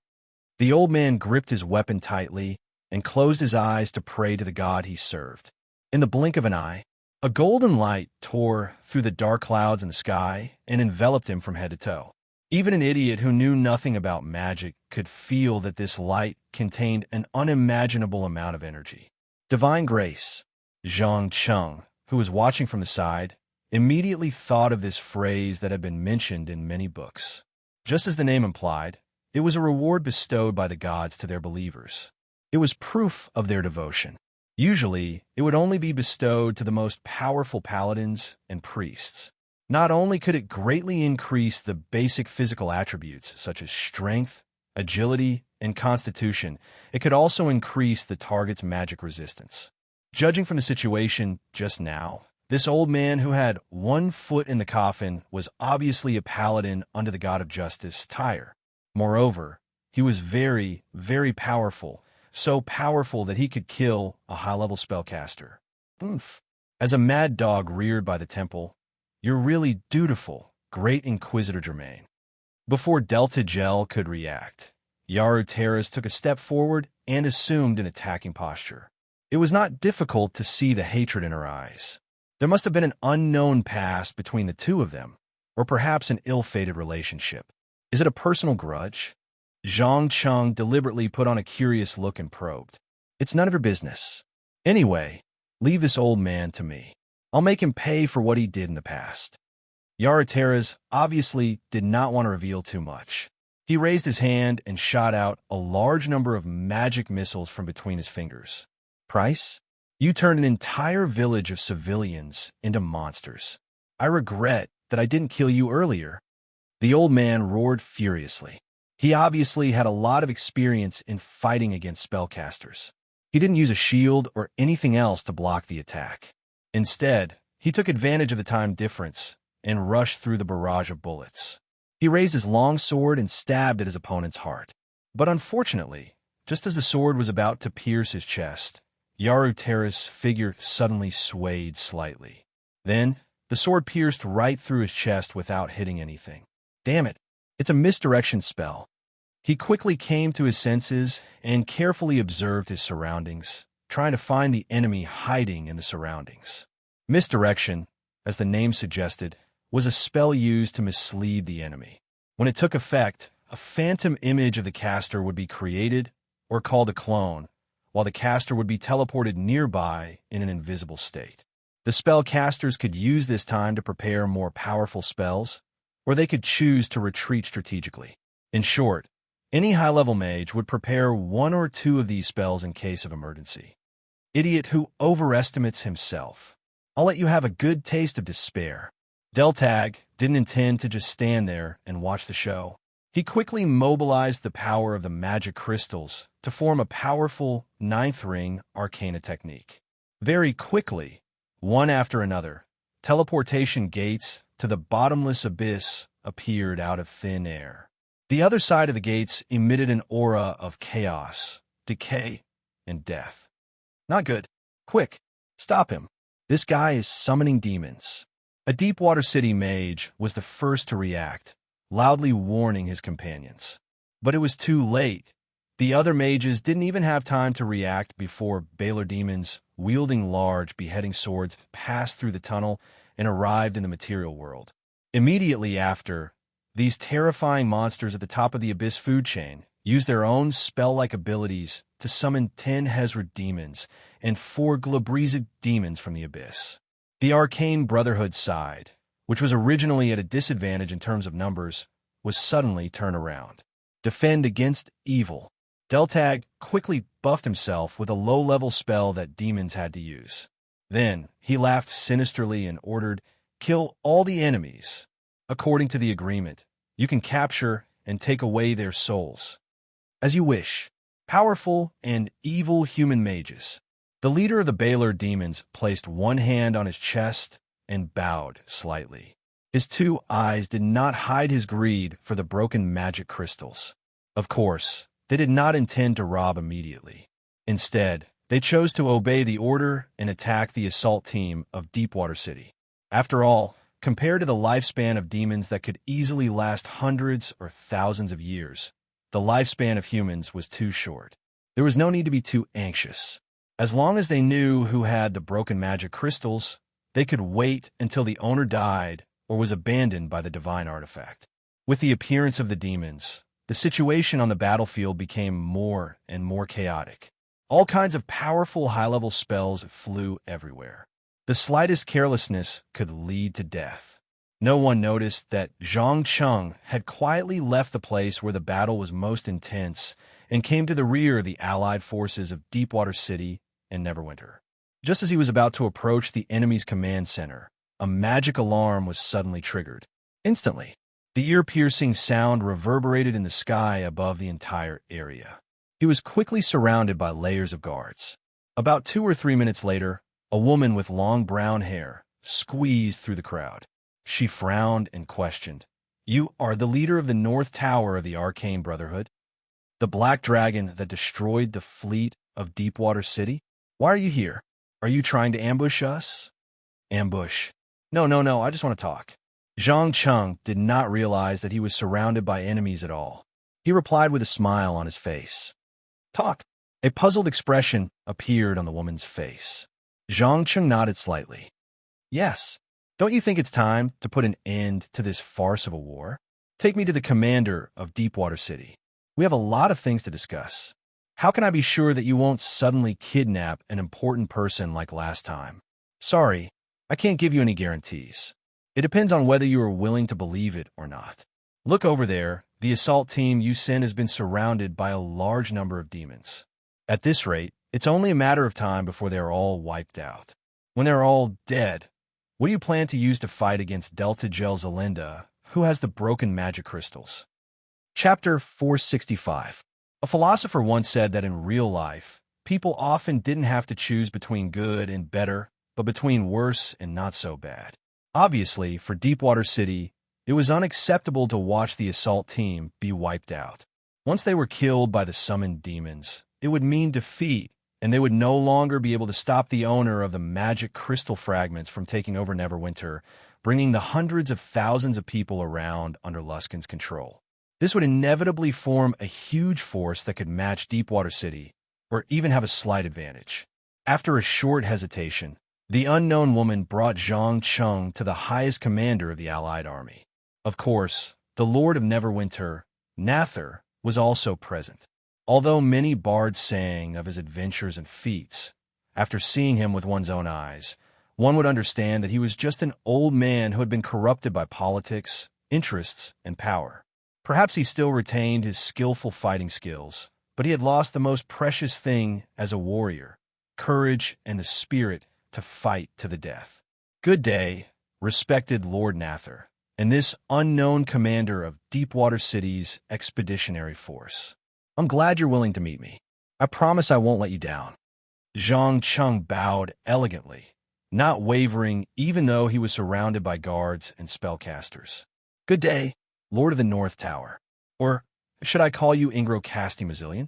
The old man gripped his weapon tightly and closed his eyes to pray to the god he served. In the blink of an eye, a golden light tore through the dark clouds in the sky and enveloped him from head to toe. Even an idiot who knew nothing about magic could feel that this light contained an unimaginable amount of energy. Divine Grace. Zhang Cheng, who was watching from the side, immediately thought of this phrase that had been mentioned in many books. Just as the name implied, it was a reward bestowed by the gods to their believers. It was proof of their devotion. Usually, it would only be bestowed to the most powerful paladins and priests. Not only could it greatly increase the basic physical attributes, such as strength, agility, and constitution, it could also increase the target's magic resistance. Judging from the situation just now, this old man who had one foot in the coffin was obviously a paladin under the god of justice, Tyre. Moreover, he was very, very powerful, so powerful that he could kill a high-level spellcaster. Oomph. As a mad dog reared by the temple, "You're really dutiful, great Inquisitor Germain." Before Deltigel could react, Yaru took a step forward and assumed an attacking posture. It was not difficult to see the hatred in her eyes. There must have been an unknown past between the two of them, or perhaps an ill-fated relationship. Is it a personal grudge? Zhang Cheng deliberately put on a curious look and probed. "It's none of your business. Anyway, leave this old man to me. I'll make him pay for what he did in the past." Yaru obviously did not want to reveal too much. He raised his hand and shot out a large number of magic missiles from between his fingers. "Price? You turned an entire village of civilians into monsters. I regret that I didn't kill you earlier." The old man roared furiously. He obviously had a lot of experience in fighting against spellcasters. He didn't use a shield or anything else to block the attack. Instead, he took advantage of the time difference and rushed through the barrage of bullets. He raised his long sword and stabbed at his opponent's heart. But unfortunately, Just as the sword was about to pierce his chest, Yarutera's figure suddenly swayed slightly. Then, the sword pierced right through his chest without hitting anything. Damn it, it's a misdirection spell. He quickly came to his senses and carefully observed his surroundings, trying to find the enemy hiding in the surroundings. Misdirection, as the name suggested, was a spell used to mislead the enemy. When it took effect, a phantom image of the caster would be created, or called a clone, while the caster would be teleported nearby in an invisible state. The spell casters could use this time to prepare more powerful spells, or they could choose to retreat strategically. In short, any high-level mage would prepare one or two of these spells in case of emergency. Idiot who overestimates himself. I'll let you have a good taste of despair. Deltag didn't intend to just stand there and watch the show. He quickly mobilized the power of the magic crystals to form a powerful ninth ring arcana technique. Very quickly, one after another, teleportation gates to the bottomless abyss appeared out of thin air. The other side of the gates emitted an aura of chaos, decay, and death. Not good. Quick, stop him. This guy is summoning demons. A Deepwater City mage was the first to react, loudly warning his companions. But it was too late. The other mages didn't even have time to react before Baylor demons, wielding large beheading swords, passed through the tunnel and arrived in the material world. Immediately after, these terrifying monsters at the top of the Abyss food chain used their own spell-like abilities to summon 10 Hezra demons and 4 Glabrizic demons from the Abyss. The Arcane Brotherhood side, which was originally at a disadvantage in terms of numbers, was suddenly turned around. Defend against evil. Deltag quickly buffed himself with a low-level spell that demons had to use. Then, he laughed sinisterly and ordered, "Kill all the enemies. According to the agreement, you can capture and take away their souls. As you wish." Powerful and evil human mages. The leader of the Baylor demons placed one hand on his chest and bowed slightly. His 2 eyes did not hide his greed for the broken magic crystals. Of course, they did not intend to rob immediately. Instead, they chose to obey the order and attack the assault team of Deepwater City. After all, compared to the lifespan of demons that could easily last hundreds or thousands of years, the lifespan of humans was too short. There was no need to be too anxious. As long as they knew who had the broken magic crystals, they could wait until the owner died or was abandoned by the divine artifact. With the appearance of the demons, the situation on the battlefield became more and more chaotic. All kinds of powerful high-level spells flew everywhere. The slightest carelessness could lead to death. No one noticed that Zhang Cheng had quietly left the place where the battle was most intense and came to the rear of the allied forces of Deepwater City and Neverwinter. Just as he was about to approach the enemy's command center, a magic alarm was suddenly triggered. Instantly, the ear-piercing sound reverberated in the sky above the entire area. He was quickly surrounded by layers of guards. About 2 or 3 minutes later, a woman with long brown hair squeezed through the crowd. She frowned and questioned, "You are the leader of the North Tower of the Arcane Brotherhood? The Black Dragon that destroyed the fleet of Deepwater City? Why are you here? Are you trying to ambush us?" Ambush. No, I just want to talk. Zhang Cheng did not realize that he was surrounded by enemies at all. He replied with a smile on his face. Talk. A puzzled expression appeared on the woman's face. Zhang Cheng nodded slightly. Yes. Don't you think it's time to put an end to this farce of a war? Take me to the commander of Deepwater City. We have a lot of things to discuss. How can I be sure that you won't suddenly kidnap an important person like last time? Sorry, I can't give you any guarantees. It depends on whether you are willing to believe it or not. Look over there. The assault team you sent has been surrounded by a large number of demons. At this rate, it's only a matter of time before they are all wiped out. When they're all dead, what do you plan to use to fight against Delta Gel Zelinda, who has the broken magic crystals? Chapter 465. A philosopher once said that in real life, people often didn't have to choose between good and better, but between worse and not so bad. Obviously, for Deepwater City, it was unacceptable to watch the assault team be wiped out. Once they were killed by the summoned demons, it would mean defeat, and they would no longer be able to stop the owner of the magic crystal fragments from taking over Neverwinter, bringing the hundreds of thousands of people around under Luskan's control. This would inevitably form a huge force that could match Deepwater City, or even have a slight advantage. After a short hesitation, the unknown woman brought Zhang Cheng to the highest commander of the allied army. Of course, the Lord of Neverwinter, Nather, was also present. Although many bards sang of his adventures and feats, after seeing him with one's own eyes, one would understand that he was just an old man who had been corrupted by politics, interests, and power. Perhaps he still retained his skillful fighting skills, but he had lost the most precious thing as a warrior, courage and the spirit to fight to the death. Good day, respected Lord Nather, and this unknown commander of Deepwater City's expeditionary force. I'm glad you're willing to meet me. I promise I won't let you down. Zhang Cheng bowed elegantly, not wavering even though he was surrounded by guards and spellcasters. Good day, Lord of the North Tower. Or should I call you Ingro Castimazillion?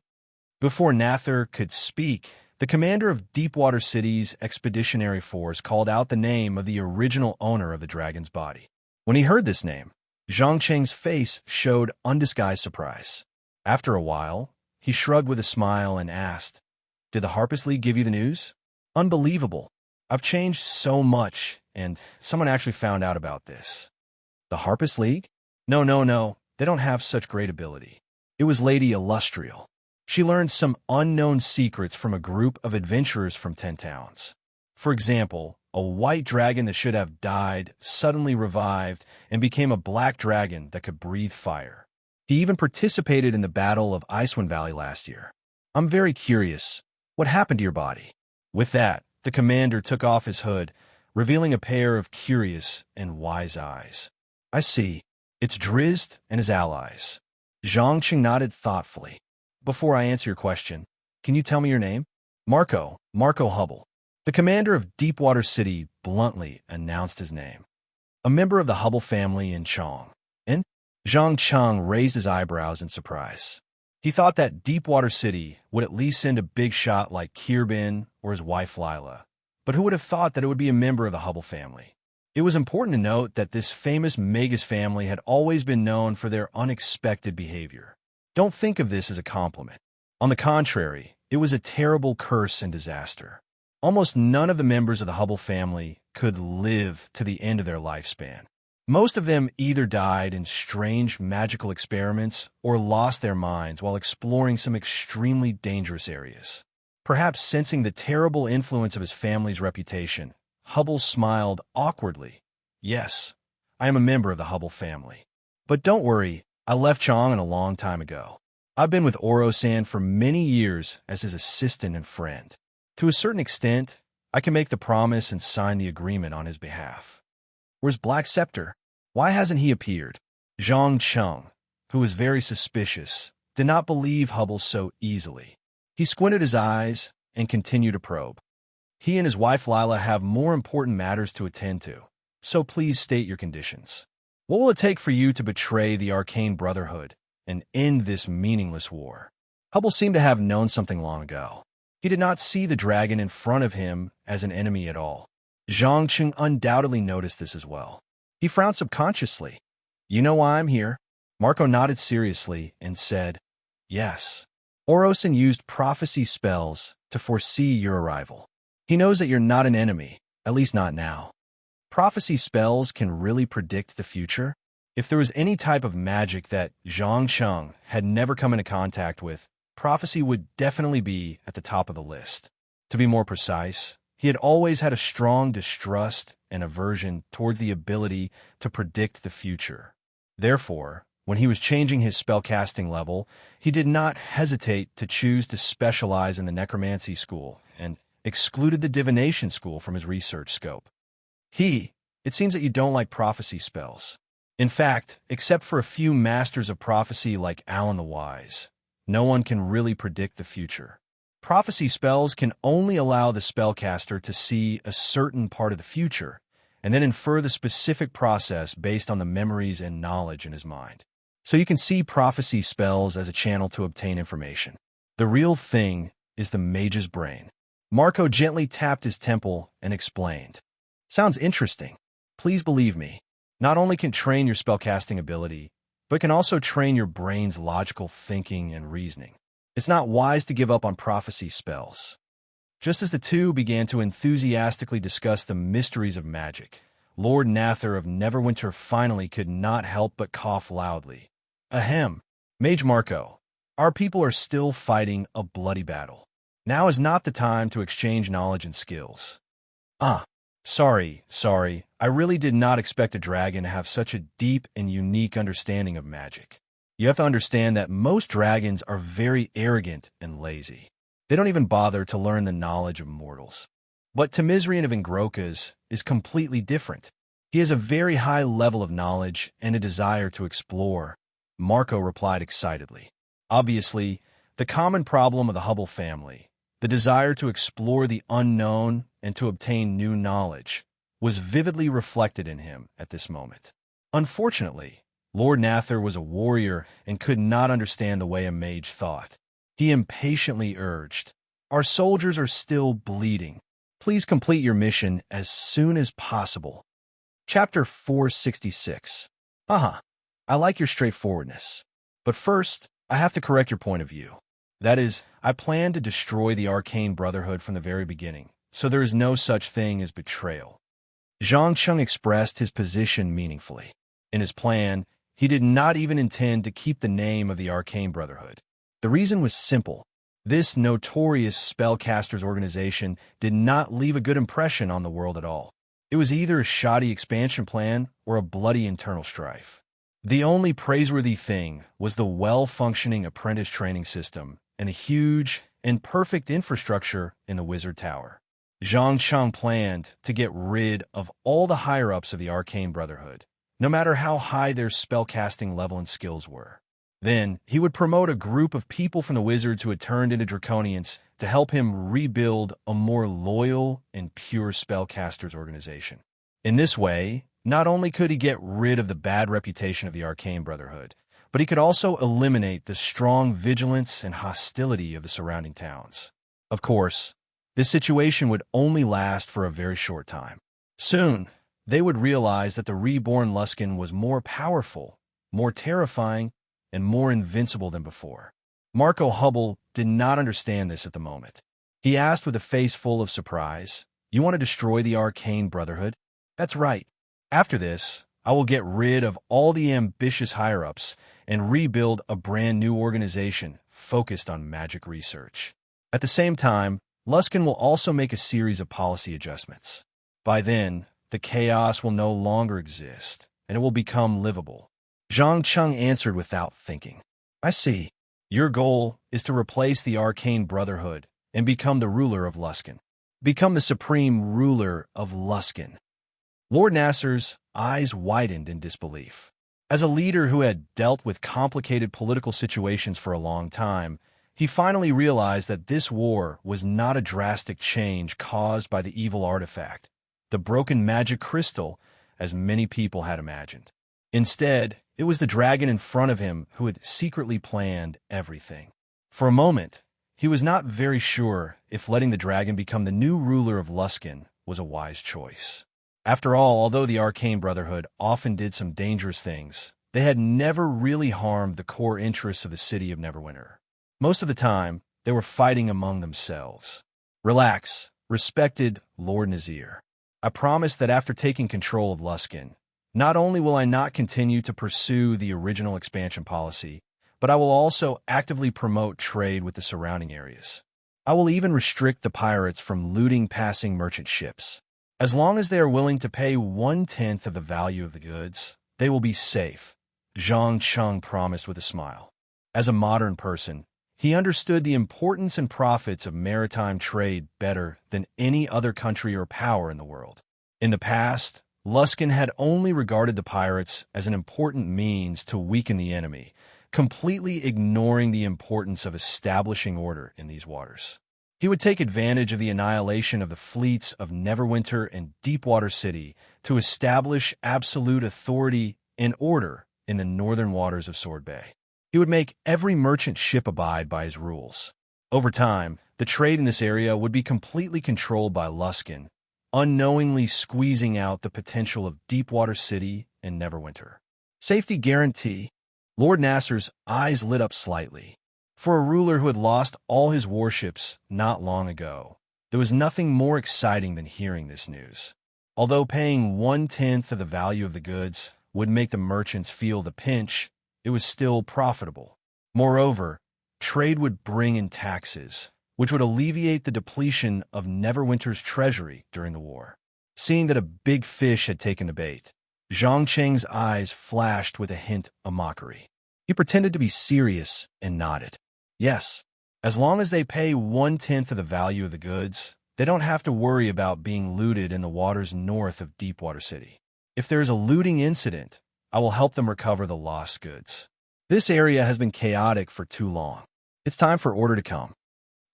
Before Nather could speak, the commander of Deepwater City's expeditionary force called out the name of the original owner of the dragon's body. When he heard this name, Zhang Cheng's face showed undisguised surprise. After a while, he shrugged with a smile and asked, "Did the Harpist League give you the news?" "Unbelievable. I've changed so much, and someone actually found out about this." "The Harpist League?" No. They don't have such great ability. It was Lady Illustrial. She learned some unknown secrets from a group of adventurers from 10 towns. For example, a white dragon that should have died suddenly revived and became a black dragon that could breathe fire. He even participated in the Battle of Icewind Valley last year. I'm very curious. What happened to your body? With that, the commander took off his hood, revealing a pair of curious and wise eyes. I see. It's Drizzt and his allies. Zhang Cheng nodded thoughtfully. Before I answer your question, can you tell me your name? Marco Hubble. The commander of Deepwater City bluntly announced his name. A member of the Hubble family in Chong. And Zhang Cheng raised his eyebrows in surprise. He thought that Deepwater City would at least send a big shot like Kirbin or his wife Lila, but who would have thought that it would be a member of the Hubble family? It was important to note that this famous Magus family had always been known for their unexpected behavior. Don't think of this as a compliment. On the contrary, it was a terrible curse and disaster. Almost none of the members of the Hubble family could live to the end of their lifespan. Most of them either died in strange magical experiments or lost their minds while exploring some extremely dangerous areas. Perhaps sensing the terrible influence of his family's reputation, Hubble smiled awkwardly. Yes, I am a member of the Hubble family. But don't worry, I left Chong a long time ago. I've been with Oro-san for many years as his assistant and friend. To a certain extent, I can make the promise and sign the agreement on his behalf. Where's Black Scepter? Why hasn't he appeared? Zhang Cheng, who was very suspicious, did not believe Hubble so easily. He squinted his eyes and continued to probe. He and his wife Lila have more important matters to attend to, so please state your conditions. What will it take for you to betray the Arcane Brotherhood and end this meaningless war? Hubble seemed to have known something long ago. He did not see the dragon in front of him as an enemy at all. Zhang Cheng undoubtedly noticed this as well. He frowned subconsciously. You know why I'm here? Marco nodded seriously and said, yes. Orosin used prophecy spells to foresee your arrival. He knows that you're not an enemy, at least not now. Prophecy spells can really predict the future. If there was any type of magic that Zhang Cheng had never come into contact with, prophecy would definitely be at the top of the list. To be more precise, he had always had a strong distrust and aversion towards the ability to predict the future. Therefore, when he was changing his spellcasting level, he did not hesitate to choose to specialize in the necromancy school and excluded the divination school from his research scope. It seems that you don't like prophecy spells. In fact, except for a few masters of prophecy like Alan the Wise, no one can really predict the future. Prophecy spells can only allow the spellcaster to see a certain part of the future, and then infer the specific process based on the memories and knowledge in his mind. So you can see prophecy spells as a channel to obtain information. The real thing is the mage's brain. Marco gently tapped his temple and explained. Sounds interesting. Please believe me. Not only can train your spellcasting ability, but can also train your brain's logical thinking and reasoning. It's not wise to give up on prophecy spells. Just as the two began to enthusiastically discuss the mysteries of magic, Lord Nather of Neverwinter finally could not help but cough loudly. Ahem. Mage Marco, our people are still fighting a bloody battle. Now is not the time to exchange knowledge and skills. Sorry. I really did not expect a dragon to have such a deep and unique understanding of magic. You have to understand that most dragons are very arrogant and lazy. They don't even bother to learn the knowledge of mortals. But Temizrian of Ingrokas is completely different. He has a very high level of knowledge and a desire to explore, Marco replied excitedly. Obviously, the common problem of the Hubble family, the desire to explore the unknown and to obtain new knowledge, was vividly reflected in him at this moment. Unfortunately, Lord Nather was a warrior and could not understand the way a mage thought. He impatiently urged, "Our soldiers are still bleeding. Please complete your mission as soon as possible." Chapter 466. I like your straightforwardness. But first, I have to correct your point of view. That is, I plan to destroy the Arcane Brotherhood from the very beginning, so there is no such thing as betrayal. Zhang Cheng expressed his position meaningfully. In his plan, he did not even intend to keep the name of the Arcane Brotherhood. The reason was simple. This notorious spellcasters organization did not leave a good impression on the world at all. It was either a shoddy expansion plan or a bloody internal strife. The only praiseworthy thing was the well-functioning apprentice training system and a huge and perfect infrastructure in the Wizard Tower. Zhang Cheng planned to get rid of all the higher-ups of the Arcane Brotherhood, no matter how high their spellcasting level and skills were. Then, he would promote a group of people from the wizards who had turned into Draconians to help him rebuild a more loyal and pure spellcasters organization. In this way, not only could he get rid of the bad reputation of the Arcane Brotherhood, but he could also eliminate the strong vigilance and hostility of the surrounding towns. Of course, this situation would only last for a very short time. Soon, they would realize that the reborn Luskan was more powerful, more terrifying, and more invincible than before. Marco Hubble did not understand this at the moment. He asked with a face full of surprise, "You want to destroy the Arcane Brotherhood?" "That's right. After this, I will get rid of all the ambitious higher-ups and rebuild a brand new organization focused on magic research. At the same time, Luskan will also make a series of policy adjustments. By then, the chaos will no longer exist, and it will become livable." Zhang Cheng answered without thinking. "I see. Your goal is to replace the Arcane Brotherhood and become the ruler of Luskan. Become the supreme ruler of Luskan." Lord Nasser's eyes widened in disbelief. As a leader who had dealt with complicated political situations for a long time, he finally realized that this war was not a drastic change caused by the evil artifact, the broken magic crystal, as many people had imagined. Instead, it was the dragon in front of him who had secretly planned everything. For a moment, he was not very sure if letting the dragon become the new ruler of Luskan was a wise choice. After all, although the Arcane Brotherhood often did some dangerous things, they had never really harmed the core interests of the city of Neverwinter. Most of the time, they were fighting among themselves. "Relax, respected Lord Nazir. I promise that after taking control of Luskan, not only will I not continue to pursue the original expansion policy, but I will also actively promote trade with the surrounding areas. I will even restrict the pirates from looting passing merchant ships. As long as they are willing to pay 1/10 of the value of the goods, they will be safe," Zhang Cheng promised with a smile. As a modern person, he understood the importance and profits of maritime trade better than any other country or power in the world. In the past, Luskan had only regarded the pirates as an important means to weaken the enemy, completely ignoring the importance of establishing order in these waters. He would take advantage of the annihilation of the fleets of Neverwinter and Deepwater City to establish absolute authority and order in the northern waters of Sword Bay. He would make every merchant ship abide by his rules. Over time, the trade in this area would be completely controlled by Luskin, unknowingly squeezing out the potential of Deepwater City and Neverwinter. Safety guarantee. Lord Nasser's eyes lit up slightly. For a ruler who had lost all his warships not long ago, there was nothing more exciting than hearing this news. Although paying 1/10 of the value of the goods would make the merchants feel the pinch, it was still profitable. Moreover, trade would bring in taxes, which would alleviate the depletion of Neverwinter's treasury during the war. Seeing that a big fish had taken the bait, Zhang Cheng's eyes flashed with a hint of mockery. He pretended to be serious and nodded. Yes, as long as they pay 1/10 of the value of the goods, they don't have to worry about being looted in the waters north of Deepwater City. If there is a looting incident, I will help them recover the lost goods. This area has been chaotic for too long. It's time for order to come.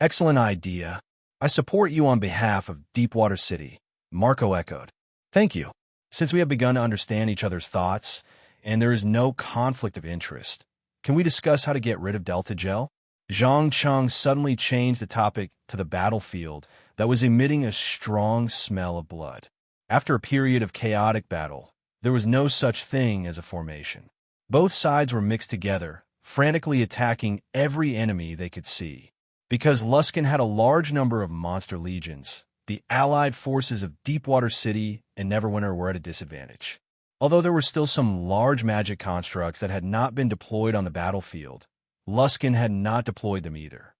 Excellent idea. I support you on behalf of Deepwater City, Marco echoed. Thank you. Since we have begun to understand each other's thoughts, and there is no conflict of interest, can we discuss how to get rid of Delta Gel? Zhang Cheng suddenly changed the topic to the battlefield that was emitting a strong smell of blood. After a period of chaotic battle, there was no such thing as a formation. Both sides were mixed together, frantically attacking every enemy they could see. Because Luskin had a large number of monster legions, the allied forces of Deepwater City and Neverwinter were at a disadvantage. Although there were still some large magic constructs that had not been deployed on the battlefield, Luskin had not deployed them either.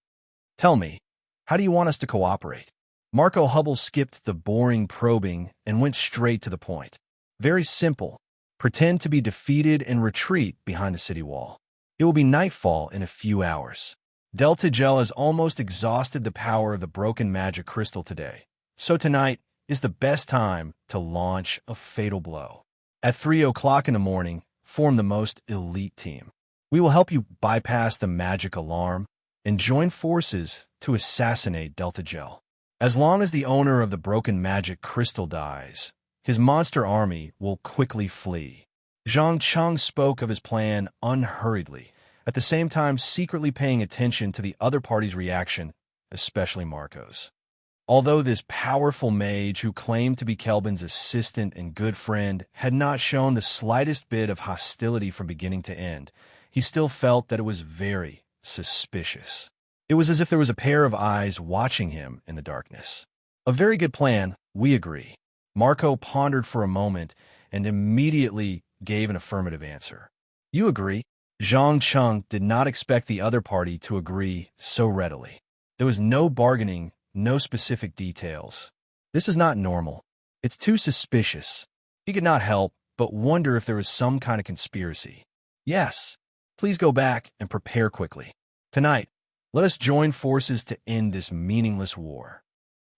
Tell me, how do you want us to cooperate? Marco Hubble skipped the boring probing and went straight to the point. Very simple. Pretend to be defeated and retreat behind the city wall. It will be nightfall in a few hours. Delta Gel has almost exhausted the power of the broken magic crystal today, so tonight is the best time to launch a fatal blow. At 3 o'clock in the morning, form the most elite team. We will help you bypass the magic alarm and join forces to assassinate Delta Gel. As long as the owner of the broken magic crystal dies, his monster army will quickly flee. Zhang Cheng spoke of his plan unhurriedly, at the same time secretly paying attention to the other party's reaction, especially Marco's. Although this powerful mage who claimed to be Kelvin's assistant and good friend had not shown the slightest bit of hostility from beginning to end, he still felt that it was very suspicious. It was as if there was a pair of eyes watching him in the darkness. A very good plan, we agree. Marco pondered for a moment and immediately gave an affirmative answer. You agree? Zhang Cheng did not expect the other party to agree so readily. There was no bargaining, no specific details. This is not normal. It's too suspicious. He could not help but wonder if there was some kind of conspiracy. Yes, please go back and prepare quickly. Tonight, let us join forces to end this meaningless war.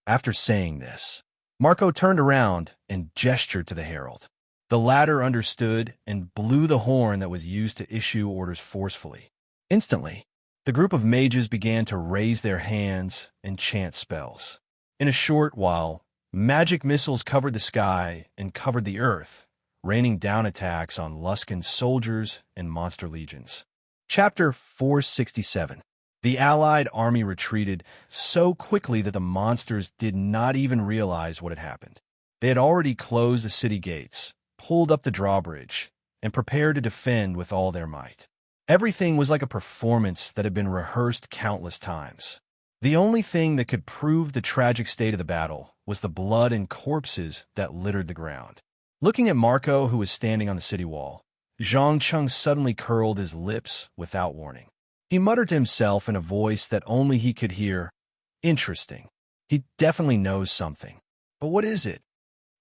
After saying this, Marco turned around and gestured to the herald. The latter understood and blew the horn that was used to issue orders forcefully. Instantly, the group of mages began to raise their hands and chant spells. In a short while, magic missiles covered the sky and covered the earth, raining down attacks on Luskin's soldiers and monster legions. Chapter 467. The Allied army retreated so quickly that the monsters did not even realize what had happened. They had already closed the city gates, pulled up the drawbridge, and prepared to defend with all their might. Everything was like a performance that had been rehearsed countless times. The only thing that could prove the tragic state of the battle was the blood and corpses that littered the ground. Looking at Marco, who was standing on the city wall, Zhang Cheng suddenly curled his lips without warning. He muttered to himself in a voice that only he could hear, "Interesting. He definitely knows something. But what is it?"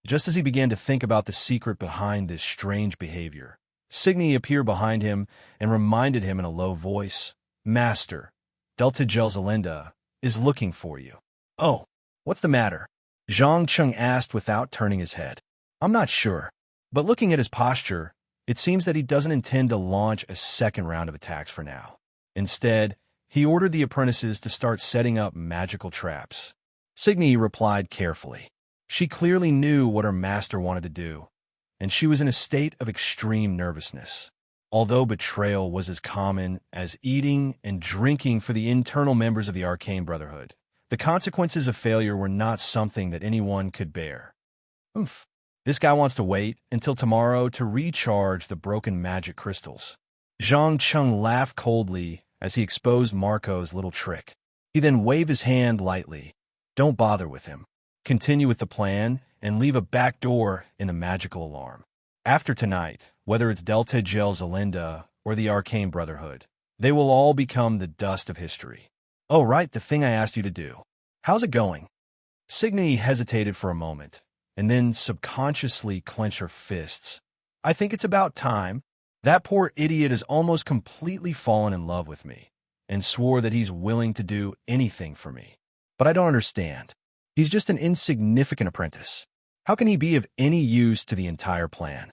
Just as he began to think about the secret behind this strange behavior, Signy appeared behind him and reminded him in a low voice, "Master, Delta Gelzelenda is looking for you." "Oh, what's the matter?" Zhang Cheng asked without turning his head. "I'm not sure, but looking at his posture, it seems that he doesn't intend to launch a second round of attacks for now. Instead, he ordered the apprentices to start setting up magical traps." Signy replied carefully. She clearly knew what her master wanted to do, and she was in a state of extreme nervousness. although betrayal was as common as eating and drinking for the internal members of the Arcane Brotherhood, the consequences of failure were not something that anyone could bear. Oof. This guy wants to wait until tomorrow to recharge the broken magic crystals. Zhang Cheng laughed coldly as he exposed Marco's little trick. He then waved his hand lightly. Don't bother with him. Continue with the plan and leave a back door in the magical alarm. After tonight, whether it's Delta Gel Zelinda or the Arcane Brotherhood, they will all become the dust of history. Oh, right, the thing I asked you to do. How's it going? Signy hesitated for a moment, and then subconsciously clenched her fists. I think it's about time. That poor idiot has almost completely fallen in love with me, and swore that he's willing to do anything for me. But I don't understand. He's just an insignificant apprentice. How can he be of any use to the entire plan?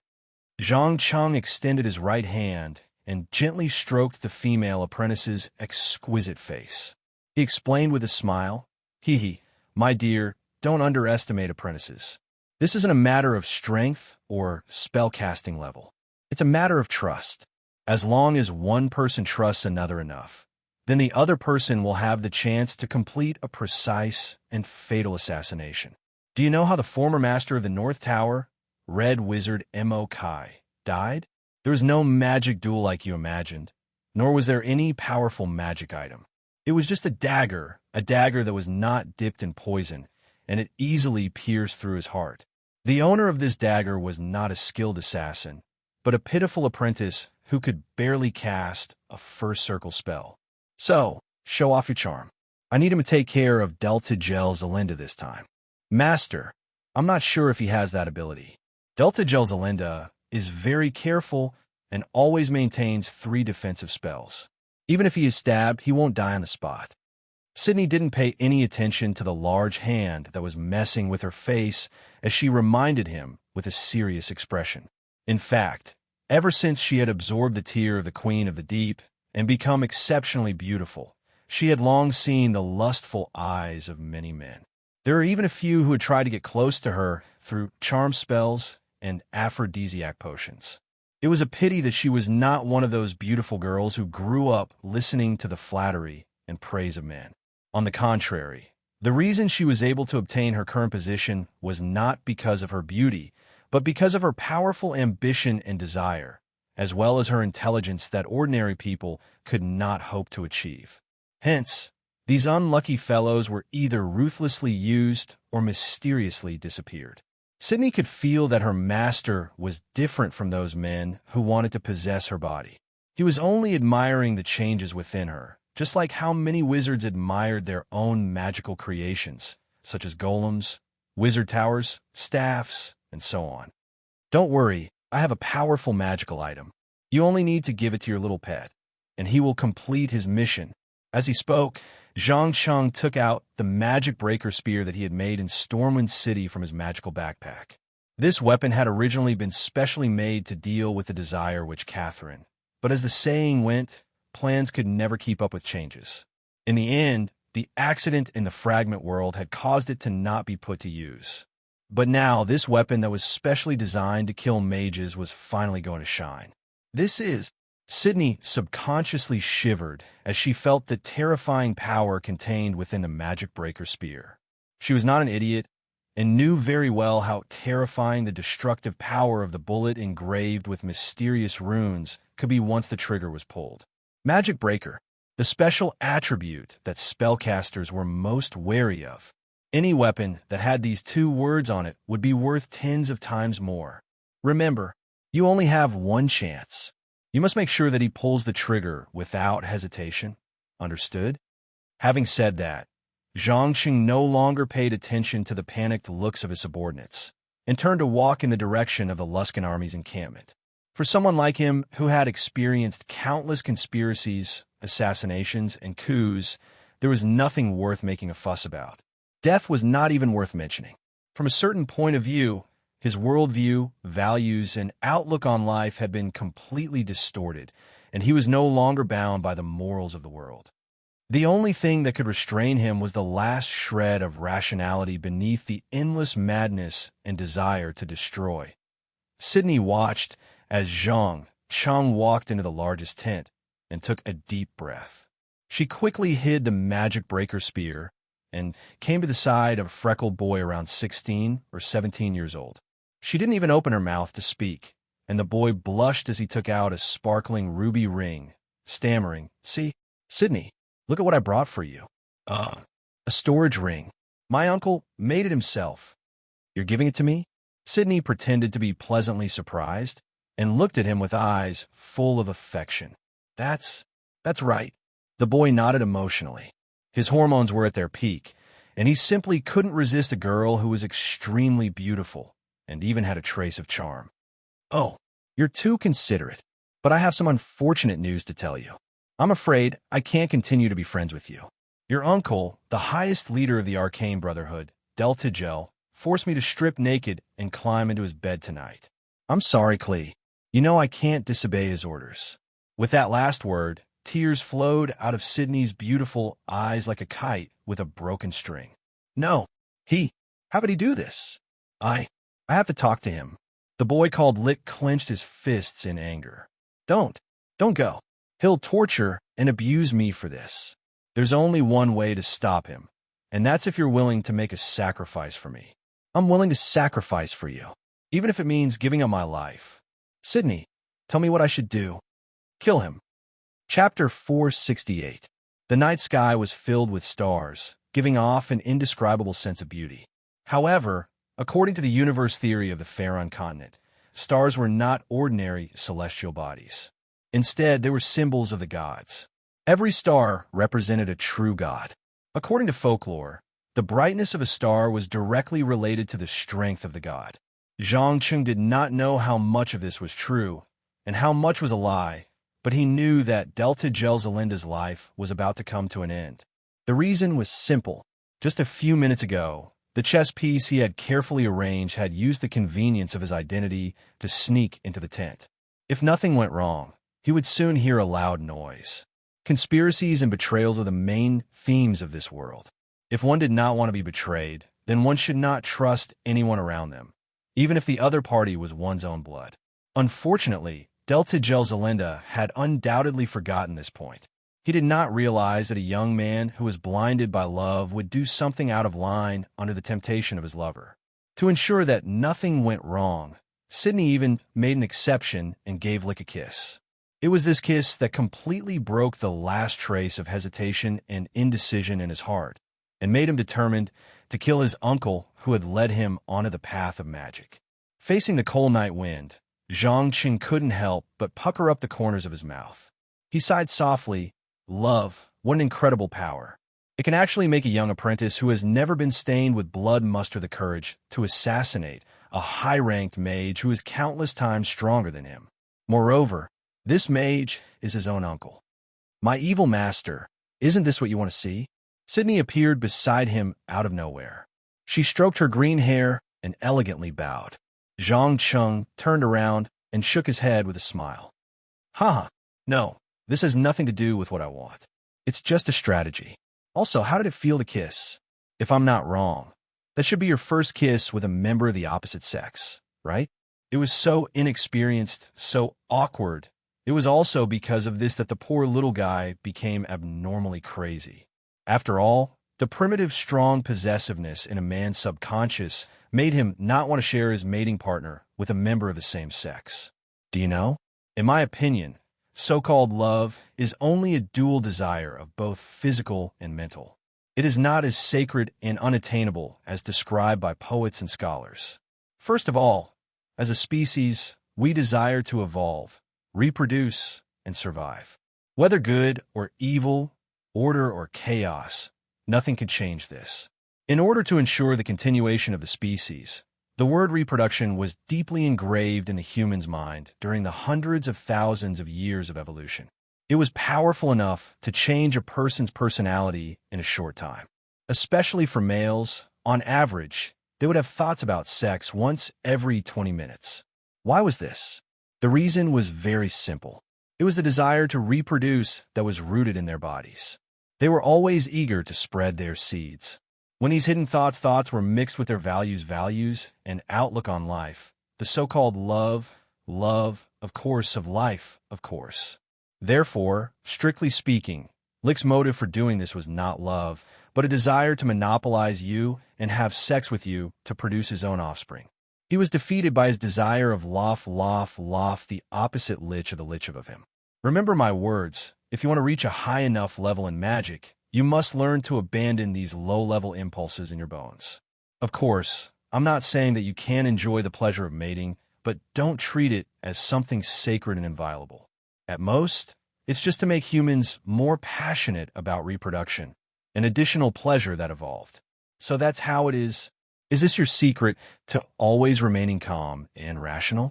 Zhang Cheng extended his right hand and gently stroked the female apprentice's exquisite face. He explained with a smile, my dear, don't underestimate apprentices. This isn't a matter of strength or spellcasting level. It's a matter of trust. As long as one person trusts another enough, then the other person will have the chance to complete a precise and fatal assassination. Do you know how the former master of the North Tower, Red Wizard Mo Kai, died? There was no magic duel like you imagined, nor was there any powerful magic item. It was just a dagger that was not dipped in poison, and it easily pierced through his heart. The owner of this dagger was not a skilled assassin, but a pitiful apprentice who could barely cast a first circle spell. So, show off your charm. I need him to take care of Delta Gel Zelinda this time. Master, I'm not sure if he has that ability. Delta Gel Zelinda is very careful and always maintains 3 defensive spells. Even if he is stabbed, he won't die on the spot. Sydney didn't pay any attention to the large hand that was messing with her face as she reminded him with a serious expression. In fact, ever since she had absorbed the tear of the Queen of the Deep and become exceptionally beautiful, she had long seen the lustful eyes of many men. There were even a few who had tried to get close to her through charm spells and aphrodisiac potions. It was a pity that she was not one of those beautiful girls who grew up listening to the flattery and praise of men. On the contrary, the reason she was able to obtain her current position was not because of her beauty, but because of her powerful ambition and desire, as well as her intelligence that ordinary people could not hope to achieve. Hence, these unlucky fellows were either ruthlessly used or mysteriously disappeared. Sydney could feel that her master was different from those men who wanted to possess her body. He was only admiring the changes within her, just like how many wizards admired their own magical creations, such as golems, wizard towers, staffs, and so on. Don't worry, I have a powerful magical item. You only need to give it to your little pet, and he will complete his mission. As he spoke, Zhang Cheng took out the magic breaker spear that he had made in Stormwind City from his magical backpack. This weapon had originally been specially made to deal with the Desire Witch Catherine, but as the saying went, plans could never keep up with changes. In the end, the accident in the fragment world had caused it to not be put to use. But now, this weapon that was specially designed to kill mages was finally going to shine. Sydney subconsciously shivered as she felt the terrifying power contained within the magic breaker spear. She was not an idiot and knew very well how terrifying the destructive power of the bullet engraved with mysterious runes could be once the trigger was pulled. Magic breaker, the special attribute that spellcasters were most wary of. Any weapon that had these 2 words on it would be worth tens of times more. Remember, you only have one chance. You must make sure that he pulls the trigger without hesitation. Understood? Having said that, Zhang Qing no longer paid attention to the panicked looks of his subordinates and turned to walk in the direction of the Luskan army's encampment. For someone like him who had experienced countless conspiracies, assassinations, and coups, there was nothing worth making a fuss about. Death was not even worth mentioning. From a certain point of view, his worldview, values, and outlook on life had been completely distorted, and he was no longer bound by the morals of the world. The only thing that could restrain him was the last shred of rationality beneath the endless madness and desire to destroy. Sydney watched as Zhang Chung walked into the largest tent and took a deep breath. She quickly hid the magic breaker spear and came to the side of a freckled boy around 16 or 17 years old. She didn't even open her mouth to speak, and the boy blushed as he took out a sparkling ruby ring, stammering, "See, Sydney, look at what I brought for you. A storage ring. My uncle made it himself. You're giving it to me?" Sydney pretended to be pleasantly surprised and looked at him with eyes full of affection. That's right." The boy nodded emotionally. His hormones were at their peak, and he simply couldn't resist a girl who was extremely beautiful and even had a trace of charm. "Oh, you're too considerate, but I have some unfortunate news to tell you. I'm afraid I can't continue to be friends with you. Your uncle, the highest leader of the Arcane Brotherhood, Delta Gel, forced me to strip naked and climb into his bed tonight. I'm sorry, Klee. You know I can't disobey his orders." With that last word, tears flowed out of Sydney's beautiful eyes like a kite with a broken string. "No, how would he do this? I have to talk to him." The boy called Lick clenched his fists in anger. Don't go. He'll torture and abuse me for this. There's only one way to stop him, and that's if you're willing to make a sacrifice for me." "I'm willing to sacrifice for you, even if it means giving up my life." "Sydney, tell me what I should do." "Kill him." Chapter 468. The night sky was filled with stars, giving off an indescribable sense of beauty. However, according to the universe theory of the Pharaon continent, stars were not ordinary celestial bodies. Instead, they were symbols of the gods. Every star represented a true god. According to folklore, the brightness of a star was directly related to the strength of the god. Zhang Cheng did not know how much of this was true and how much was a lie, but he knew that Delta Gel Zelinda's life was about to come to an end. The reason was simple. Just a few minutes ago, the chess piece he had carefully arranged had used the convenience of his identity to sneak into the tent. If nothing went wrong, he would soon hear a loud noise. Conspiracies and betrayals are the main themes of this world. If one did not want to be betrayed, then one should not trust anyone around them, even if the other party was one's own blood. Unfortunately, Delta Gel Zelinda had undoubtedly forgotten this point. He did not realize that a young man who was blinded by love would do something out of line under the temptation of his lover. To ensure that nothing went wrong, Sydney even made an exception and gave Lick a kiss. It was this kiss that completely broke the last trace of hesitation and indecision in his heart, and made him determined to kill his uncle who had led him onto the path of magic. Facing the cold night wind, Zhang Qing couldn't help but pucker up the corners of his mouth. He sighed softly. Love, what an incredible power. It can actually make a young apprentice who has never been stained with blood muster the courage to assassinate a high-ranked mage who is countless times stronger than him. Moreover, this mage is his own uncle. "My evil master, isn't this what you want to see?" Sydney appeared beside him out of nowhere. She stroked her green hair and elegantly bowed. Zhang Cheng turned around and shook his head with a smile. "Haha, no, this has nothing to do with what I want. It's just a strategy. Also, how did it feel to kiss? If I'm not wrong, that should be your first kiss with a member of the opposite sex, right?" It was so inexperienced, so awkward. It was also because of this that the poor little guy became abnormally crazy. After all, the primitive, strong possessiveness in a man's subconscious made him not want to share his mating partner with a member of the same sex. Do you know? In my opinion, so-called love is only a dual desire of both physical and mental. It is not as sacred and unattainable as described by poets and scholars. First of all, as a species, we desire to evolve, reproduce, and survive. Whether good or evil, order or chaos, nothing could change this. In order to ensure the continuation of the species, the word reproduction was deeply engraved in the human's mind during the hundreds of thousands of years of evolution. It was powerful enough to change a person's personality in a short time. Especially for males, on average, they would have thoughts about sex once every 20 minutes. Why was this? The reason was very simple. It was the desire to reproduce that was rooted in their bodies. They were always eager to spread their seeds. When these hidden thoughts were mixed with their values, and outlook on life, the so-called love love, of course, of life, of course. Therefore, strictly speaking, Lick's motive for doing this was not love, but a desire to monopolize you and have sex with you to produce his own offspring. He was defeated by his desire of lof, the opposite lich of him. Remember my words, if you want to reach a high enough level in magic, you must learn to abandon these low-level impulses in your bones. Of course, I'm not saying that you can't enjoy the pleasure of mating, but don't treat it as something sacred and inviolable. At most, it's just to make humans more passionate about reproduction, an additional pleasure that evolved. So that's how it is. Is this your secret to always remaining calm and rational?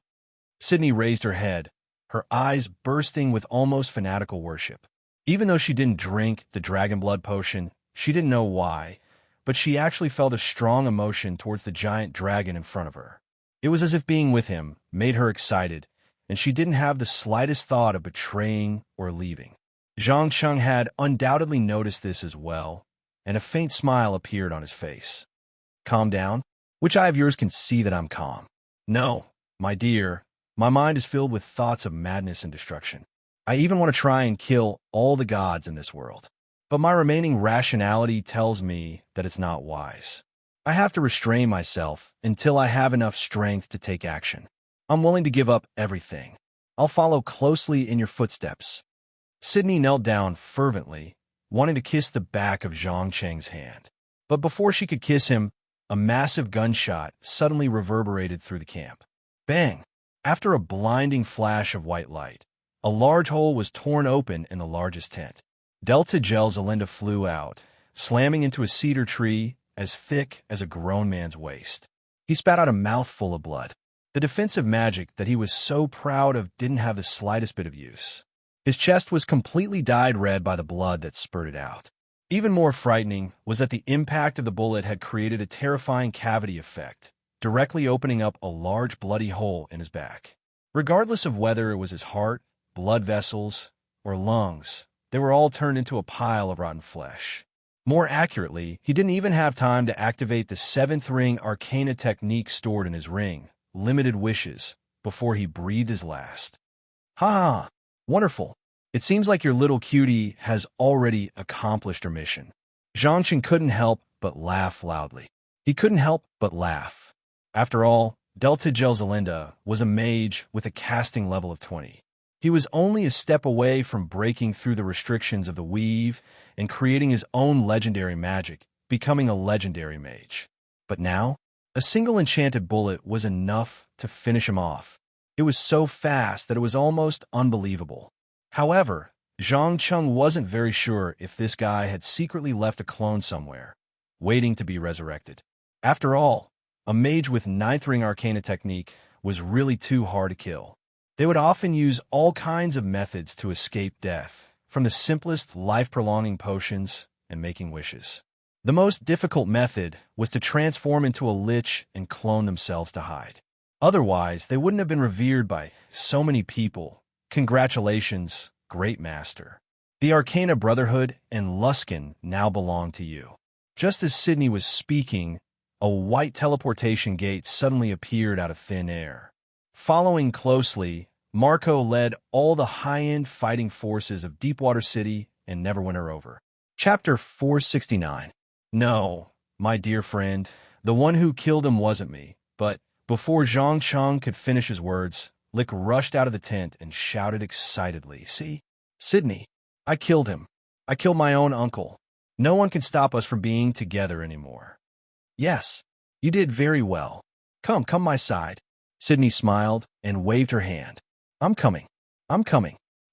Sydney raised her head, her eyes bursting with almost fanatical worship. Even though she didn't drink the dragon blood potion, she didn't know why, but she actually felt a strong emotion towards the giant dragon in front of her. It was as if being with him made her excited, and she didn't have the slightest thought of betraying or leaving. Zhang Cheng had undoubtedly noticed this as well, and a faint smile appeared on his face. Calm down? Which eye of yours can see that I'm calm? No, my dear, my mind is filled with thoughts of madness and destruction. I even want to try and kill all the gods in this world. But my remaining rationality tells me that it's not wise. I have to restrain myself until I have enough strength to take action. I'm willing to give up everything. I'll follow closely in your footsteps. Sydney knelt down fervently, wanting to kiss the back of Zhang Cheng's hand. But before she could kiss him, a massive gunshot suddenly reverberated through the camp. Bang! After a blinding flash of white light, a large hole was torn open in the largest tent. Delta Gel Zelinda flew out, slamming into a cedar tree as thick as a grown man's waist. He spat out a mouthful of blood. The defensive magic that he was so proud of didn't have the slightest bit of use. His chest was completely dyed red by the blood that spurted out. Even more frightening was that the impact of the bullet had created a terrifying cavity effect, directly opening up a large bloody hole in his back. Regardless of whether it was his heart, blood vessels, or lungs, they were all turned into a pile of rotten flesh. More accurately, he didn't even have time to activate the 7th ring arcana technique stored in his ring, Limited Wishes, before he breathed his last. Ha! Wonderful! It seems like your little cutie has already accomplished her mission. Zhangchen couldn't help but laugh loudly. He couldn't help but laugh. After all, Delta Gel Zelinda was a mage with a casting level of 20. He was only a step away from breaking through the restrictions of the weave and creating his own legendary magic, becoming a legendary mage. But now, a single enchanted bullet was enough to finish him off. It was so fast that it was almost unbelievable. However, Zhang Cheng wasn't very sure if this guy had secretly left a clone somewhere, waiting to be resurrected. After all, a mage with 9th ring arcana technique was really too hard to kill. They would often use all kinds of methods to escape death, from the simplest life-prolonging potions and making wishes. The most difficult method was to transform into a lich and clone themselves to hide. Otherwise, they wouldn't have been revered by so many people. Congratulations, great master. The Arcana Brotherhood and Luskin now belong to you. Just as Sydney was speaking, a white teleportation gate suddenly appeared out of thin air. Following closely, Marco led all the high-end fighting forces of Deepwater City and Neverwinter over. Chapter 469. No, my dear friend, the one who killed him wasn't me, but before Zhang Cheng could finish his words, Lick rushed out of the tent and shouted excitedly, "See? Sydney, I killed him. I killed my own uncle. No one can stop us from being together anymore." "Yes, you did very well. Come my side." Sydney smiled and waved her hand. I'm coming.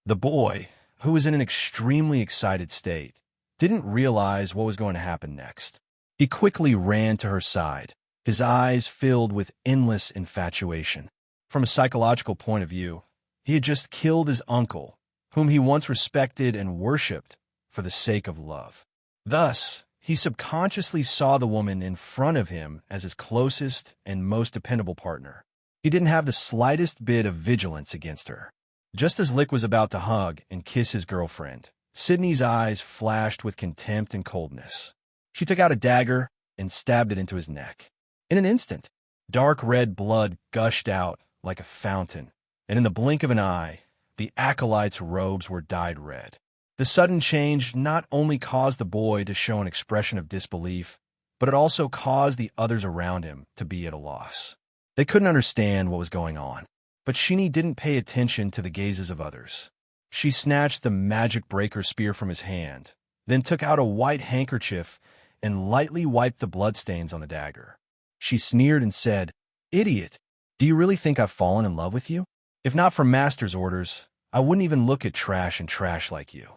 The boy, who was in an extremely excited state, didn't realize what was going to happen next. He quickly ran to her side, his eyes filled with endless infatuation. From a psychological point of view, he had just killed his uncle, whom he once respected and worshipped for the sake of love. Thus, he subconsciously saw the woman in front of him as his closest and most dependable partner. He didn't have the slightest bit of vigilance against her. Just as Lick was about to hug and kiss his girlfriend, Sydney's eyes flashed with contempt and coldness. She took out a dagger and stabbed it into his neck. In an instant, dark red blood gushed out like a fountain, and in the blink of an eye, the acolyte's robes were dyed red. The sudden change not only caused the boy to show an expression of disbelief, but it also caused the others around him to be at a loss. They couldn't understand what was going on, but Shini didn't pay attention to the gazes of others. She snatched the magic breaker spear from his hand, then took out a white handkerchief and lightly wiped the bloodstains on the dagger. She sneered and said, "Idiot, do you really think I've fallen in love with you? If not for Master's orders, I wouldn't even look at trash and trash like you."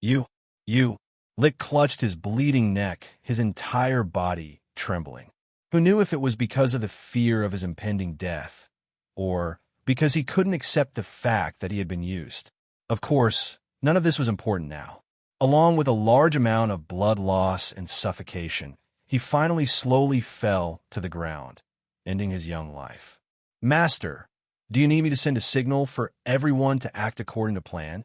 You. Lick clutched his bleeding neck, his entire body trembling. Who knew if it was because of the fear of his impending death, or because he couldn't accept the fact that he had been used? Of course, none of this was important now. Along with a large amount of blood loss and suffocation, he finally slowly fell to the ground, ending his young life. "Master, do you need me to send a signal for everyone to act according to plan?"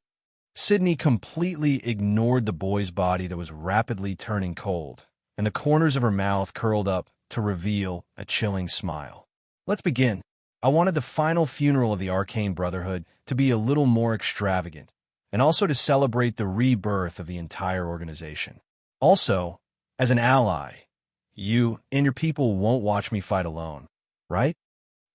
Sydney completely ignored the boy's body that was rapidly turning cold, and the corners of her mouth curled up to reveal a chilling smile. "Let's begin. I wanted the final funeral of the Arcane Brotherhood to be a little more extravagant, and also to celebrate the rebirth of the entire organization. Also, as an ally, you and your people won't watch me fight alone, right?"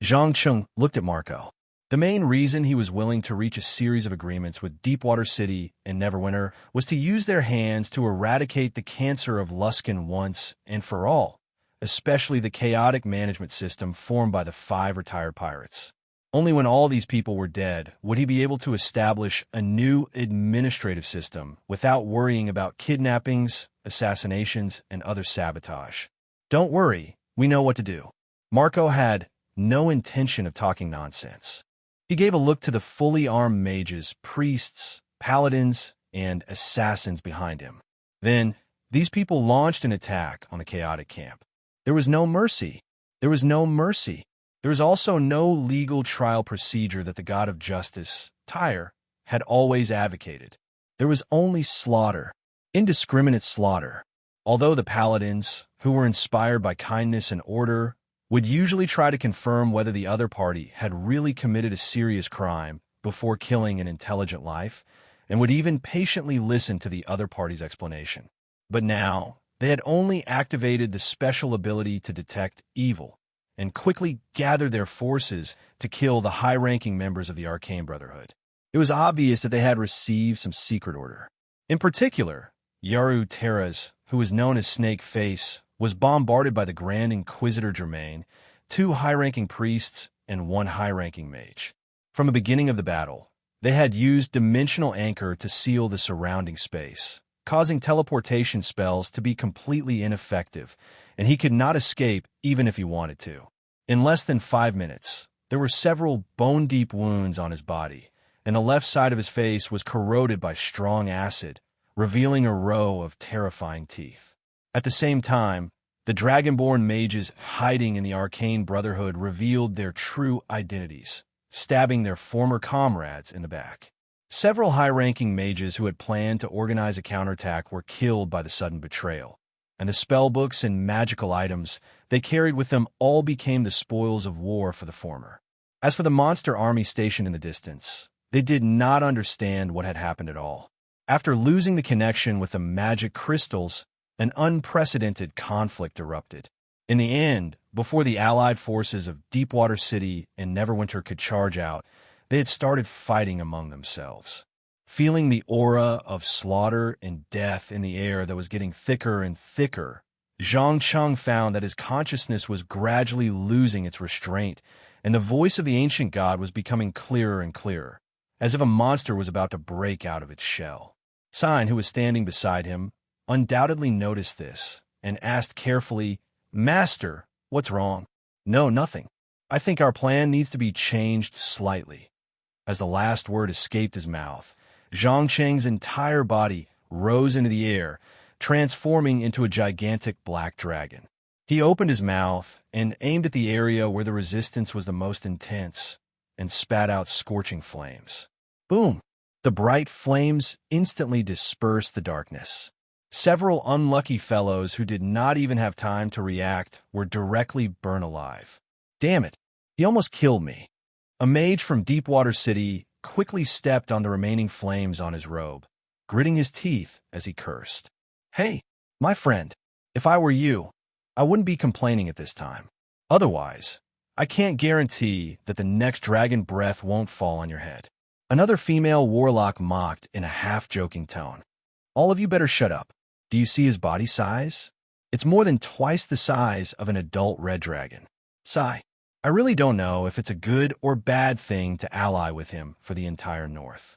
Zhang Cheng looked at Marco. The main reason he was willing to reach a series of agreements with Deepwater City and Neverwinter was to use their hands to eradicate the cancer of Luskan once and for all, especially the chaotic management system formed by the 5 retired pirates. Only when all these people were dead would he be able to establish a new administrative system without worrying about kidnappings, assassinations, and other sabotage. "Don't worry, we know what to do." Marco had no intention of talking nonsense. He gave a look to the fully armed mages, priests, paladins, and assassins behind him. Then, these people launched an attack on the chaotic camp. There was no mercy. There was no mercy. There was also no legal trial procedure that the god of justice, Tyre, had always advocated. There was only slaughter, indiscriminate slaughter. Although the paladins, who were inspired by kindness and order, would usually try to confirm whether the other party had really committed a serious crime before killing an intelligent life, and would even patiently listen to the other party's explanation. But now, they had only activated the special ability to detect evil, and quickly gathered their forces to kill the high-ranking members of the Arcane Brotherhood. It was obvious that they had received some secret order. In particular, Yaru Terras, who was known as Snake Face, was bombarded by the Grand Inquisitor Germain, 2 high-ranking priests, and 1 high-ranking mage. From the beginning of the battle, they had used Dimensional Anchor to seal the surrounding space, causing teleportation spells to be completely ineffective, and he could not escape even if he wanted to. In less than 5 minutes, there were several bone-deep wounds on his body, and the left side of his face was corroded by strong acid, revealing a row of terrifying teeth. At the same time, the Dragonborn mages hiding in the Arcane Brotherhood revealed their true identities, stabbing their former comrades in the back. Several high-ranking mages who had planned to organize a counterattack were killed by the sudden betrayal, and the spellbooks and magical items they carried with them all became the spoils of war for the former. As for the monster army stationed in the distance, they did not understand what had happened at all. After losing the connection with the magic crystals, an unprecedented conflict erupted. In the end, before the allied forces of Deepwater City and Neverwinter could charge out, they had started fighting among themselves. Feeling the aura of slaughter and death in the air that was getting thicker and thicker, Zhang Cheng found that his consciousness was gradually losing its restraint, and the voice of the ancient god was becoming clearer and clearer, as if a monster was about to break out of its shell. Sine, who was standing beside him, undoubtedly noticed this, and asked carefully, "Master, what's wrong?" "No, nothing. I think our plan needs to be changed slightly." As the last word escaped his mouth, Zhang Cheng's entire body rose into the air, transforming into a gigantic black dragon. He opened his mouth and aimed at the area where the resistance was the most intense, and spat out scorching flames. Boom! The bright flames instantly dispersed the darkness. Several unlucky fellows who did not even have time to react were directly burned alive. "Damn it, he almost killed me." A mage from Deepwater City quickly stepped on the remaining flames on his robe, gritting his teeth as he cursed. Hey, my friend, if I were you, I wouldn't be complaining at this time. Otherwise, I can't guarantee that the next dragon breath won't fall on your head. Another female warlock mocked in a half-joking tone. All of you better shut up. Do you see his body size? It's more than twice the size of an adult red dragon. Sigh. I really don't know if it's a good or bad thing to ally with him for the entire North.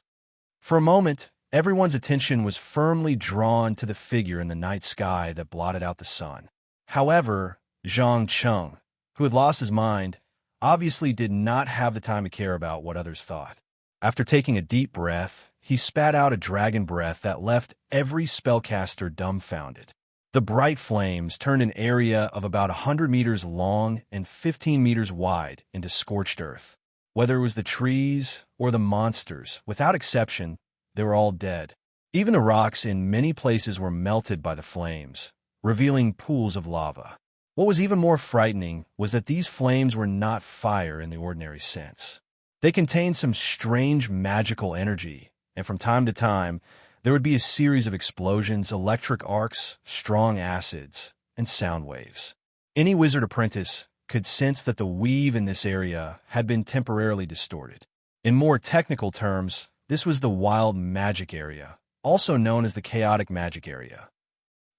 For a moment, everyone's attention was firmly drawn to the figure in the night sky that blotted out the sun. However, Zhang Cheng, who had lost his mind, obviously did not have the time to care about what others thought. After taking a deep breath, he spat out a dragon breath that left every spellcaster dumbfounded. The bright flames turned an area of about 100 meters long and 15 meters wide into scorched earth. Whether it was the trees or the monsters, without exception, they were all dead. Even the rocks in many places were melted by the flames, revealing pools of lava. What was even more frightening was that these flames were not fire in the ordinary sense. They contained some strange magical energy, and from time to time, there would be a series of explosions, electric arcs, strong acids, and sound waves. Any wizard apprentice could sense that the weave in this area had been temporarily distorted. In more technical terms, this was the wild magic area, also known as the chaotic magic area.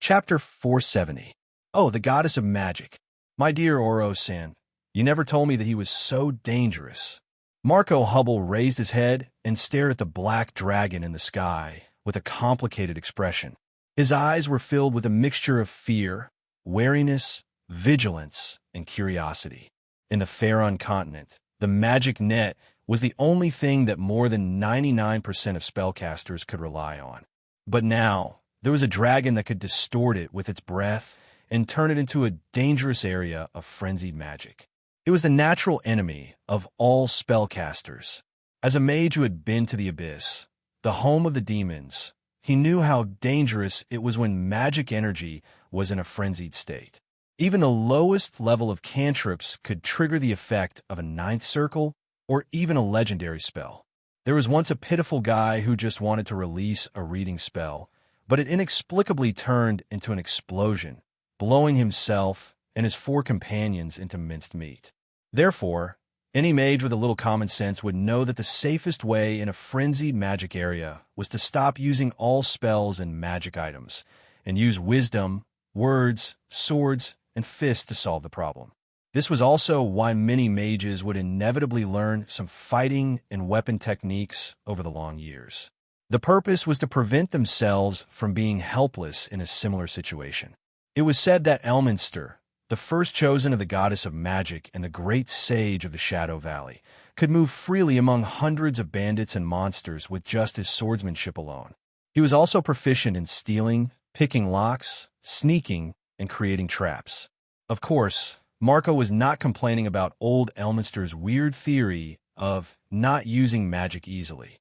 Chapter 470. Oh, the goddess of magic. My dear Oro-san, you never told me that he was so dangerous. Marco Hubble raised his head and stared at the black dragon in the sky with a complicated expression. His eyes were filled with a mixture of fear, wariness, vigilance, and curiosity. In the Pharaon continent, the magic net was the only thing that more than 99% of spellcasters could rely on. But now, there was a dragon that could distort it with its breath and turn it into a dangerous area of frenzied magic. It was the natural enemy of all spellcasters. As a mage who had been to the abyss, the home of the demons, he knew how dangerous it was when magic energy was in a frenzied state. Even the lowest level of cantrips could trigger the effect of a ninth circle or even a legendary spell. There was once a pitiful guy who just wanted to release a reading spell, but it inexplicably turned into an explosion, blowing himself and his 4 companions into minced meat. Therefore, any mage with a little common sense would know that the safest way in a frenzied magic area was to stop using all spells and magic items, and use wisdom, words, swords, and fists to solve the problem. This was also why many mages would inevitably learn some fighting and weapon techniques over the long years. The purpose was to prevent themselves from being helpless in a similar situation. It was said that Elminster, the first chosen of the goddess of magic and the great sage of the Shadow Valley, could move freely among hundreds of bandits and monsters with just his swordsmanship alone. He was also proficient in stealing, picking locks, sneaking, and creating traps. Of course, Marco was not complaining about old Elminster's weird theory of not using magic easily.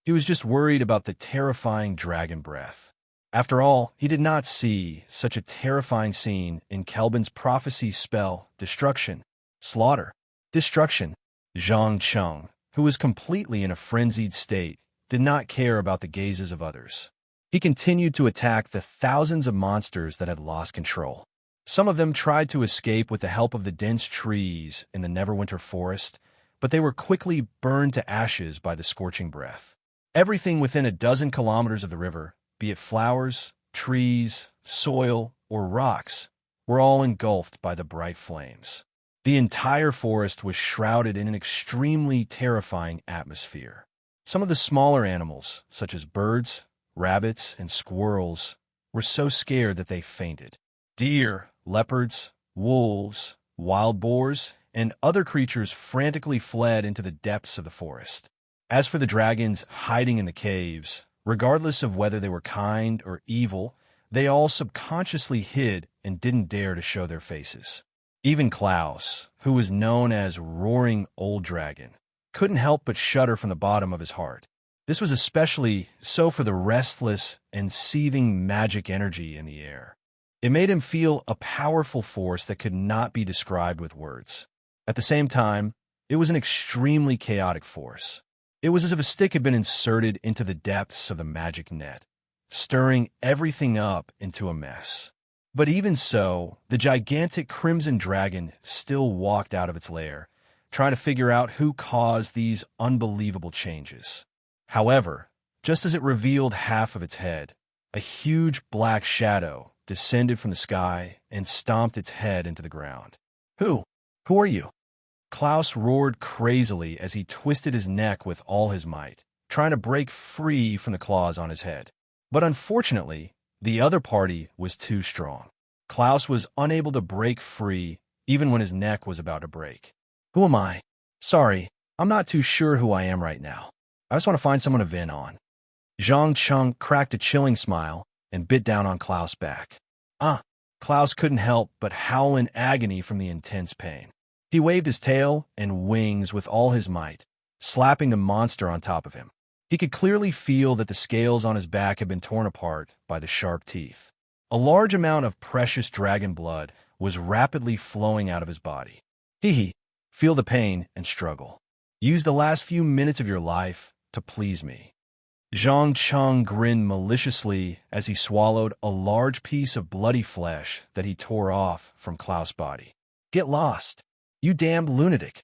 He was just worried about the terrifying dragon breath. After all, he did not see such a terrifying scene in Kelbin's prophecy spell, Destruction, Slaughter, Destruction. Zhang Cheng, who was completely in a frenzied state, did not care about the gazes of others. He continued to attack the thousands of monsters that had lost control. Some of them tried to escape with the help of the dense trees in the Neverwinter forest, but they were quickly burned to ashes by the scorching breath. Everything within a dozen kilometers of the river, be it flowers, trees, soil, or rocks, were all engulfed by the bright flames. The entire forest was shrouded in an extremely terrifying atmosphere. Some of the smaller animals, such as birds, rabbits, and squirrels, were so scared that they fainted. Deer, leopards, wolves, wild boars, and other creatures frantically fled into the depths of the forest. As for the dragons hiding in the caves, regardless of whether they were kind or evil, they all subconsciously hid and didn't dare to show their faces. Even Klaus, who was known as Roaring Old Dragon, couldn't help but shudder from the bottom of his heart. This was especially so for the restless and seething magic energy in the air. It made him feel a powerful force that could not be described with words. At the same time, It was an extremely chaotic force. It was as if a stick had been inserted into the depths of the magic net, stirring everything up into a mess. But even so, the gigantic crimson dragon still walked out of its lair, trying to figure out who caused these unbelievable changes. However, just as it revealed half of its head, a huge black shadow descended from the sky and stomped its head into the ground. Who? Who are you? Klaus roared crazily as he twisted his neck with all his might, trying to break free from the claws on his head. But unfortunately, the other party was too strong. Klaus was unable to break free even when his neck was about to break. Who am I? Sorry, I'm not too sure who I am right now. I just want to find someone to vent on. Zhang Cheng cracked a chilling smile and bit down on Klaus' back. Klaus couldn't help but howl in agony from the intense pain. He waved his tail and wings with all his might, slapping the monster on top of him. He could clearly feel that the scales on his back had been torn apart by the sharp teeth. A large amount of precious dragon blood was rapidly flowing out of his body. Feel the pain and struggle. Use the last few minutes of your life to please me. Zhang Cheng grinned maliciously as he swallowed a large piece of bloody flesh that he tore off from Klaus' body. Get lost, you damned lunatic.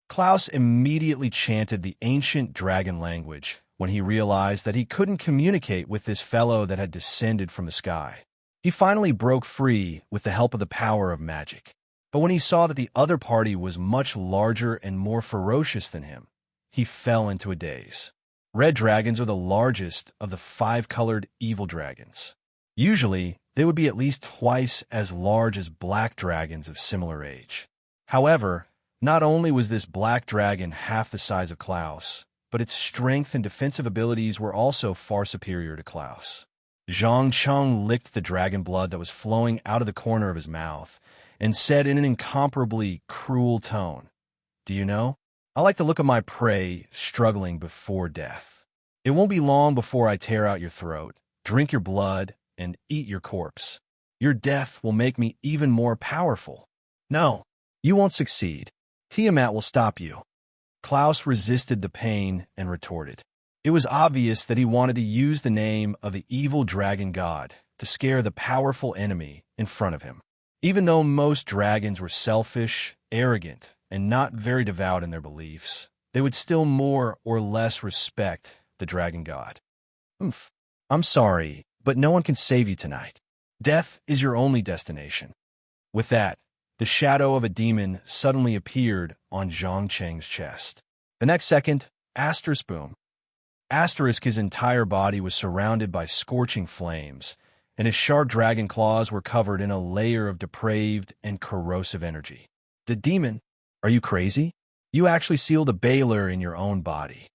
Klaus immediately chanted the ancient dragon language when he realized that he couldn't communicate with this fellow that had descended from the sky. He finally broke free with the help of the power of magic. But when he saw that the other party was much larger and more ferocious than him, he fell into a daze. Red dragons are the largest of the 5-colored evil dragons. Usually, they would be at least twice as large as black dragons of similar age. However, not only was this black dragon half the size of Klaus, but its strength and defensive abilities were also far superior to Klaus. Zhang Cheng licked the dragon blood that was flowing out of the corner of his mouth and said in an incomparably cruel tone, "Do you know? I like the look of my prey struggling before death. It won't be long before I tear out your throat, drink your blood, and eat your corpse. Your death will make me even more powerful. No, you won't succeed. Tiamat will stop you." Klaus resisted the pain and retorted. It was obvious that he wanted to use the name of the evil dragon god to scare the powerful enemy in front of him. Even though most dragons were selfish, arrogant, and not very devout in their beliefs, they would still more or less respect the dragon god. I'm sorry, but no one can save you tonight. Death is your only destination. With that, the shadow of a demon suddenly appeared on Zhang Cheng's chest. The next second, boom. His entire body was surrounded by scorching flames, and his sharp dragon claws were covered in a layer of depraved and corrosive energy. The demon? Are you crazy? You actually sealed a bailer in your own body.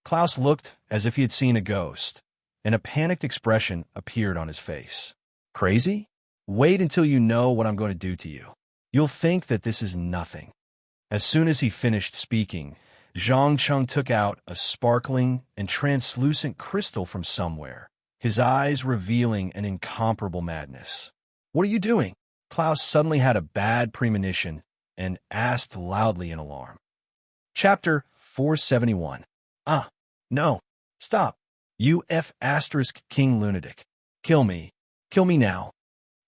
Klaus looked as if he had seen a ghost, and a panicked expression appeared on his face. Crazy? Wait until you know what I'm going to do to you. You'll think that this is nothing. As soon as he finished speaking, Zhang Cheng took out a sparkling and translucent crystal from somewhere, his eyes revealing an incomparable madness. What are you doing? Klaus suddenly had a bad premonition and asked loudly in alarm. Chapter 471. No. Stop. You King lunatic. Kill me. Kill me now.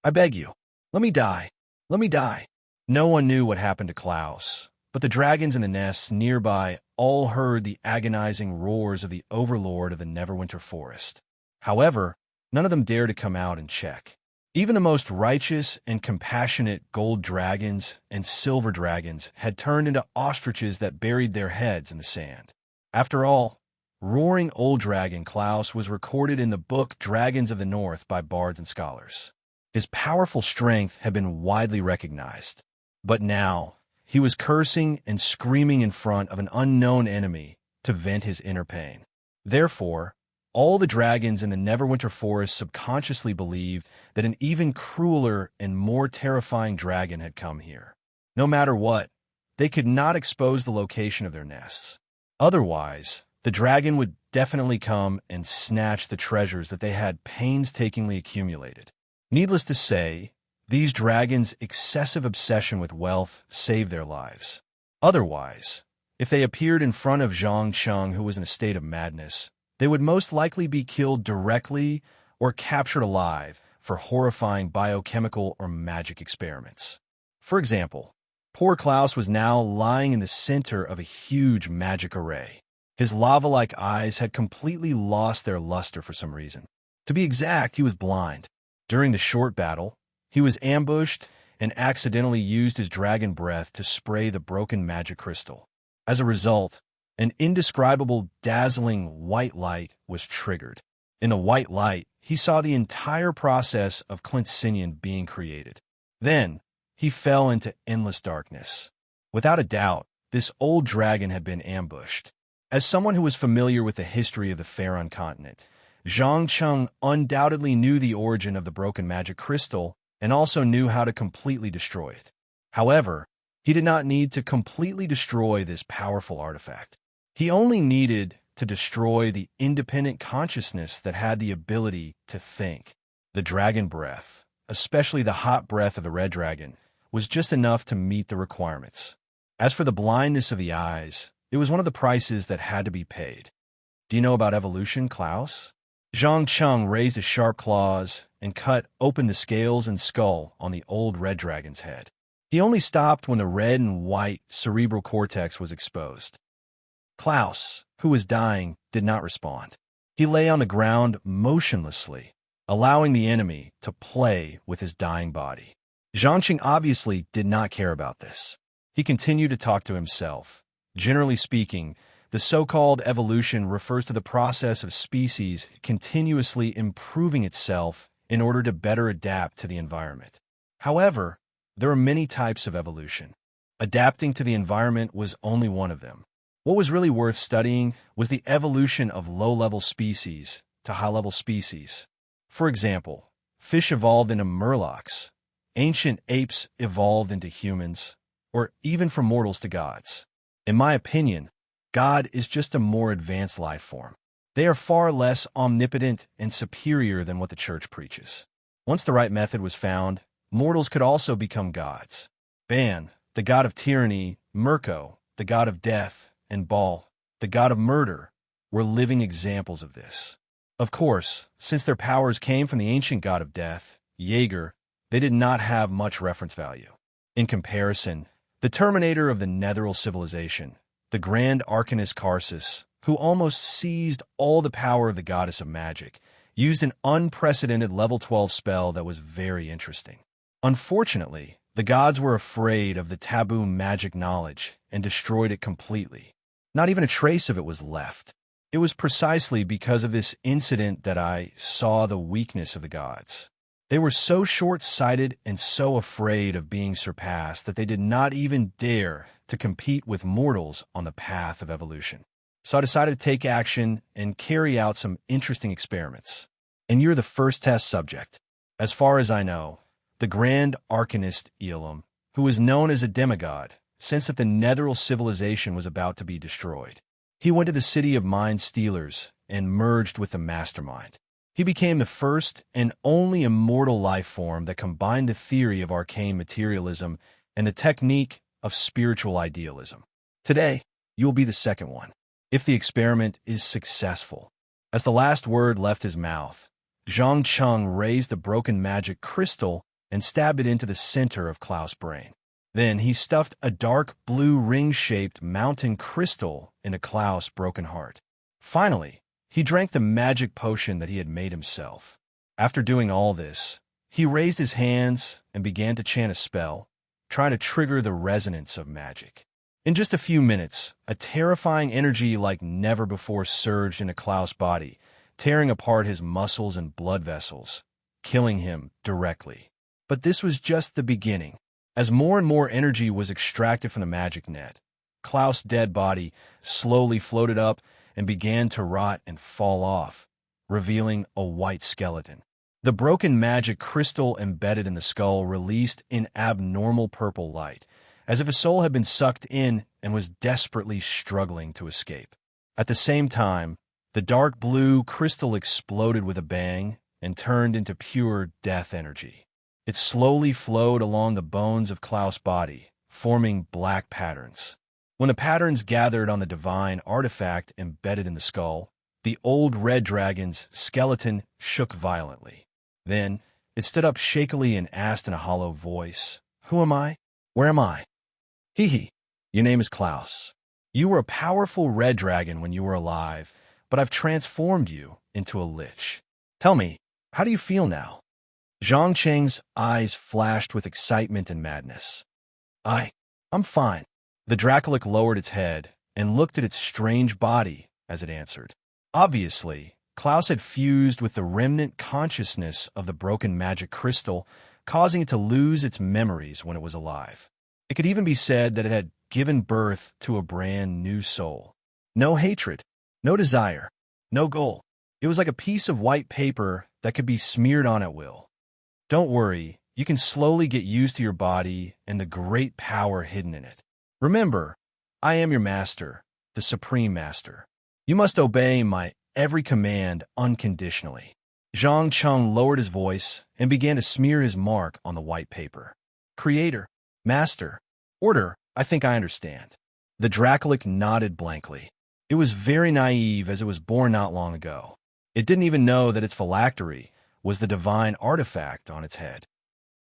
I beg you. Let me die. Let me die. No one knew what happened to Klaus, but the dragons in the nests nearby all heard the agonizing roars of the overlord of the Neverwinter Forest. However, none of them dared to come out and check. Even the most righteous and compassionate gold dragons and silver dragons had turned into ostriches that buried their heads in the sand. After all, roaring old dragon Klaus was recorded in the book Dragons of the North by bards and scholars. His powerful strength had been widely recognized, but now he was cursing and screaming in front of an unknown enemy to vent his inner pain. Therefore, all the dragons in the Neverwinter Forest subconsciously believed that an even crueler and more terrifying dragon had come here. No matter what, they could not expose the location of their nests. Otherwise, the dragon would definitely come and snatch the treasures that they had painstakingly accumulated. Needless to say, these dragons' excessive obsession with wealth saved their lives. Otherwise, If they appeared in front of Zhang Cheng, who was in a state of madness, they would most likely be killed directly or captured alive for horrifying biochemical or magic experiments. For example, poor Klaus was now lying in the center of a huge magic array. His lava-like eyes had completely lost their luster for some reason. To be exact, he was blind. During the short battle, he was ambushed and accidentally used his dragon breath to spray the broken magic crystal. As a result, an indescribable, dazzling white light was triggered. In the white light, he saw the entire process of Clint's being created. Then, he fell into endless darkness. Without a doubt, this old dragon had been ambushed. As someone who was familiar with the history of the Faron continent, Zhang Cheng undoubtedly knew the origin of the broken magic crystal and also knew how to completely destroy it. However, he did not need to completely destroy this powerful artifact. He only needed to destroy the independent consciousness that had the ability to think. The dragon breath, especially the hot breath of the red dragon, was just enough to meet the requirements. As for the blindness of the eyes, it was one of the prices that had to be paid. Do you know about evolution, Klaus? Zhang Cheng raised his sharp claws and cut open the scales and skull on the old red dragon's head. He only stopped when the red and white cerebral cortex was exposed. Klaus, who was dying, did not respond. He lay on the ground motionlessly, allowing the enemy to play with his dying body. Zhang Cheng obviously did not care about this. He continued to talk to himself. Generally speaking, the so-called evolution refers to the process of species continuously improving itself in order to better adapt to the environment. However, there are many types of evolution. Adapting to the environment was only one of them. What was really worth studying was the evolution of low-level species to high-level species. For example, fish evolved into murlocs, ancient apes evolved into humans, or even from mortals to gods. In my opinion, God is just a more advanced life form. They are far less omnipotent and superior than what the church preaches. Once the right method was found, mortals could also become gods. Ban, the god of tyranny, Mirko, the god of death, and Baal, the god of murder, were living examples of this. Of course, since their powers came from the ancient god of death, Jaeger, they did not have much reference value. In comparison, the terminator of the Netheril civilization, the Grand Arcanist Karsus, who almost seized all the power of the goddess of magic, used an unprecedented level 12 spell that was very interesting. Unfortunately, the gods were afraid of the taboo magic knowledge and destroyed it completely. Not even a trace of it was left. It was precisely because of this incident that I saw the weakness of the gods. They were so short-sighted and so afraid of being surpassed that they did not even dare to compete with mortals on the path of evolution. So I decided to take action and carry out some interesting experiments. And you're the first test subject. As far as I know, the Grand Arcanist Elam, who was known as a demigod, sensed that the Netheril civilization was about to be destroyed. He went to the city of Mind Stealers and merged with the Mastermind. He became the first and only immortal life form that combined the theory of arcane materialism and the technique of spiritual idealism. Today, you will be the second one, if the experiment is successful. As the last word left his mouth, Zhang Cheng raised the broken magic crystal and stabbed it into the center of Klaus' brain. Then he stuffed a dark blue ring-shaped mountain crystal into Klaus' broken heart. Finally, he drank the magic potion that he had made himself. After doing all this, he raised his hands and began to chant a spell, trying to trigger the resonance of magic. In just a few minutes, a terrifying energy like never before surged into Klaus' body, tearing apart his muscles and blood vessels, killing him directly. But this was just the beginning. As more and more energy was extracted from the magic net, Klaus' dead body slowly floated up and began to rot and fall off, revealing a white skeleton. The broken magic crystal embedded in the skull released an abnormal purple light, as if a soul had been sucked in and was desperately struggling to escape. At the same time, the dark blue crystal exploded with a bang and turned into pure death energy. It slowly flowed along the bones of Klaus' body, forming black patterns. When the patterns gathered on the divine artifact embedded in the skull, the old red dragon's skeleton shook violently. Then it stood up shakily and asked in a hollow voice, "Who am I? Where am I?" "Hee hee, your name is Klaus. You were a powerful red dragon when you were alive, but I've transformed you into a lich. Tell me, how do you feel now?" Zhang Cheng's eyes flashed with excitement and madness. I'm fine." The Dracolic lowered its head and looked at its strange body as it answered. Obviously, Klaus had fused with the remnant consciousness of the broken magic crystal, causing it to lose its memories when it was alive. It could even be said that it had given birth to a brand new soul. No hatred, no desire, no goal. It was like a piece of white paper that could be smeared on at will. Don't worry, you can slowly get used to your body and the great power hidden in it. Remember, I am your master, the supreme master. You must obey my every command unconditionally. Zhang Cheng lowered his voice and began to smear his mark on the white paper. Creator, master, order, I think I understand. The Dracolic nodded blankly. It was very naive as it was born not long ago. It didn't even know that its phylactery was the divine artifact on its head.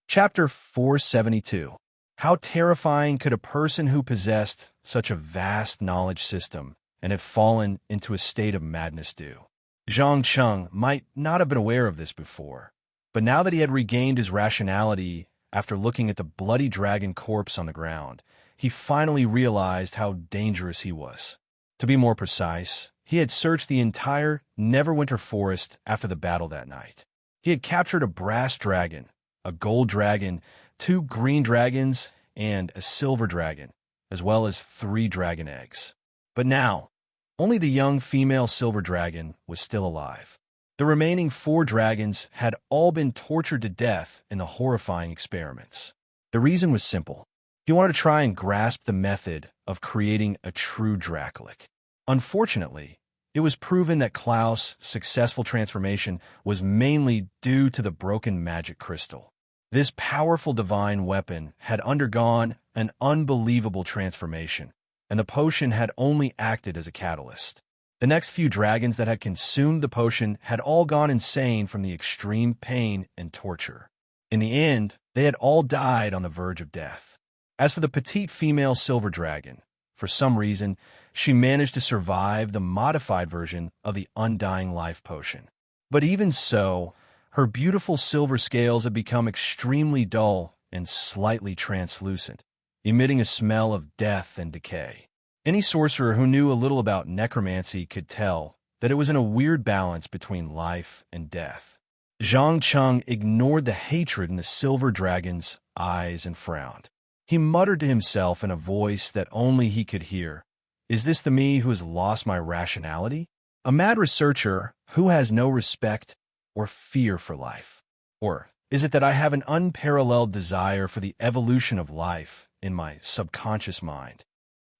Chapter 472. How terrifying could a person who possessed such a vast knowledge system and have fallen into a state of madness do? Zhang Cheng might not have been aware of this before, but now that he had regained his rationality after looking at the bloody dragon corpse on the ground, he finally realized how dangerous he was. To be more precise, he had searched the entire Neverwinter forest after the battle that night. He had captured a brass dragon, a gold dragon, 2 green dragons, and a silver dragon, as well as 3 dragon eggs. But now, only the young female silver dragon was still alive. The remaining 4 dragons had all been tortured to death in the horrifying experiments. The reason was simple. He wanted to try and grasp the method of creating a true Dracolic. Unfortunately, it was proven that Klaus' successful transformation was mainly due to the broken magic crystal. This powerful divine weapon had undergone an unbelievable transformation, and the potion had only acted as a catalyst. The next few dragons that had consumed the potion had all gone insane from the extreme pain and torture. In the end, they had all died on the verge of death. As for the petite female silver dragon, for some reason, she managed to survive the modified version of the Undying Life potion. But even so, her beautiful silver scales had become extremely dull and slightly translucent, emitting a smell of death and decay. Any sorcerer who knew a little about necromancy could tell that it was in a weird balance between life and death. Zhang Cheng ignored the hatred in the silver dragon's eyes and frowned. He muttered to himself in a voice that only he could hear, "Is this the me who has lost my rationality? A mad researcher who has no respect or fear for life? Or is it that I have an unparalleled desire for the evolution of life in my subconscious mind?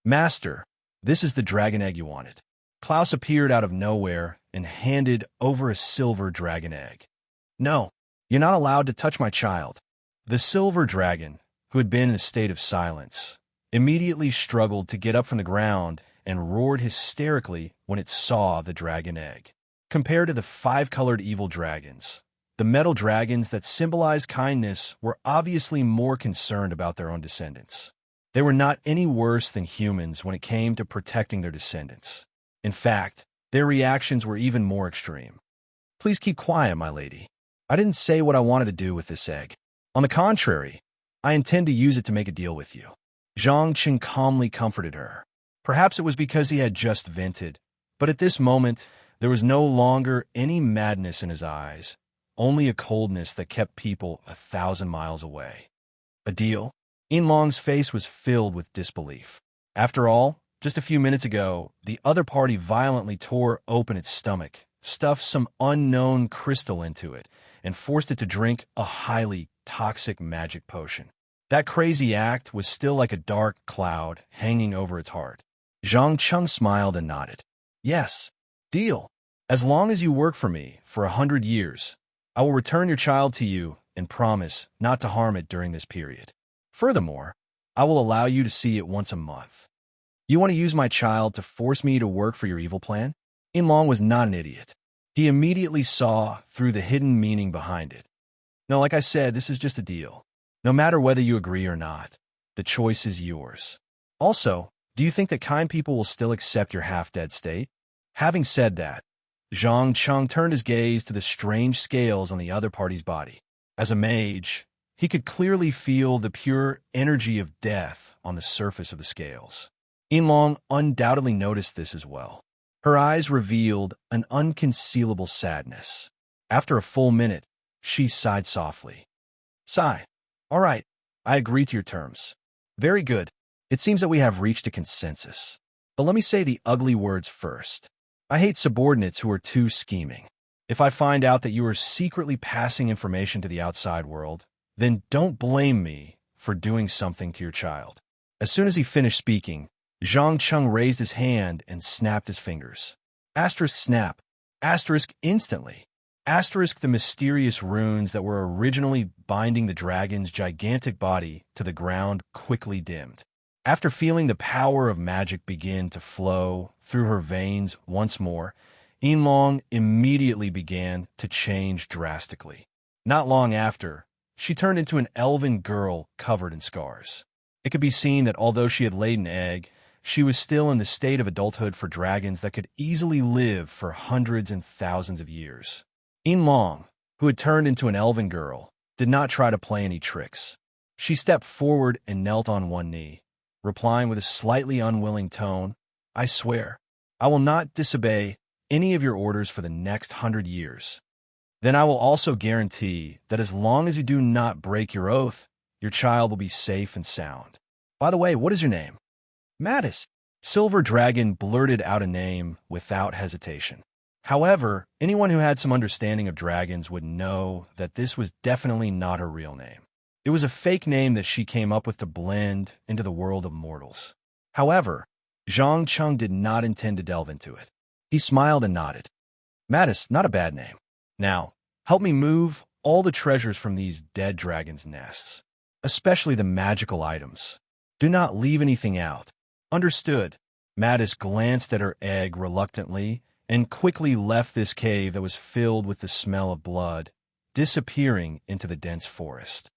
Master, this is the dragon egg you wanted." Klaus appeared out of nowhere and handed over a silver dragon egg. "No, you're not allowed to touch my child." The silver dragon, who had been in a state of silence, immediately struggled to get up from the ground and roared hysterically when it saw the dragon egg. Compared to the 5-colored evil dragons, the metal dragons that symbolized kindness were obviously more concerned about their own descendants. They were not any worse than humans when it came to protecting their descendants. In fact, their reactions were even more extreme. "Please keep quiet, my lady. I didn't say what I wanted to do with this egg. On the contrary, I intend to use it to make a deal with you." Zhang Qing calmly comforted her. Perhaps it was because he had just vented, but at this moment, there was no longer any madness in his eyes, only a coldness that kept people 1,000 miles away. A deal? Yinlong's face was filled with disbelief. After all, just a few minutes ago, the other party violently tore open its stomach, stuffed some unknown crystal into it, and forced it to drink a highly toxic magic potion. That crazy act was still like a dark cloud hanging over its heart. Zhang Cheng smiled and nodded. "Yes, deal. As long as you work for me for 100 years, I will return your child to you and promise not to harm it during this period. Furthermore, I will allow you to see it once a month." You want to use my child to force me to work for your evil plan? Inlong was not an idiot. He immediately saw through the hidden meaning behind it. No, like I said, this is just a deal. No matter whether you agree or not, the choice is yours. Also, do you think that kind people will still accept your half-dead state? Having said that, Zhang Cheng turned his gaze to the strange scales on the other party's body. As a mage, he could clearly feel the pure energy of death on the surface of the scales. Inlong undoubtedly noticed this as well. Her eyes revealed an unconcealable sadness. After a full minute, she sighed softly. Sigh. All right, I agree to your terms. Very good. It seems that we have reached a consensus. But let me say the ugly words first. I hate subordinates who are too scheming. If I find out that you are secretly passing information to the outside world, then don't blame me for doing something to your child. As soon as he finished speaking, Zhang Cheng raised his hand and snapped his fingers. Asterisk snap. Asterisk instantly. Asterisk the mysterious runes that were originally binding the dragon's gigantic body to the ground quickly dimmed. After feeling the power of magic begin to flow through her veins once more, Inlong immediately began to change drastically. Not long after, she turned into an elven girl covered in scars. It could be seen that although she had laid an egg, she was still in the state of adulthood for dragons that could easily live for hundreds and thousands of years. Inlong, who had turned into an elven girl, did not try to play any tricks. She stepped forward and knelt on one knee, replying with a slightly unwilling tone, I swear, I will not disobey any of your orders for the next 100 years. Then I will also guarantee that as long as you do not break your oath, your child will be safe and sound. By the way, what is your name? Mattis. Silver Dragon blurted out a name without hesitation. However, anyone who had some understanding of dragons would know that this was definitely not her real name. It was a fake name that she came up with to blend into the world of mortals. However, Zhang Cheng did not intend to delve into it. He smiled and nodded. Mattis, not a bad name. Now, help me move all the treasures from these dead dragons' nests, especially the magical items. Do not leave anything out. Understood. Mattis glanced at her egg reluctantly and quickly left this cave that was filled with the smell of blood, disappearing into the dense forest.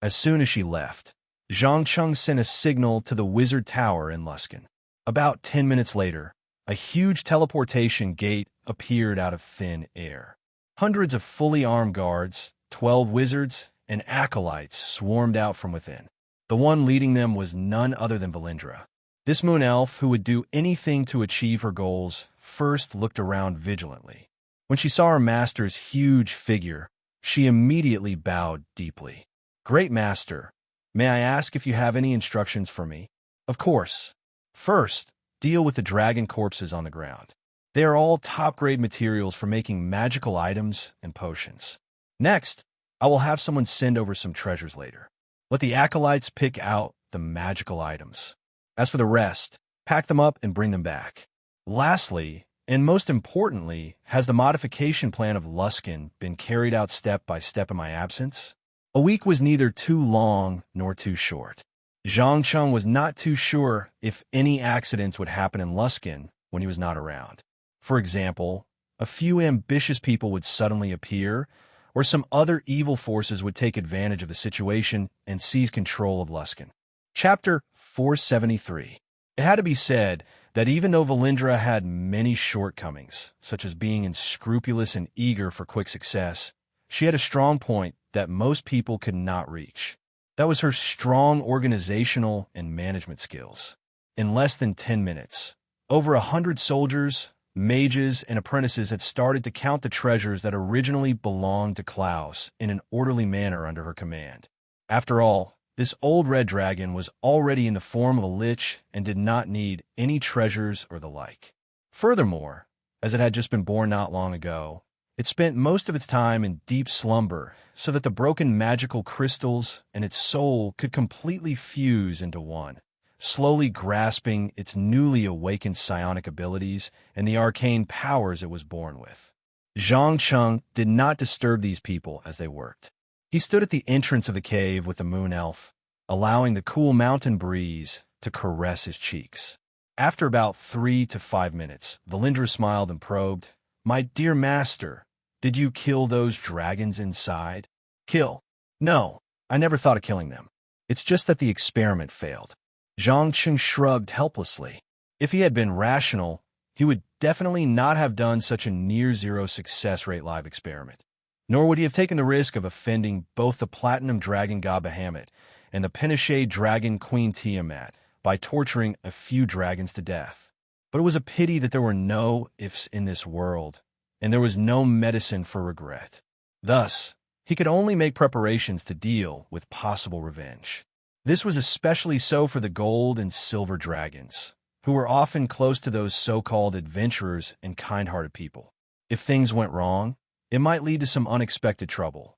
As soon as she left, Zhang Cheng sent a signal to the wizard tower in Luskan. About 10 minutes later, a huge teleportation gate appeared out of thin air. Hundreds of fully armed guards, 12 wizards, and acolytes swarmed out from within. The one leading them was none other than Valindra. This moon elf, who would do anything to achieve her goals, first looked around vigilantly. When she saw her master's huge figure, she immediately bowed deeply. Great master, may I ask if you have any instructions for me? Of course. First, deal with the dragon corpses on the ground. They are all top-grade materials for making magical items and potions. Next, I will have someone send over some treasures later. Let the acolytes pick out the magical items. As for the rest, pack them up and bring them back. Lastly, and most importantly, has the modification plan of Luskan been carried out step by step in my absence? A week was neither too long nor too short. Zhang Cheng was not too sure if any accidents would happen in Luskan when he was not around. For example, a few ambitious people would suddenly appear, or some other evil forces would take advantage of the situation and seize control of Luskan. Chapter 473. It had to be said that even though Valindra had many shortcomings, such as being unscrupulous and eager for quick success, she had a strong point that most people could not reach. That was her strong organizational and management skills. In less than 10 minutes, over 100 soldiers, mages, and apprentices had started to count the treasures that originally belonged to Klaus in an orderly manner under her command. After all, this old red dragon was already in the form of a lich and did not need any treasures or the like. Furthermore, as it had just been born not long ago, it spent most of its time in deep slumber so that the broken magical crystals and its soul could completely fuse into one, slowly grasping its newly awakened psionic abilities and the arcane powers it was born with. Zhang Cheng did not disturb these people as they worked. He stood at the entrance of the cave with the moon elf, allowing the cool mountain breeze to caress his cheeks. After about 3 to 5 minutes, Valindra smiled and probed, "My dear master, did you kill those dragons inside?" "Kill? No, I never thought of killing them. It's just that the experiment failed." Zhang Cheng shrugged helplessly. If he had been rational, he would definitely not have done such a near-zero success rate live experiment. Nor would he have taken the risk of offending both the Platinum Dragon God Bahamut and the Pinochet Dragon Queen Tiamat by torturing a few dragons to death. But it was a pity that there were no ifs in this world, and there was no medicine for regret. Thus, he could only make preparations to deal with possible revenge. This was especially so for the gold and silver dragons, who were often close to those so-called adventurers and kind-hearted people. If things went wrong, it might lead to some unexpected trouble.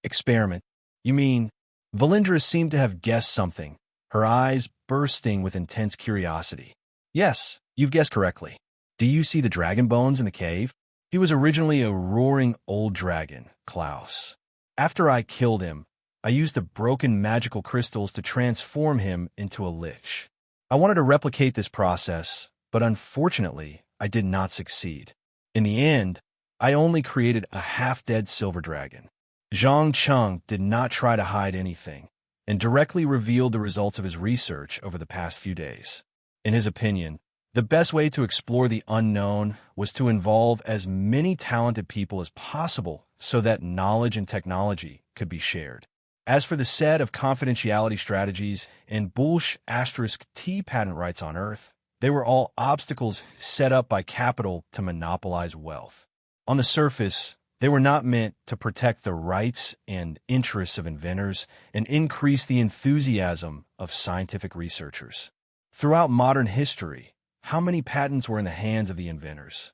Experiment? You mean? Valindra seemed to have guessed something, her eyes bursting with intense curiosity. Yes, you've guessed correctly. Do you see the dragon bones in the cave? He was originally a roaring old dragon, Klaus. After I killed him, I used the broken magical crystals to transform him into a lich. I wanted to replicate this process, but unfortunately, I did not succeed. In the end, I only created a half-dead silver dragon. Zhang Cheng did not try to hide anything, and directly revealed the results of his research over the past few days. In his opinion, the best way to explore the unknown was to involve as many talented people as possible so that knowledge and technology could be shared. As for the set of confidentiality strategies and **T patent rights on Earth, they were all obstacles set up by capital to monopolize wealth. On the surface, they were not meant to protect the rights and interests of inventors and increase the enthusiasm of scientific researchers. Throughout modern history, how many patents were in the hands of the inventors?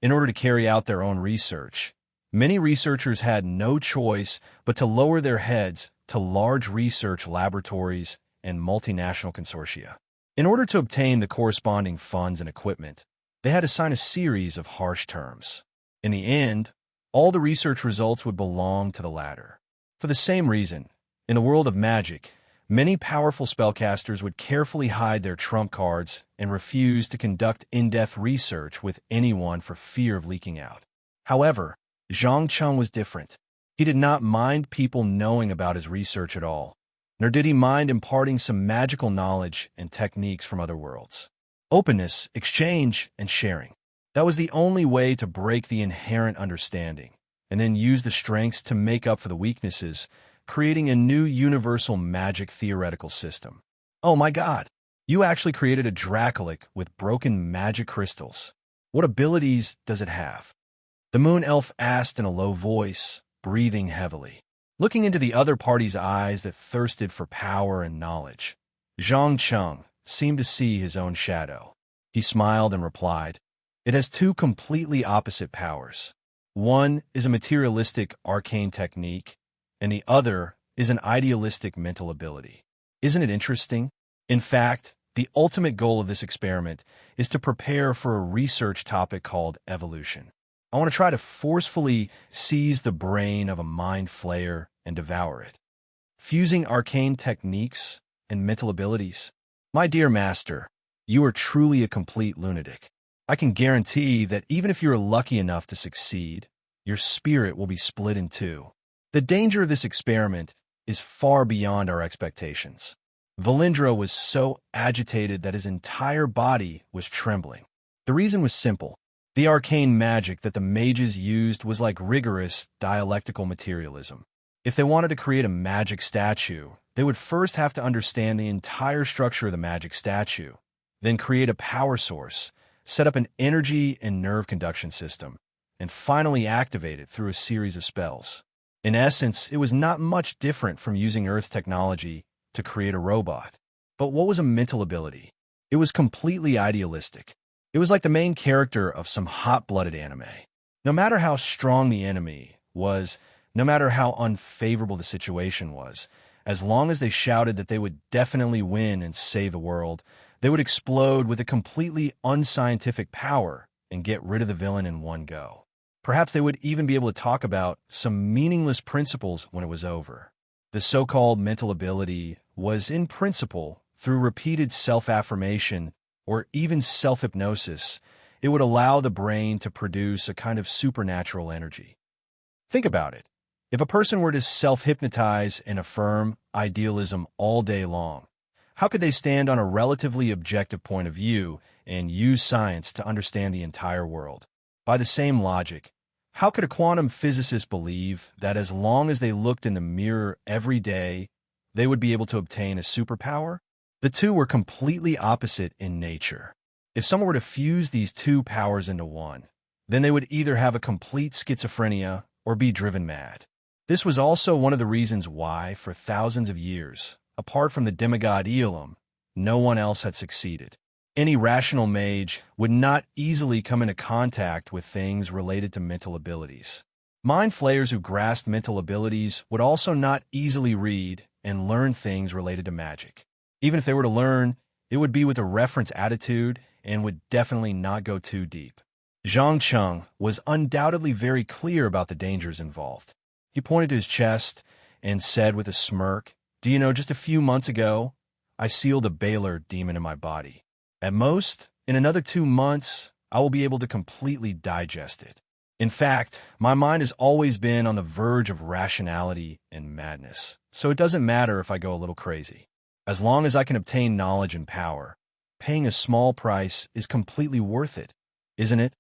In order to carry out their own research, many researchers had no choice but to lower their heads to large research laboratories and multinational consortia. In order to obtain the corresponding funds and equipment, they had to sign a series of harsh terms. In the end, all the research results would belong to the latter. For the same reason, in the world of magic, many powerful spellcasters would carefully hide their trump cards and refuse to conduct in-depth research with anyone for fear of leaking out. However, Zhang Cheng was different. He did not mind people knowing about his research at all, nor did he mind imparting some magical knowledge and techniques from other worlds. Openness, exchange, and sharing. That was the only way to break the inherent understanding, and then use the strengths to make up for the weaknesses, creating a new universal magic theoretical system. Oh my God! You actually created a Dracolic with broken magic crystals. What abilities does it have? The moon elf asked in a low voice, breathing heavily. Looking into the other party's eyes that thirsted for power and knowledge, Zhang Cheng seemed to see his own shadow. He smiled and replied, "It has two completely opposite powers. One is a materialistic arcane technique, and the other is an idealistic mental ability. Isn't it interesting? In fact, the ultimate goal of this experiment is to prepare for a research topic called evolution. I want to try to forcefully seize the brain of a mind flayer and devour it. Fusing arcane techniques and mental abilities. My dear master, you are truly a complete lunatic. I can guarantee that even if you are lucky enough to succeed, your spirit will be split in two. The danger of this experiment is far beyond our expectations." Valindra was so agitated that his entire body was trembling. The reason was simple. The arcane magic that the mages used was like rigorous dialectical materialism. If they wanted to create a magic statue, they would first have to understand the entire structure of the magic statue, then create a power source, set up an energy and nerve conduction system, and finally activate it through a series of spells. In essence, it was not much different from using Earth's technology to create a robot. But what was a mental ability? It was completely idealistic. It was like the main character of some hot-blooded anime. No matter how strong the enemy was, no matter how unfavorable the situation was, as long as they shouted that they would definitely win and save the world, they would explode with a completely unscientific power and get rid of the villain in one go. Perhaps they would even be able to talk about some meaningless principles when it was over. The so-called mental ability was, in principle, through repeated self-affirmation, or even self-hypnosis, it would allow the brain to produce a kind of supernatural energy. Think about it. If a person were to self-hypnotize and affirm idealism all day long, how could they stand on a relatively objective point of view and use science to understand the entire world? By the same logic, how could a quantum physicist believe that as long as they looked in the mirror every day, they would be able to obtain a superpower? The two were completely opposite in nature. If someone were to fuse these two powers into one, then they would either have a complete schizophrenia or be driven mad. This was also one of the reasons why, for thousands of years, apart from the demigod Elam, no one else had succeeded. Any rational mage would not easily come into contact with things related to mental abilities. Mind flayers who grasped mental abilities would also not easily read and learn things related to magic. Even if they were to learn, it would be with a reference attitude and would definitely not go too deep. Zhang Cheng was undoubtedly very clear about the dangers involved. He pointed to his chest and said with a smirk, "Do you know, just a few months ago, I sealed a Baylor demon in my body. At most, in another 2 months, I will be able to completely digest it. In fact, my mind has always been on the verge of rationality and madness, so it doesn't matter if I go a little crazy. As long as I can obtain knowledge and power, paying a small price is completely worth it, isn't it?"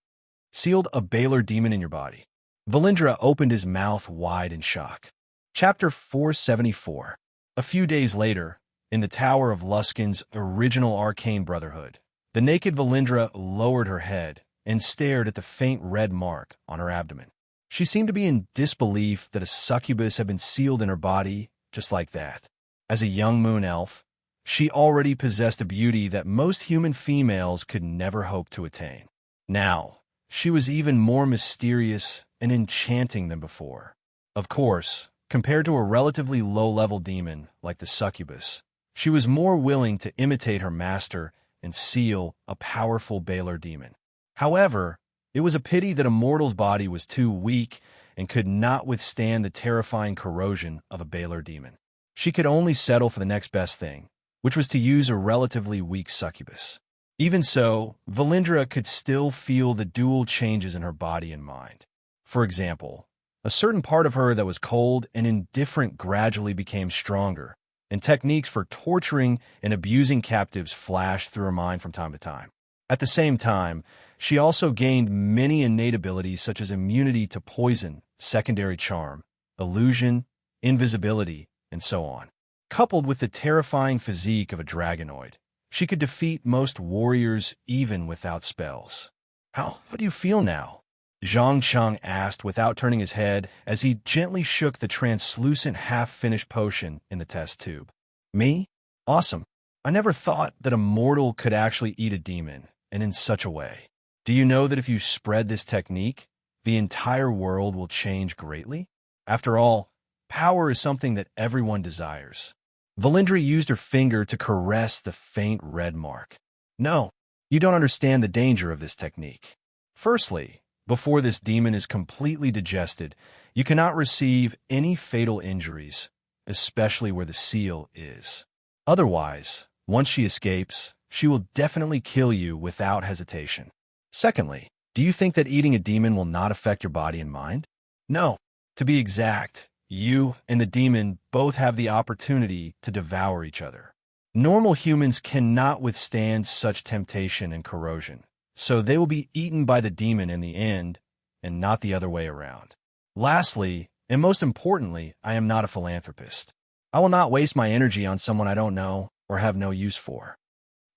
Sealed a Baylor demon in your body. Valindra opened his mouth wide in shock. Chapter 474. A few days later, in the Tower of Luskin's original arcane brotherhood, the naked Valindra lowered her head and stared at the faint red mark on her abdomen. She seemed to be in disbelief that a succubus had been sealed in her body just like that. As a young moon elf, she already possessed a beauty that most human females could never hope to attain. Now, she was even more mysterious and enchanting than before. Of course, compared to a relatively low-level demon like the succubus, she was more willing to imitate her master and seal a powerful Baylor demon. However, it was a pity that a mortal's body was too weak and could not withstand the terrifying corrosion of a Baylor demon. She could only settle for the next best thing, which was to use a relatively weak succubus. Even so, Valindra could still feel the dual changes in her body and mind. For example, a certain part of her that was cold and indifferent gradually became stronger, and techniques for torturing and abusing captives flashed through her mind from time to time. At the same time, she also gained many innate abilities such as immunity to poison, secondary charm, illusion, invisibility, and so on. Coupled with the terrifying physique of a dragonoid, she could defeat most warriors even without spells. How do you feel now?" Zhang Cheng asked without turning his head as he gently shook the translucent half-finished potion in the test tube. "Me? Awesome. I never thought that a mortal could actually eat a demon, and in such a way. Do you know that if you spread this technique, the entire world will change greatly? After all, power is something that everyone desires." Valindra used her finger to caress the faint red mark. "No, you don't understand the danger of this technique. Firstly, before this demon is completely digested, you cannot receive any fatal injuries, especially where the seal is. Otherwise, once she escapes, she will definitely kill you without hesitation. Secondly, do you think that eating a demon will not affect your body and mind? No. To be exact, you and the demon both have the opportunity to devour each other. Normal humans cannot withstand such temptation and corrosion, so they will be eaten by the demon in the end, and not the other way around. Lastly, and most importantly, I am not a philanthropist. I will not waste my energy on someone I don't know or have no use for."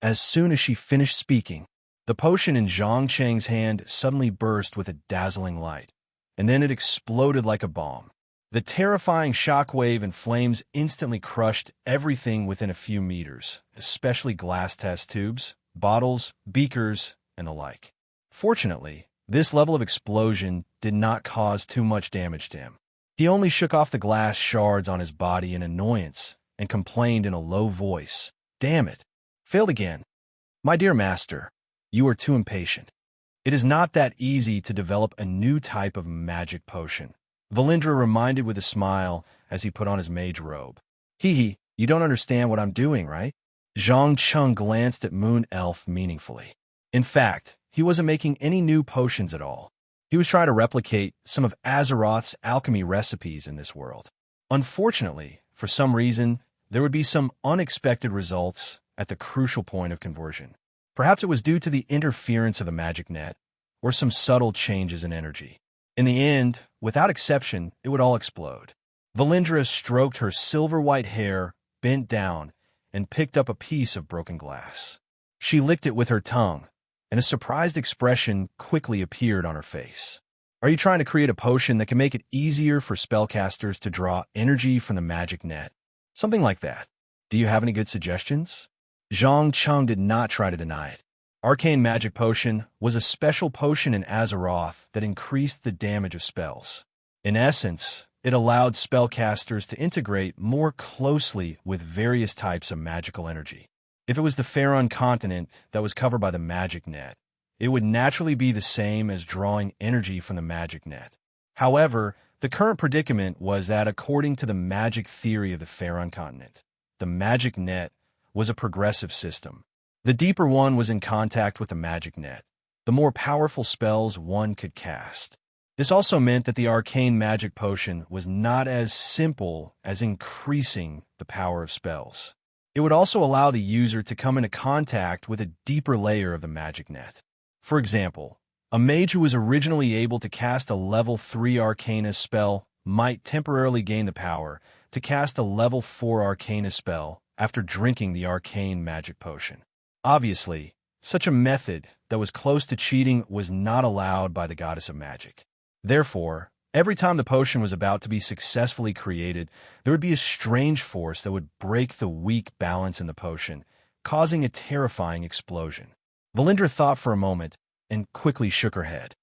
As soon as she finished speaking, the potion in Zhang Cheng's hand suddenly burst with a dazzling light, and then it exploded like a bomb. The terrifying shockwave and flames instantly crushed everything within a few meters, especially glass test tubes, bottles, beakers, and the like. Fortunately, this level of explosion did not cause too much damage to him. He only shook off the glass shards on his body in annoyance and complained in a low voice, "Damn it! Failed again. My dear master, you are too impatient. It is not that easy to develop a new type of magic potion," Valindra reminded with a smile as he put on his mage robe. "Hee hee, you don't understand what I'm doing, right?" Zhang Cheng glanced at Moon Elf meaningfully. In fact, he wasn't making any new potions at all. He was trying to replicate some of Azeroth's alchemy recipes in this world. Unfortunately, for some reason, there would be some unexpected results at the crucial point of conversion. Perhaps it was due to the interference of the magic net, or some subtle changes in energy. In the end, without exception, it would all explode. Valindra stroked her silver-white hair, bent down, and picked up a piece of broken glass. She licked it with her tongue, and a surprised expression quickly appeared on her face. Are you trying to create a potion that can make it easier for spellcasters to draw energy from the magic net? Something like that. Do you have any good suggestions? Zhang Cheng did not try to deny it. Arcane Magic Potion was a special potion in Azeroth that increased the damage of spells. In essence, it allowed spellcasters to integrate more closely with various types of magical energy. If it was the Faron continent that was covered by the magic net, it would naturally be the same as drawing energy from the magic net. However, the current predicament was that according to the magic theory of the Faron continent, the magic net was a progressive system. The deeper one was in contact with the magic net, the more powerful spells one could cast. This also meant that the arcane magic potion was not as simple as increasing the power of spells. It would also allow the user to come into contact with a deeper layer of the magic net. For example, a mage who was originally able to cast a level 3 Arcana spell might temporarily gain the power to cast a level 4 Arcana spell after drinking the arcane magic potion. Obviously, such a method that was close to cheating was not allowed by the goddess of magic. Therefore, every time the potion was about to be successfully created, there would be a strange force that would break the weak balance in the potion, causing a terrifying explosion. Valindra thought for a moment and quickly shook her head.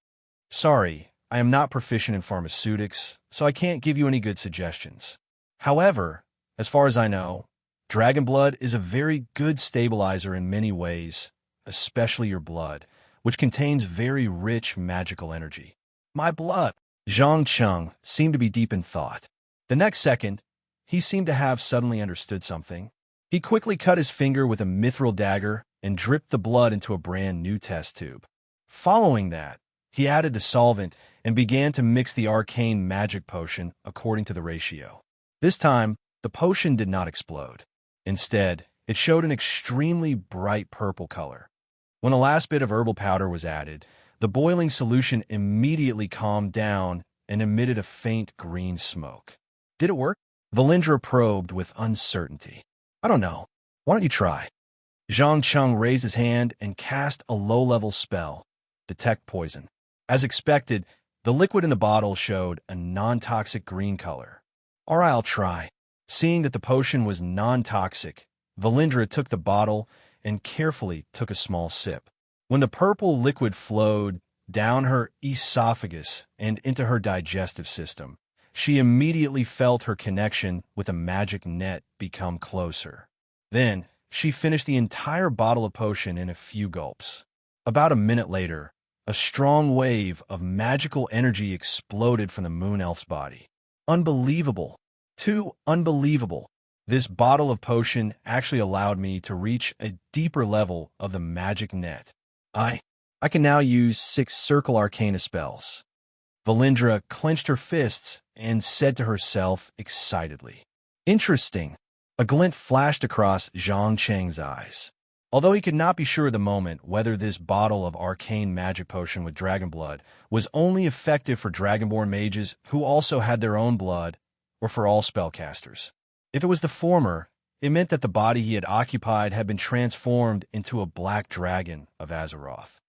Sorry, I am not proficient in pharmaceutics, so I can't give you any good suggestions. However, as far as I know, dragon blood is a very good stabilizer in many ways, especially your blood, which contains very rich magical energy. My blood! Zhang Cheng seemed to be deep in thought. The next second, he seemed to have suddenly understood something. He quickly cut his finger with a mithril dagger and dripped the blood into a brand new test tube. Following that, he added the solvent and began to mix the arcane magic potion according to the ratio. This time, the potion did not explode. Instead, it showed an extremely bright purple color. When the last bit of herbal powder was added, the boiling solution immediately calmed down and emitted a faint green smoke. Did it work? Valindra probed with uncertainty. I don't know. Why don't you try? Zhang Cheng raised his hand and cast a low-level spell, Detect Poison. As expected, the liquid in the bottle showed a non-toxic green color. All right, I'll try. Seeing that the potion was non-toxic, Valindra took the bottle and carefully took a small sip. When the purple liquid flowed down her esophagus and into her digestive system, she immediately felt her connection with the magic net become closer. Then, she finished the entire bottle of potion in a few gulps. About a minute later, a strong wave of magical energy exploded from the Moon Elf's body. Unbelievable! Too unbelievable! This bottle of potion actually allowed me to reach a deeper level of the magic net. I can now use 6 Circle Arcana spells. Valindra clenched her fists and said to herself excitedly. Interesting. A glint flashed across Zhang Cheng's eyes. Although he could not be sure at the moment whether this bottle of arcane magic potion with dragon blood was only effective for dragonborn mages who also had their own blood, or for all spellcasters. If it was the former, it meant that the body he had occupied had been transformed into a black dragon of Azeroth.